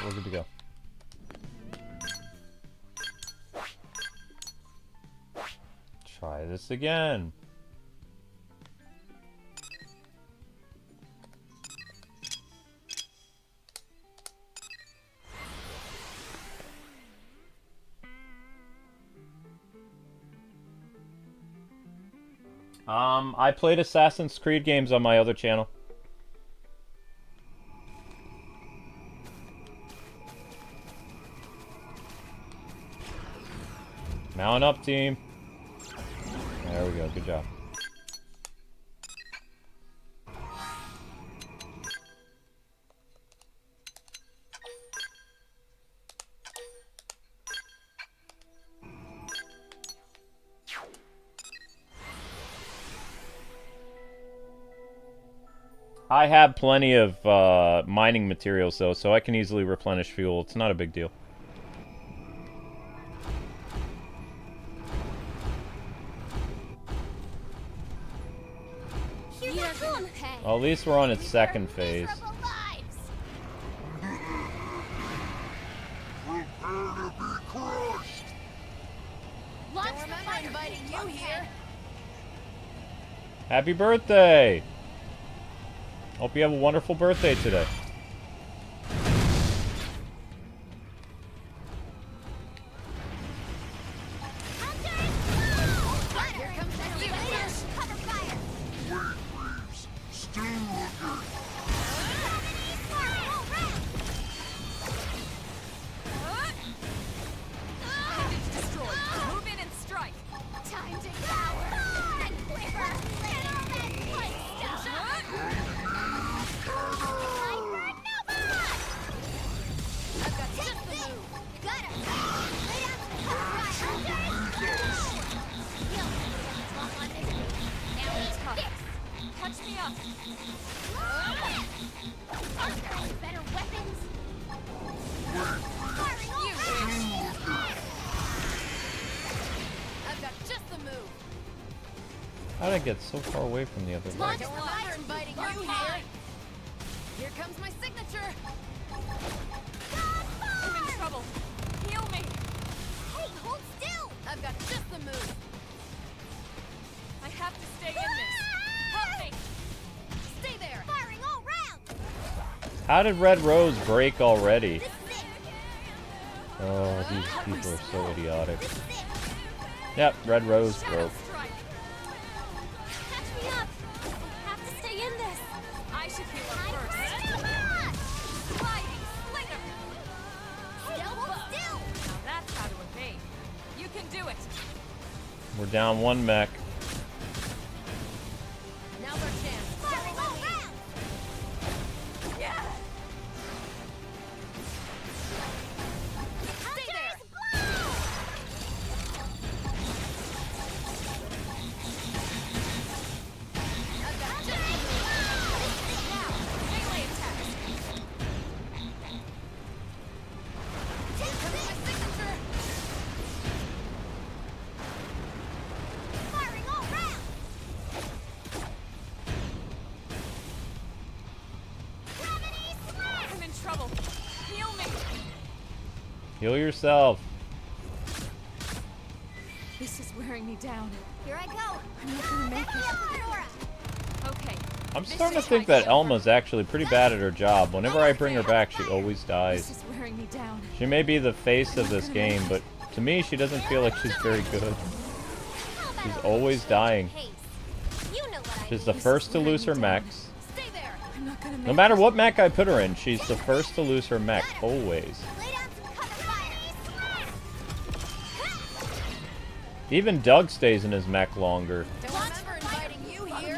We're good to go. Try this again. I played Assassin's Creed games on my other channel. Mount up, team. There we go. Good job. I have plenty of mining materials, though, so I can easily replenish fuel. It's not a big deal. down! Well, at least we're on its second phase. Miserable lives! Prepare to be crushed! Launch the fighter inviting you here! Happy birthday! Hope you have a wonderful birthday today. Here comes the Xeno! Cover fire! Wait, Reeves. Still looking. Destroyed. Move in and strike. Time to cower. And quiver. Let all that point stuff. Hyper Nova! I've got just the move. Got her. Lay down some cover fire. Now it's tough. Touch me up. Aren't there any better weapons? Firing all rounds. I've got just the move. How did I get so far away from the other Launch leg? the fire inviting you here. Here comes my signature. I'm in trouble. Heal me. Hey, hold still. I've got just the move. I have to stay in this. Help me. Stay there. Firing all rounds. How did Red Rose break already? This is it. Oh, these people are so idiotic. This is it. Yep, Red Rose broke. Strike. Catch me up. I have to stay in this. I should heal up first. Sliding slinger. Hey, hold still. Now that's how to evade. You can do it. We're down one mech. Now's our chance. Firing all rounds. Yeah. Stay there. I've got just the move. Now, melee attack. Here comes my signature. Firing all rounds. Gravity slam. I'm in trouble. Heal me. Heal yourself. This is wearing me down. Here I go. I'm not gonna make it. Okay. I'm starting to think that Elma's actually pretty bad at her job. Whenever I bring her back, she always This dies. is wearing me down. She may be the face of this game, but to me, she doesn't feel like she's very good. She's always dying. She's the first to lose her mechs. Stay there. I'm not gonna make No matter what mech I put her in, she's the first to lose her mech, always. Lay down some cover fire. Even Doug stays in his mech longer. Don't remember inviting you here.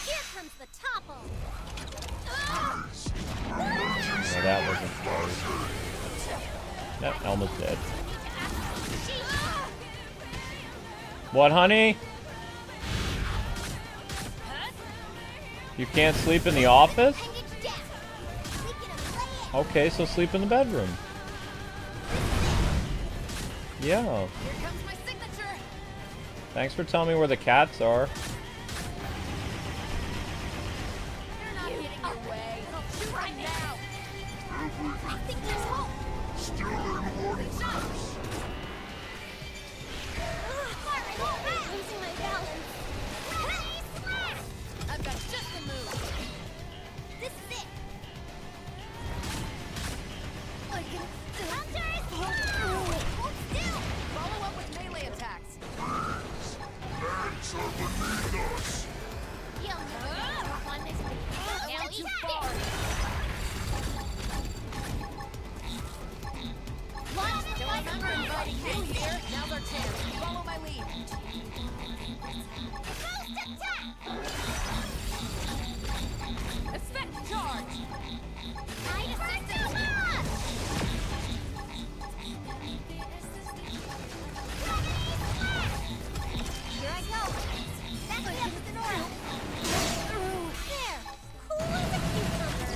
Here comes the topple. No, that wasn't close. Yep, Elma's dead. What, honey? You can't sleep in the office? Okay, so sleep in the bedroom. Yeah. Here comes my signature. Thanks for telling me where the cats are. You're not getting your way. I'll shoot right now. I think there's hope. Still in one piece. Firing all rounds. Losing my balance. I've got just the move. This is it. I can hold still. Follow up with melee attacks. Legs are beneath us. You'll never jump on this. Now eat far. Launch the remember inviting you here. Now's our chance. Follow my lead. Ghost attack! Expect charge! Night assistant! Here I go! Back me up with the Nora! There! Cool as a cucumber!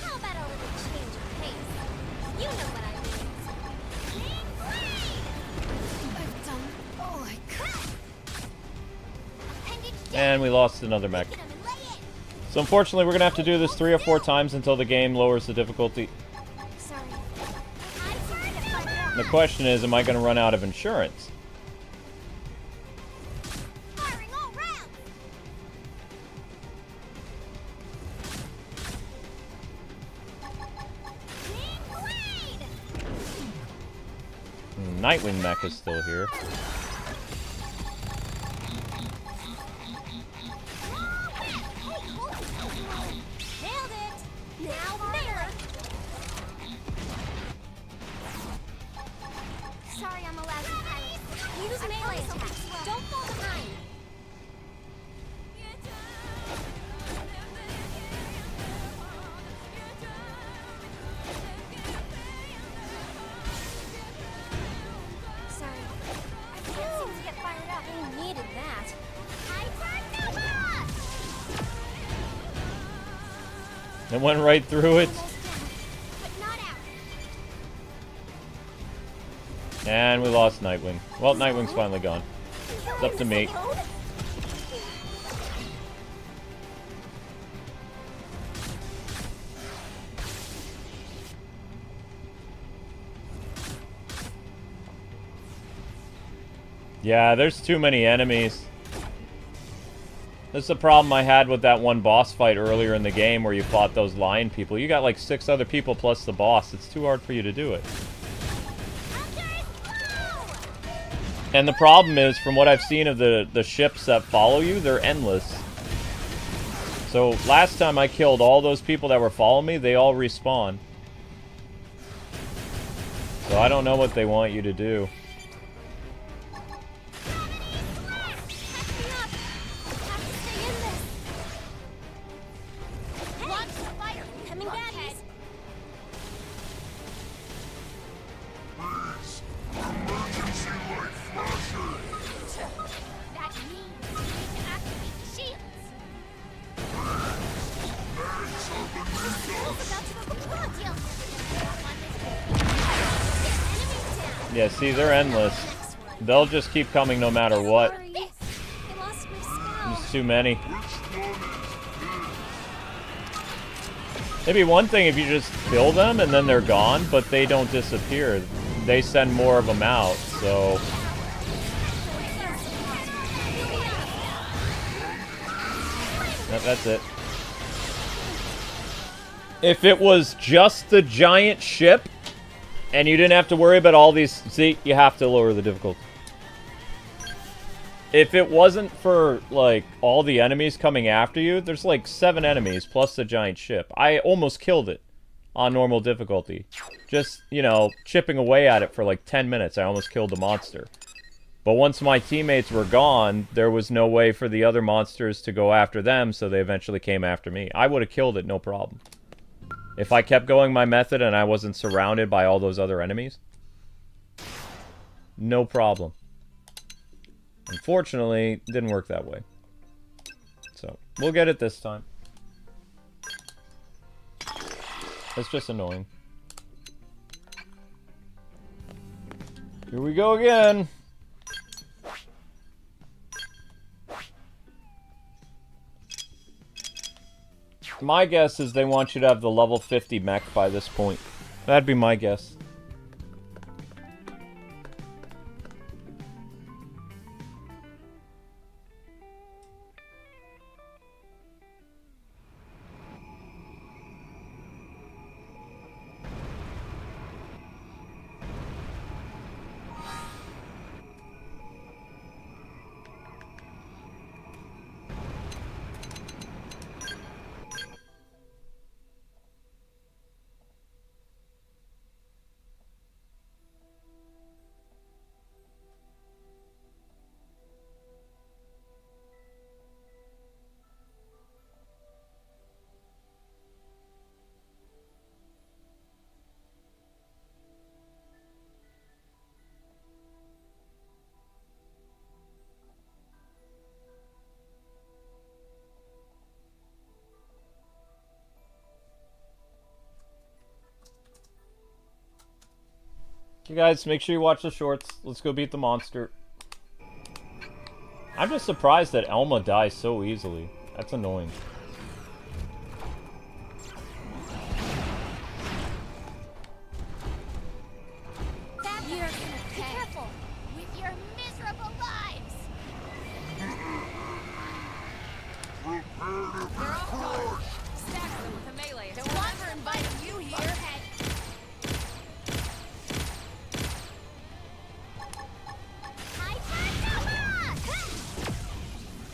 How about a little change of pace? You know what I mean. King Blade! I've done all I could. Appendage And we lost another mech. So unfortunately, we're gonna have to do this 3 or 4 times until the game lowers the difficulty. Sorry. The question is, am I gonna run out of insurance? Firing all round. Nightwing mech is still here. Nailed it. Now melee. Sorry, I'm a lousy pilot. Use melee attacks. Don't fall behind. Sorry. I can't seem to get fired up. I needed that. It went right through it. Almost down, but not out. And we lost Nightwing. Well, Nightwing's finally gone. It's up to me. Yeah, there's too many enemies. This is the problem I had with that one boss fight earlier in the game where you fought those lion people. You got like 6 other people plus the boss. It's too hard for you to do it. And the problem is, from what I've seen of the ships that follow you, they're endless. So last time I killed all those people that were following me, they all respawn. So I don't know what they want you to do. Yeah, see, they're endless. They'll just keep coming no matter what. There's too many. It'd be one thing if you just kill them and then they're gone, but they don't disappear. They send more of them out, so... That's it. If it was just the giant ship, and you didn't have to worry about all these... See, you have to lower the difficulty. If it wasn't for, like, all the enemies coming after you, there's like 7 enemies plus the giant ship. I almost killed it on normal difficulty. Just, you know, chipping away at it for like 10 minutes, I almost killed the monster. But once my teammates were gone, there was no way for the other monsters to go after them, so they eventually came after me. I would have killed it, no problem. If I kept going my method and I wasn't surrounded by all those other enemies, no problem. Unfortunately, it didn't work that way. So, we'll get it this time. It's just annoying. Here we go again. My guess is they want you to have the level 50 mech by this point. That'd be my guess. Okay, guys, make sure you watch the shorts. Let's go beat the monster. I'm just surprised that Elma dies so easily. That's annoying. You're gonna pay. Be careful with your miserable lives. They're all gone. Stack them with a melee. Don't ever invite you here. Okay.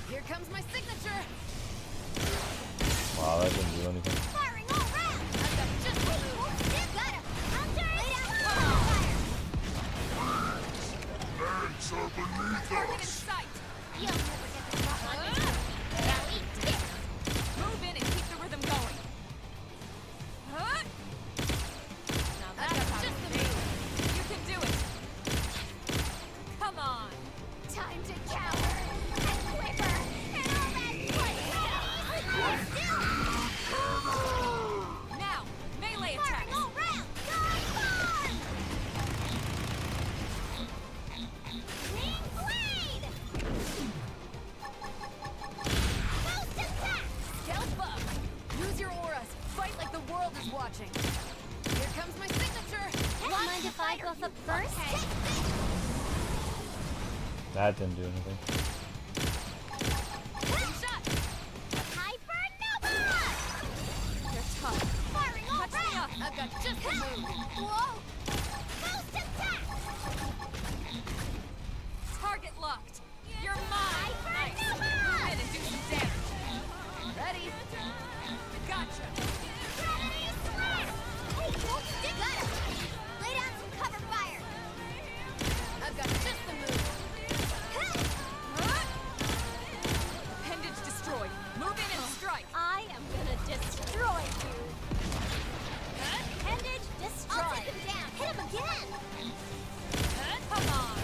Here comes my signature. Wow, that didn't do anything. Firing all round. I've got just one move. You got him. Hunter, lay down. Target in sight. You'll never get the drop on me. Now eat this. Move in and keep the rhythm going. Huh? Now that's just the move. You can do it. Come on. Time to cower and quiver and all that play. Now, melee attack. Firing all round. Gone. Wing blade. Ghost attack. Skell buff. Use your auras. Fight like the world is watching. Here comes my signature. Mind if I go up first? That didn't do anything. Shot. Hypernova. They're tough. Firing all Touch me round. up. I've got just the move. Whoa. Ghost attack. Target locked. You're mine. Nice. Move in and do some damage. Ready? Gotcha. Ready, smash. Hey, hold stick. Got him. Lay down some cover fire. I've got just the move. Appendage destroyed. Move in and strike. I am gonna destroy you. Appendage destroyed. I'll take him down. Hit him again. Come on.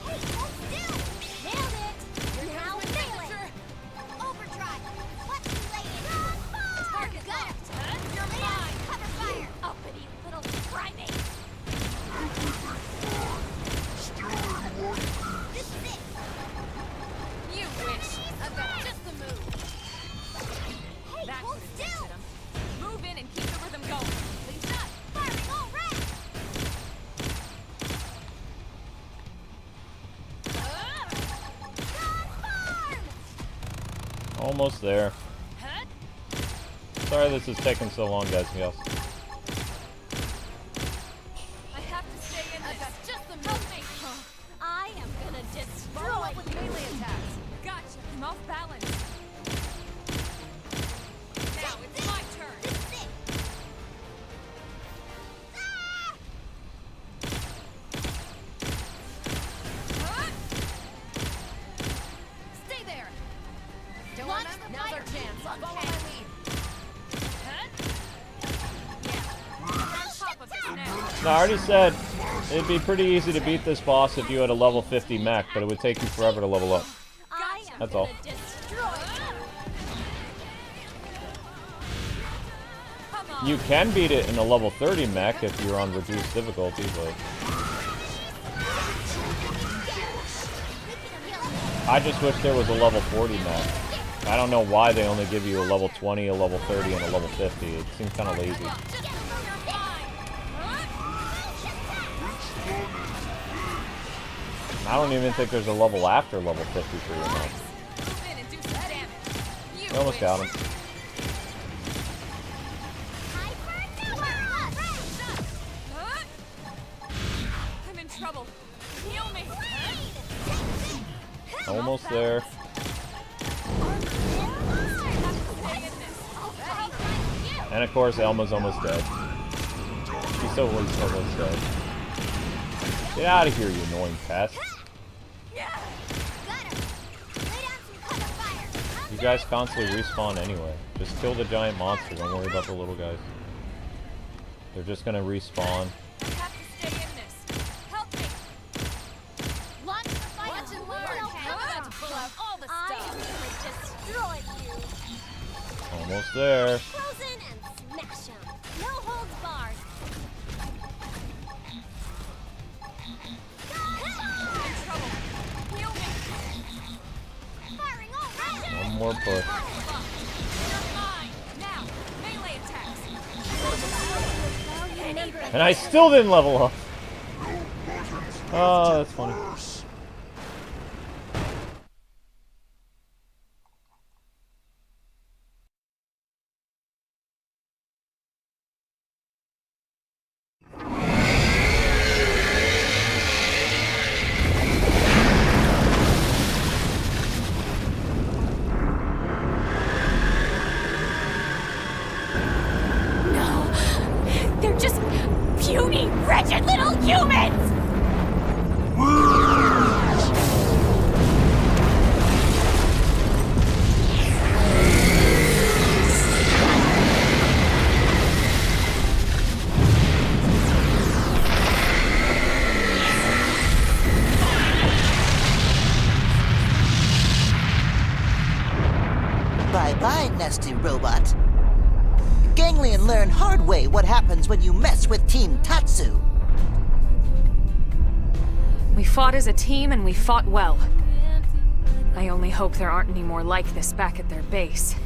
Hey, hold still. Nailed it. Here Now comes my melee. signature. Overdrive. Let's lay it on. Target Got locked. him. You're Lay down mine. some cover fire. Uppity little primate. This is it. You wish. I've got just the move. Hey, That hold should have still. hit him. Move in and keep the rhythm going. Clean shot. Firing all round. Almost there. Huh? Sorry this is taking so long, guys. Yes. I have to stay in this. I've got just the move. I am gonna destroy Follow up with you. melee attacks. Gotcha. I'm off balance. Now it's my turn. This is it. Huh? Stay there. Don't Launch remember? the Now's our fire. chance. Follow Okay. my lead. Huh? Yeah. We're on top of this now. No, I already said it'd be pretty easy to beat this boss if you had a level 50 mech, but it would take you forever to level up. I am That's gonna all. destroy you. Come on. You can beat it in a level 30 mech if you're on reduced difficulty, but I just wish there was a level 40 mech. I don't know why they only give you a level 20, a level 30, and a level 50. It seems kind of lazy. I don't even think there's a level after level 50 for your mech. Move in and do some damage. You We almost got him. Huh? I'm in trouble. Heal me. Almost there. Stay in this. Ready? And of course, Elma's almost dead. She's so almost dead. Get out of here, you annoying pest. You guys constantly respawn anyway. Just kill the giant monster, don't worry about the little guys. They're just gonna respawn. I have to stay in this. Help me. Launch the fire. Watch and learn. I'm about to pull out all the I am stuff. gonna destroy you. Almost there. Frozen and smash 'em. No holds barred. I'm in trouble. Heal me. more push. And I still didn't level up. Oh, that's funny. They're just puny, wretched little humans! Bye-bye, nasty robot. Ganglion learn hard way what happens when you mess with Team Tatsu. We fought as a team and we fought well. I only hope there aren't any more like this back at their base.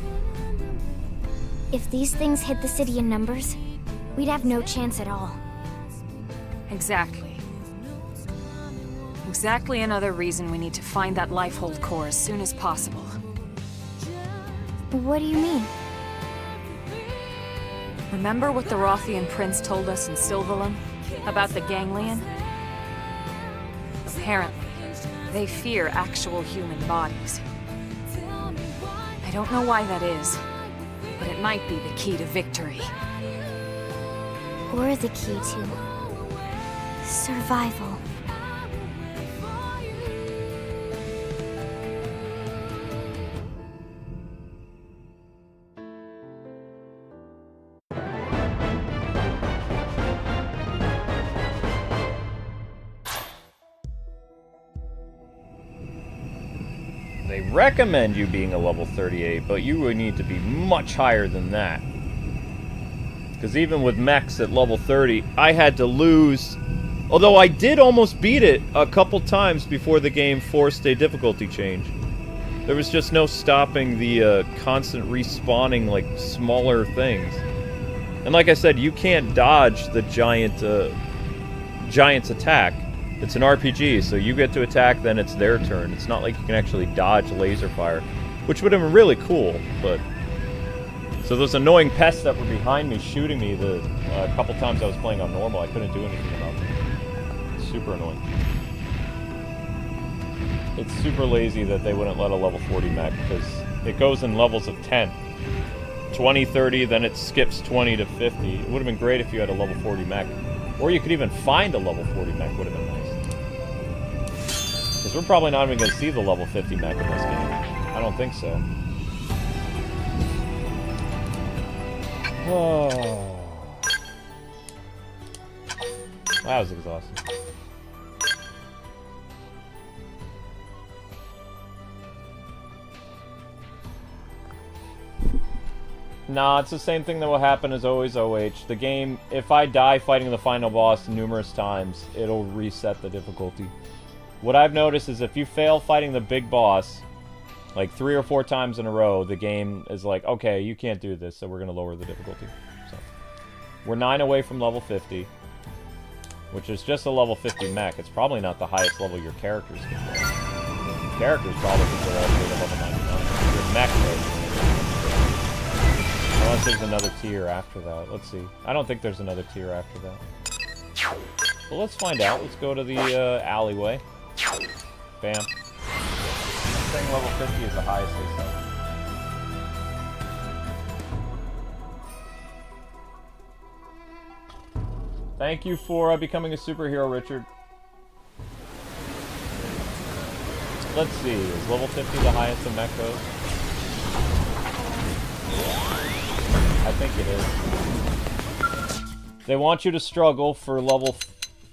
If these things hit the city in numbers, we'd have no chance at all. Exactly. Exactly another reason we need to find that Lifehold core as soon as possible. What do you mean? Remember what the Rothian prince told us in Sylvalum about the Ganglion? Apparently, they fear actual human bodies. I don't know why that is, but it might be the key to victory. Or the key to survival. They recommend you being a level 38, but you would need to be much higher than that. Because even with mechs at level 30, I had to lose... Although I did almost beat it a couple times before the game forced a difficulty change. There was just no stopping the constant respawning, like, smaller things. And like I said, you can't dodge the giant's attack. It's an RPG, so you get to attack, then it's their turn. It's not like you can actually dodge laser fire, which would have been really cool, but... So those annoying pests that were behind me shooting me the couple times I was playing on normal, I couldn't do anything about them. It's super annoying. It's super lazy that they wouldn't let a level 40 mech, because it goes in levels of 10. 20, 30, then it skips 20 to 50. It would have been great if you had a level 40 mech. Or you could even find a level 40 mech, would have been nice. Because we're probably not even going to see the level 50 mech in this game. I don't think so. Oh. That was exhausting. Nah, it's the same thing that will happen as always OH. The game, if I die fighting the final boss numerous times, it'll reset the difficulty. What I've noticed is if you fail fighting the big boss, like 3 or 4 times in a row, the game is like, okay, you can't do this, so we're going to lower the difficulty. So, we're 9 away from level 50, which is just a level 50 mech. It's probably not the highest level your characters can go. Characters probably can go all the way to level 99. Your mech, though. Unless there's another tier after that. Let's see. I don't think there's another tier after that. Well, let's find out. Let's go to the alleyway. Bam. Saying level 50 is the highest they sell. Thank you for becoming a superhero, Richard. Let's see. Is level 50 the highest in mech goes? I think it is. They want you to struggle for level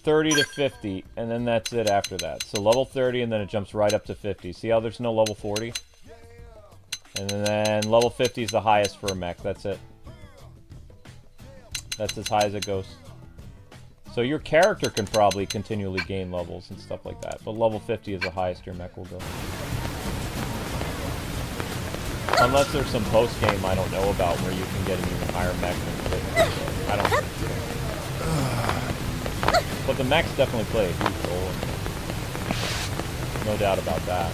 30 to 50, and then that's it after that. So level 30, and then it jumps right up to 50. See how there's no level 40? And then level 50 is the highest for a mech. That's it. That's as high as it goes. So your character can probably continually gain levels and stuff like that, but level 50 is the highest your mech will go. Unless there's some post-game I don't know about where you can get an even higher mech than 50. I don't think so. But the mechs definitely play a huge role. No doubt about that.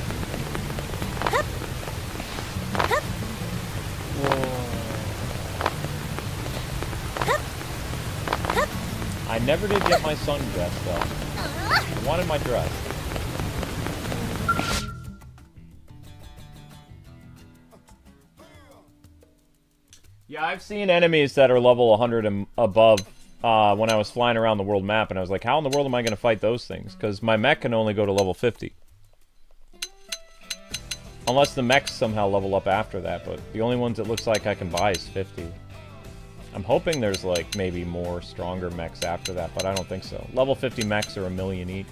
I never did get my son dressed though. I wanted my dress. Yeah, I've seen enemies that are level 100 and above when I was flying around the world map, and I was like, how in the world am I going to fight those things? Because my mech can only go to level 50. Unless the mechs somehow level up after that, but the only ones it looks like I can buy is 50. I'm hoping there's, like, maybe more stronger mechs after that, but I don't think so. Level 50 mechs are 1 million each.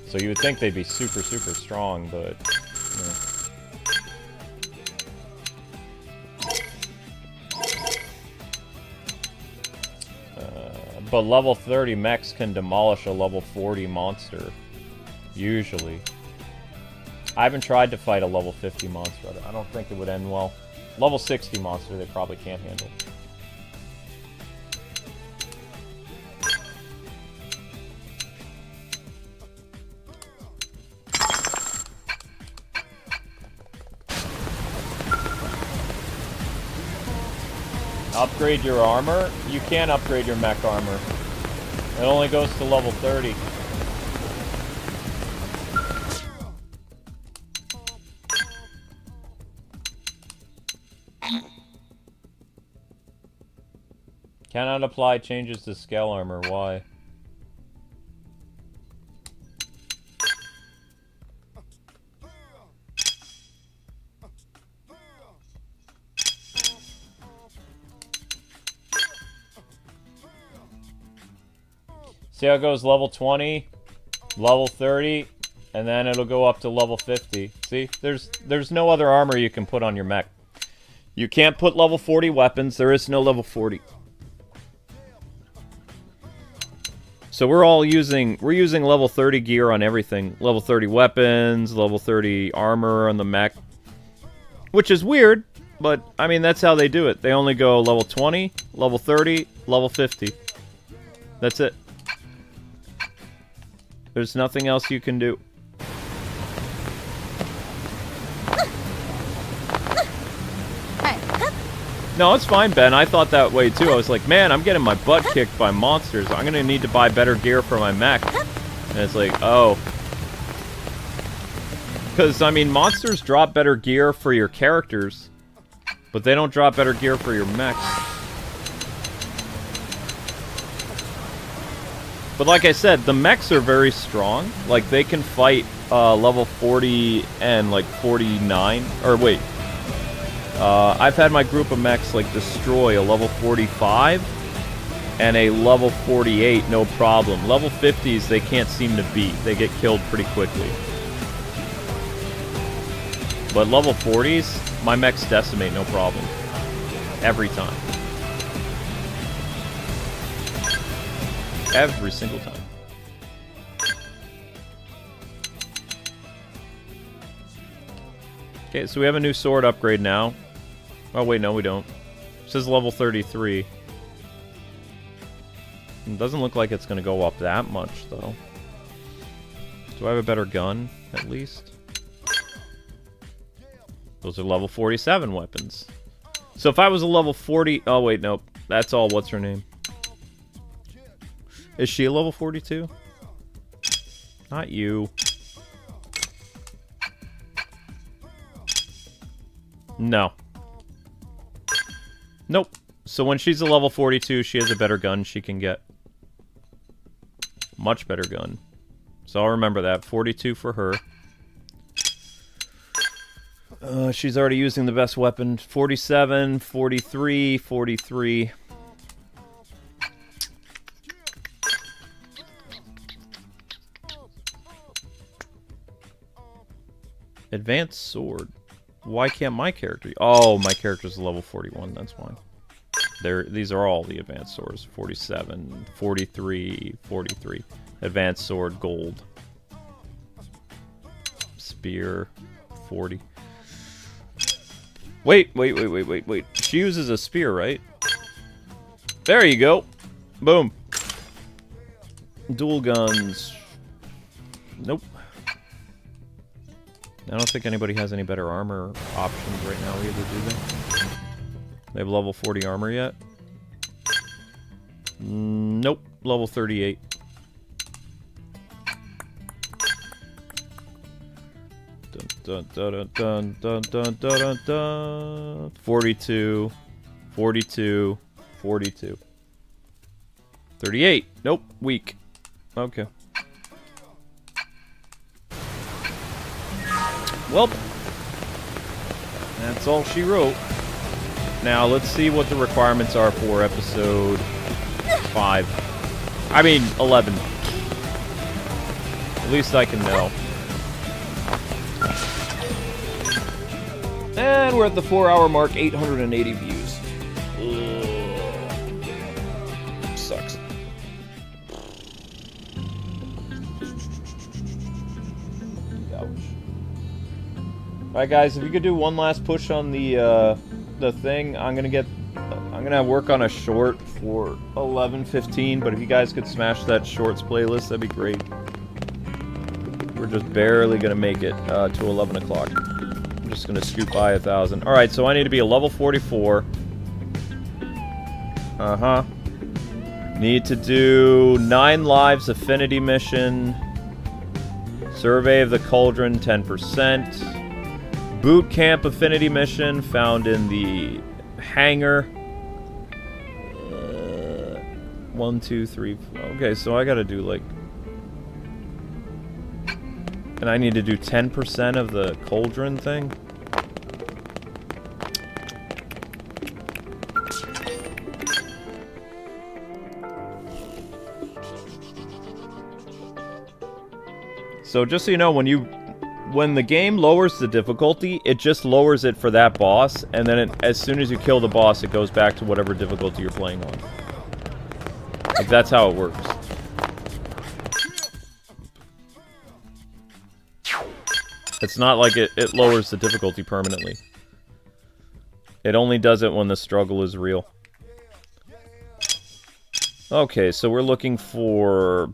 So you would think they'd be super, super strong, but... You know. But level 30 mechs can demolish a level 40 monster. Usually. I haven't tried to fight a level 50 monster. I don't think it would end well. Level 60 monster they probably can't handle. Upgrade your armor? You can't upgrade your mech armor. It only goes to level 30. Cannot apply changes to Skell armor. Why? See how it goes level 20, level 30, and then it'll go up to level 50. See? There's no other armor you can put on your mech. You can't put level 40 weapons. There is no level 40. So we're using level 30 gear on everything. Level 30 weapons, level 30 armor on the mech. Which is weird, but I mean that's how they do it. They only go level 20, level 30, level 50. That's it. There's nothing else you can do. No, it's fine, Ben. I thought that way too. I was like, man, I'm getting my butt kicked by monsters. I'm gonna need to buy better gear for my mech. And it's like, oh. Because, I mean, monsters drop better gear for your characters, but they don't drop better gear for your mechs. But like I said, the mechs are very strong. Like, they can fight level 40 and, like, 49. Or, wait. I've had my group of mechs, like, destroy a level 45 and a level 48, no problem. Level 50s, they can't seem to beat. They get killed pretty quickly. But level 40s, my mechs decimate, no problem. Every time. Every single time. Okay, so we have a new sword upgrade now. Oh, wait, no, we don't. It says level 33. It doesn't look like it's going to go up that much, though. Do I have a better gun, at least? Those are level 47 weapons. So if I was a level 40... Oh, wait, nope. That's all. What's her name? Is she a level 42? Not you. No. Nope. So when she's a level 42, she has a better gun she can get. Much better gun. So I'll remember that. 42 for her. She's already using the best weapon. 47, 43, 43. Advanced sword. Why can't my character... Oh, my character's level 41, that's why. These are all the advanced swords. 47, 43, 43. Advanced sword, gold. Spear, 40. Wait. She uses a spear, right? There you go. Boom. Dual guns. Nope. I don't think anybody has any better armor options right now either, do they? They have level 40 armor yet? Nope. Level 38. Dun, dun, dun, dun, dun, dun, dun, dun. 42. 42. 42. 38. Nope. Weak. Okay. Well, that's all she wrote. Now, let's see what the requirements are for episode 5. I mean, 11. At least I can know. And we're at the 4-hour mark, 880 views. Ugh. Sucks. Alright guys, if you could do one last push on the thing, I'm gonna work on a short for 11:15, but if you guys could smash that shorts playlist, that'd be great. We're just barely gonna make it to 11 o'clock. I'm just gonna scoop by 1,000. Alright, so I need to be a level 44. Need to do 9 lives affinity mission. Survey of the Cauldron, 10%. Boot camp affinity mission found in the hangar. 1, 2, 3. Okay, so I gotta do like. And I need to do 10% of the Cauldron thing. So just so you know, when the game lowers the difficulty, it just lowers it for that boss, and then as soon as you kill the boss, it goes back to whatever difficulty you're playing on. Like, that's how it works. It's not like it lowers the difficulty permanently. It only does it when the struggle is real. Okay, so we're looking for...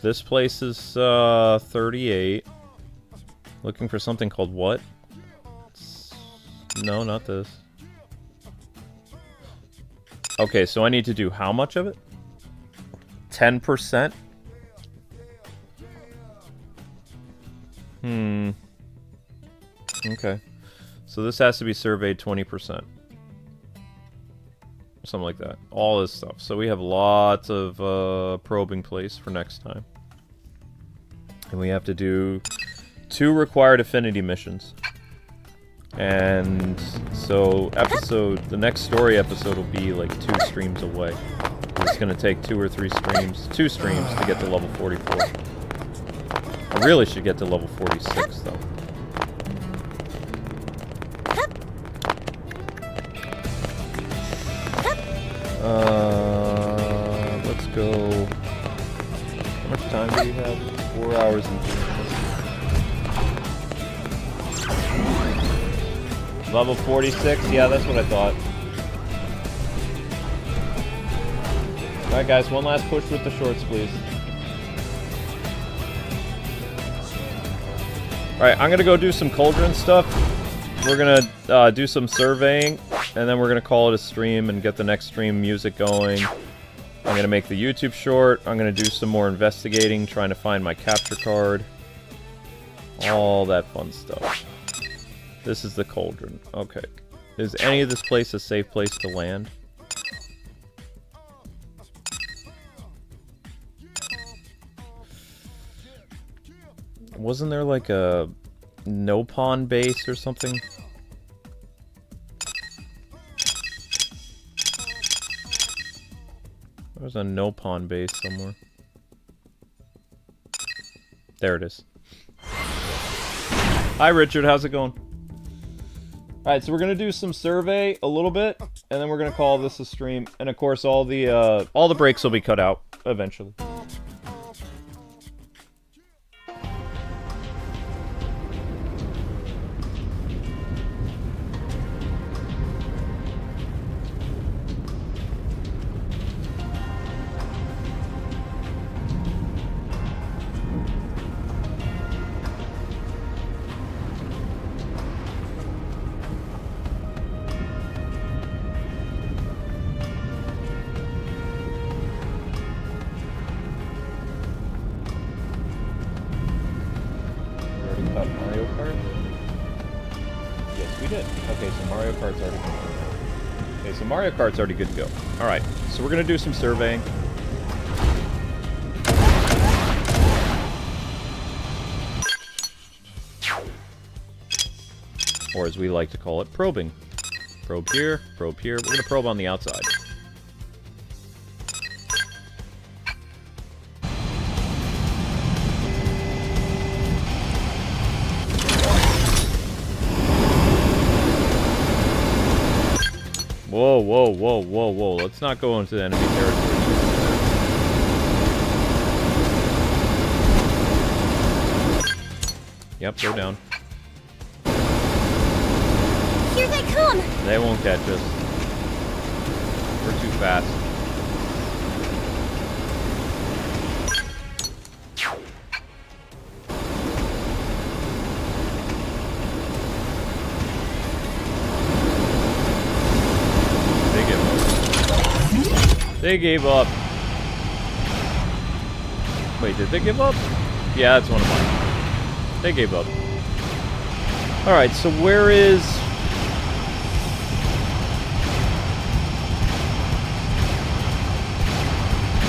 This place is 38. Looking for something called what? No, not this. Okay, so I need to do how much of it? 10%? Okay. So this has to be surveyed 20%. Something like that. All this stuff. So we have lots of probing place for next time. And we have to do 2 required affinity missions. And so the next story episode will be like 2 streams away. It's gonna take 2 or 3 streams, 2 streams to get to level 44. I really should get to level 46 though. Let's go. How much time do we have? 4 hours and 2 minutes. Level 46? Yeah, that's what I thought. Alright guys, one last push with the shorts, please. Alright, I'm gonna go do some Cauldron stuff. We're gonna do some surveying, and then we're gonna call it a stream and get the next stream music going. I'm gonna make the YouTube short. I'm gonna do some more investigating, trying to find my capture card. All that fun stuff. This is the Cauldron. Okay. Is any of this place a safe place to land? Wasn't there like a no-pawn base or something? There's a no-pawn base somewhere. There it is. Hi Richard, how's it going? Alright, so we're gonna do some survey a little bit, and then we're gonna call this a stream. And of course all the breaks will be cut out eventually. did. Okay, so Mario Kart's already confirmed. Okay, so Mario Kart's already good to go. Alright, so we're gonna do some surveying. Or as we like to call it, probing. Probe here, probe here. We're gonna probe on the outside. Whoa, whoa, whoa, whoa, whoa. Let's not go into the enemy territory. Yep, go down. Here they come! They won't catch us. We're too fast. They gave up. Wait, did they give up? Yeah, that's one of mine. They gave up. Alright, so where is...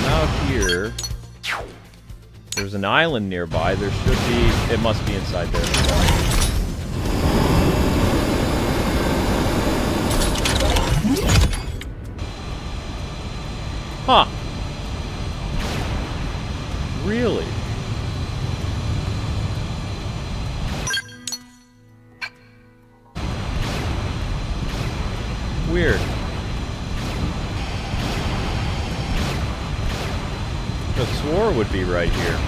Out here... There's an island nearby. There should be... It must be inside there. Huh. Really? Weird. I swore it would be right here.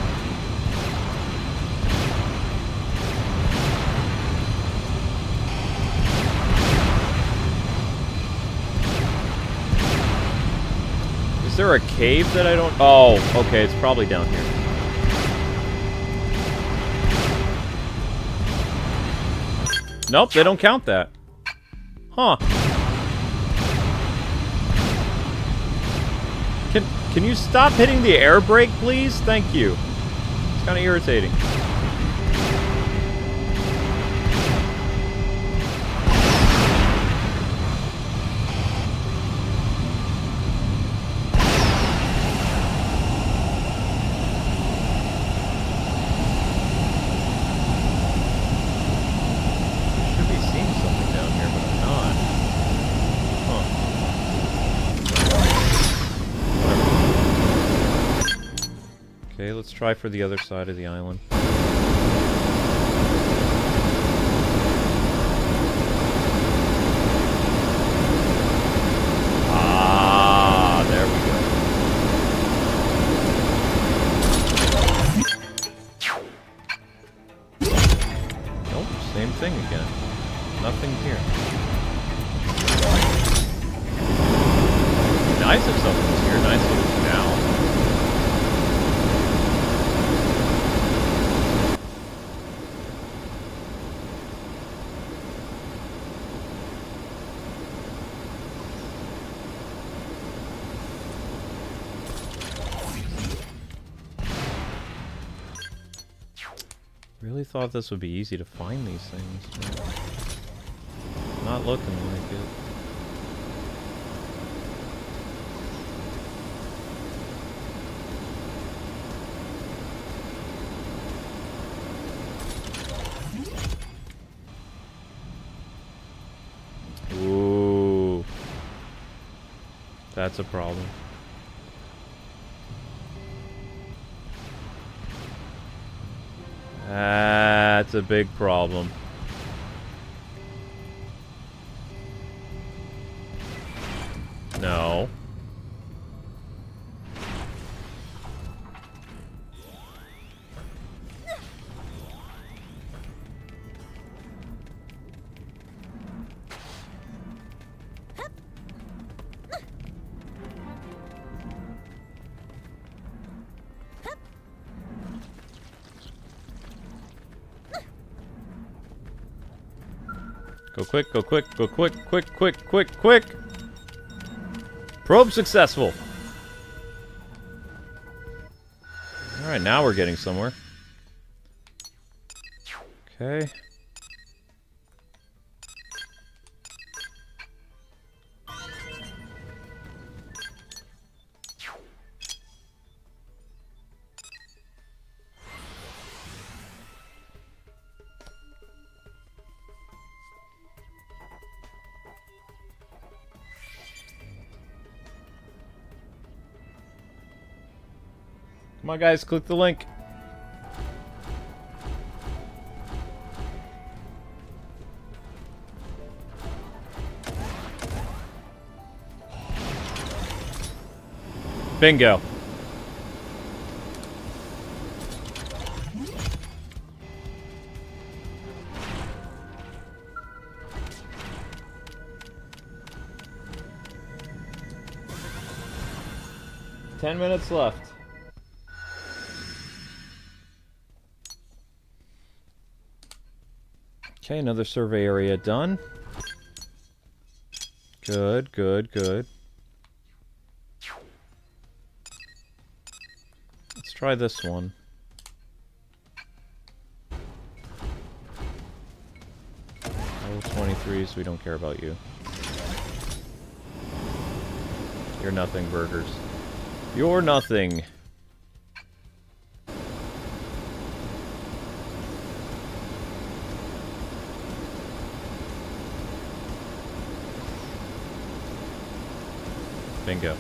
Is there a cave that I don't... Oh, okay, it's probably down here. Nope, they don't count that. Huh. Can you stop hitting the air brake, please? Thank you. It's kind of irritating. Okay, let's try for the other side of the island. Ah, there we go. Nope, same thing again. Nothing here. Nice if something was here. Nice little canal. Really thought this would be easy to find these things. Not looking like it. Ooh. That's a problem. That's a big problem. No. Go quick, go quick, go quick, quick, quick, quick, quick! Probe successful! Alright, now we're getting somewhere. Okay. Come on, guys, click the link. Bingo. 10 minutes left. Okay, another survey area done. Good, good, good. Let's try this one. Level 23s, we don't care about you. You're nothing, burgers. You're nothing. Bingo.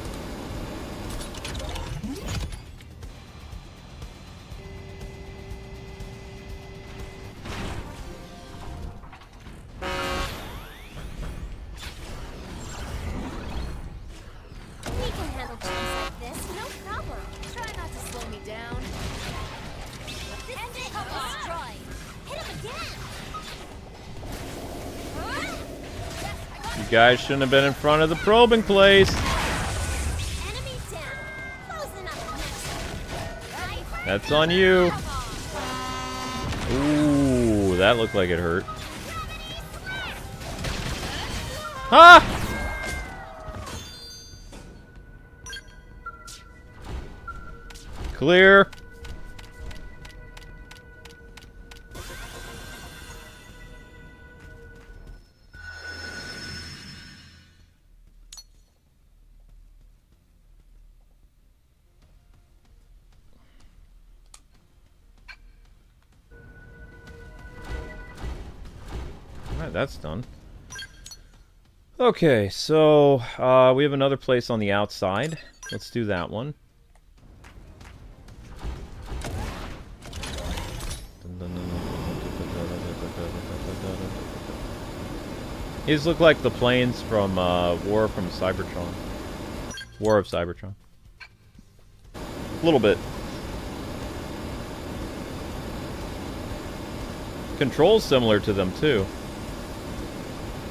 We can handle chance like this, no problem. Try not to slow me down. This is destroyed. Hit him again. You guys shouldn't have been in front of the probing place. Enemy down. Closing up next. That's on you. Ooh, that looked like it hurt. Ah! Clear. Alright, that's done. Okay, so we have another place on the outside. Let's do that one. These look like the planes from War of Cybertron. A little bit. Controls similar to them too.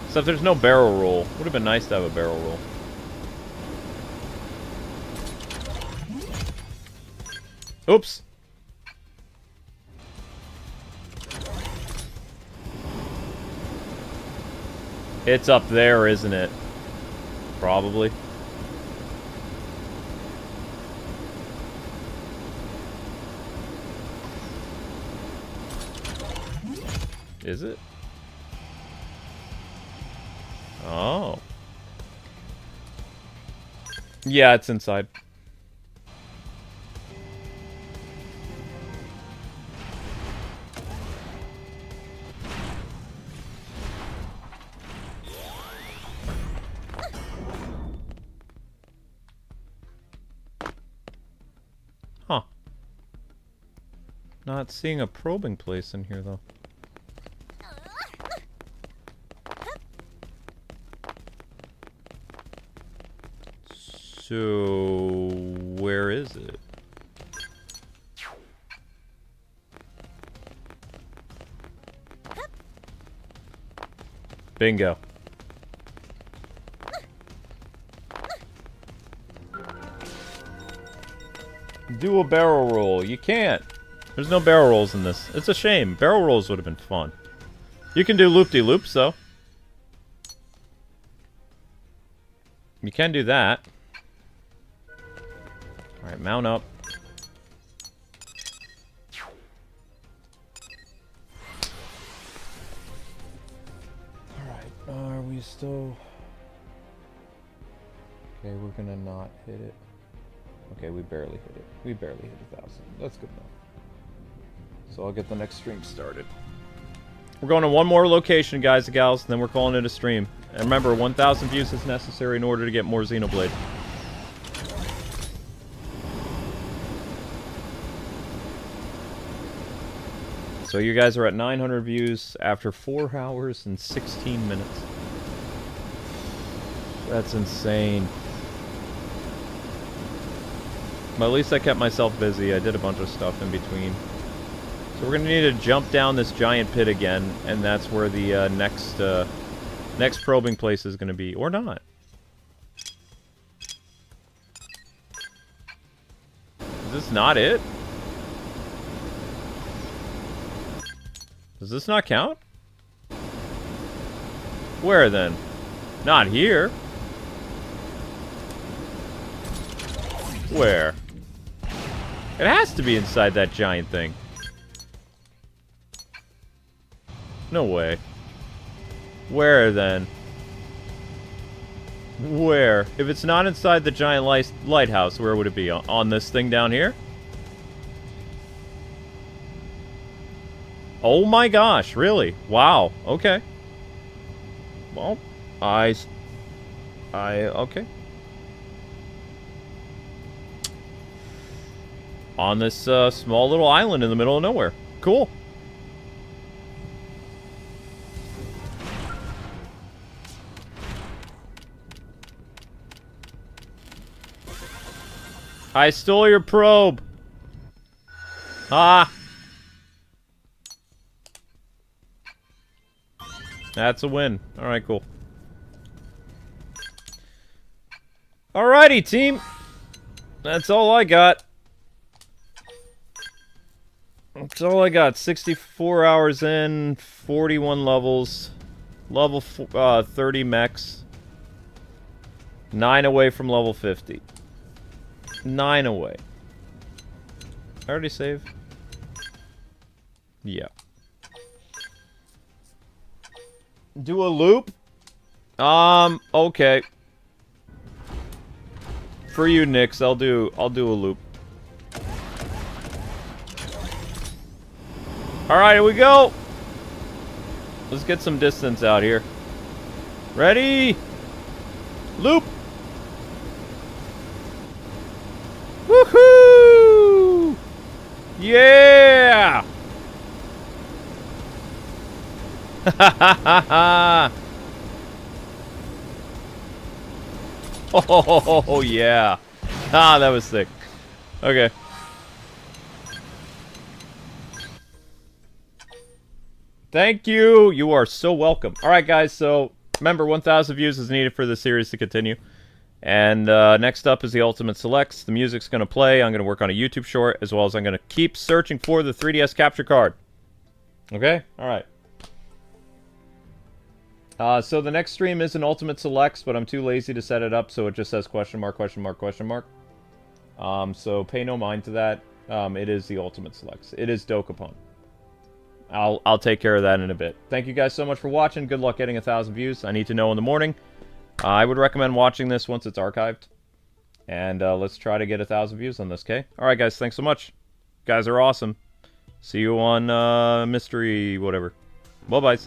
Except there's no barrel roll. Would have been nice to have a barrel roll. Oops. It's up there, isn't it? Probably. Is it? Oh. Yeah, it's inside. Huh. Not seeing a probing place in here, though. So, where is it? Bingo. Do a barrel roll. You can't. There's no barrel rolls in this. It's a shame. Barrel rolls would have been fun. You can do loop-de-loops, though. You can do that. Alright, mount up. Alright, are we still... Okay, we're gonna not hit it. Okay, we barely hit it. We barely hit 1,000. That's good enough. So I'll get the next stream started. We're going to one more location, guys and gals, and then we're calling it a stream. And remember, 1,000 views is necessary in order to get more Xenoblade. So you guys are at 900 views after 4 hours and 16 minutes. That's insane. But at least I kept myself busy. I did a bunch of stuff in between. So we're gonna need to jump down this giant pit again, and that's where the next probing place is gonna be, or not. Is this not it? Does this not count? Where then? Not here. Where? It has to be inside that giant thing. No way. Where then? Where? If it's not inside the giant lighthouse, where would it be? On this thing down here? Oh my gosh, really? Wow, okay. Well, okay. On this small little island in the middle of nowhere. Cool. I stole your probe. Ah. That's a win. Alright, cool. Alrighty, team. That's all I got. That's all I got. 64 hours in, 41 levels, level 30 mechs, 9 away from level 50. 9 away. I already saved? Yeah. Do a loop? Okay. For you, Nix, I'll do a loop. Alright, here we go! Let's get some distance out here. Ready? Loop! Woohoo! Yeah! Ha ha ha ha! Oh yeah! Ah, that was sick. Okay. Thank you! You are so welcome. Alright guys, so remember 1,000 views is needed for the series to continue. And next up is the Ultimate Selects. The music's going to play. I'm going to work on a YouTube short, as well as I'm going to keep searching for the 3DS capture card. Okay? Alright. So the next stream is an Ultimate Selects, but I'm too lazy to set it up, so it just says question mark, question mark, question mark. So pay no mind to that. It is the Ultimate Selects. It is Dokapon. I'll take care of that in a bit. Thank you guys so much for watching. Good luck getting 1,000 views. I need to know in the morning. I would recommend watching this once it's archived. And let's try to get 1,000 views on this, okay? Alright guys, thanks so much. You guys are awesome. See you on Mystery whatever. Bye-bye.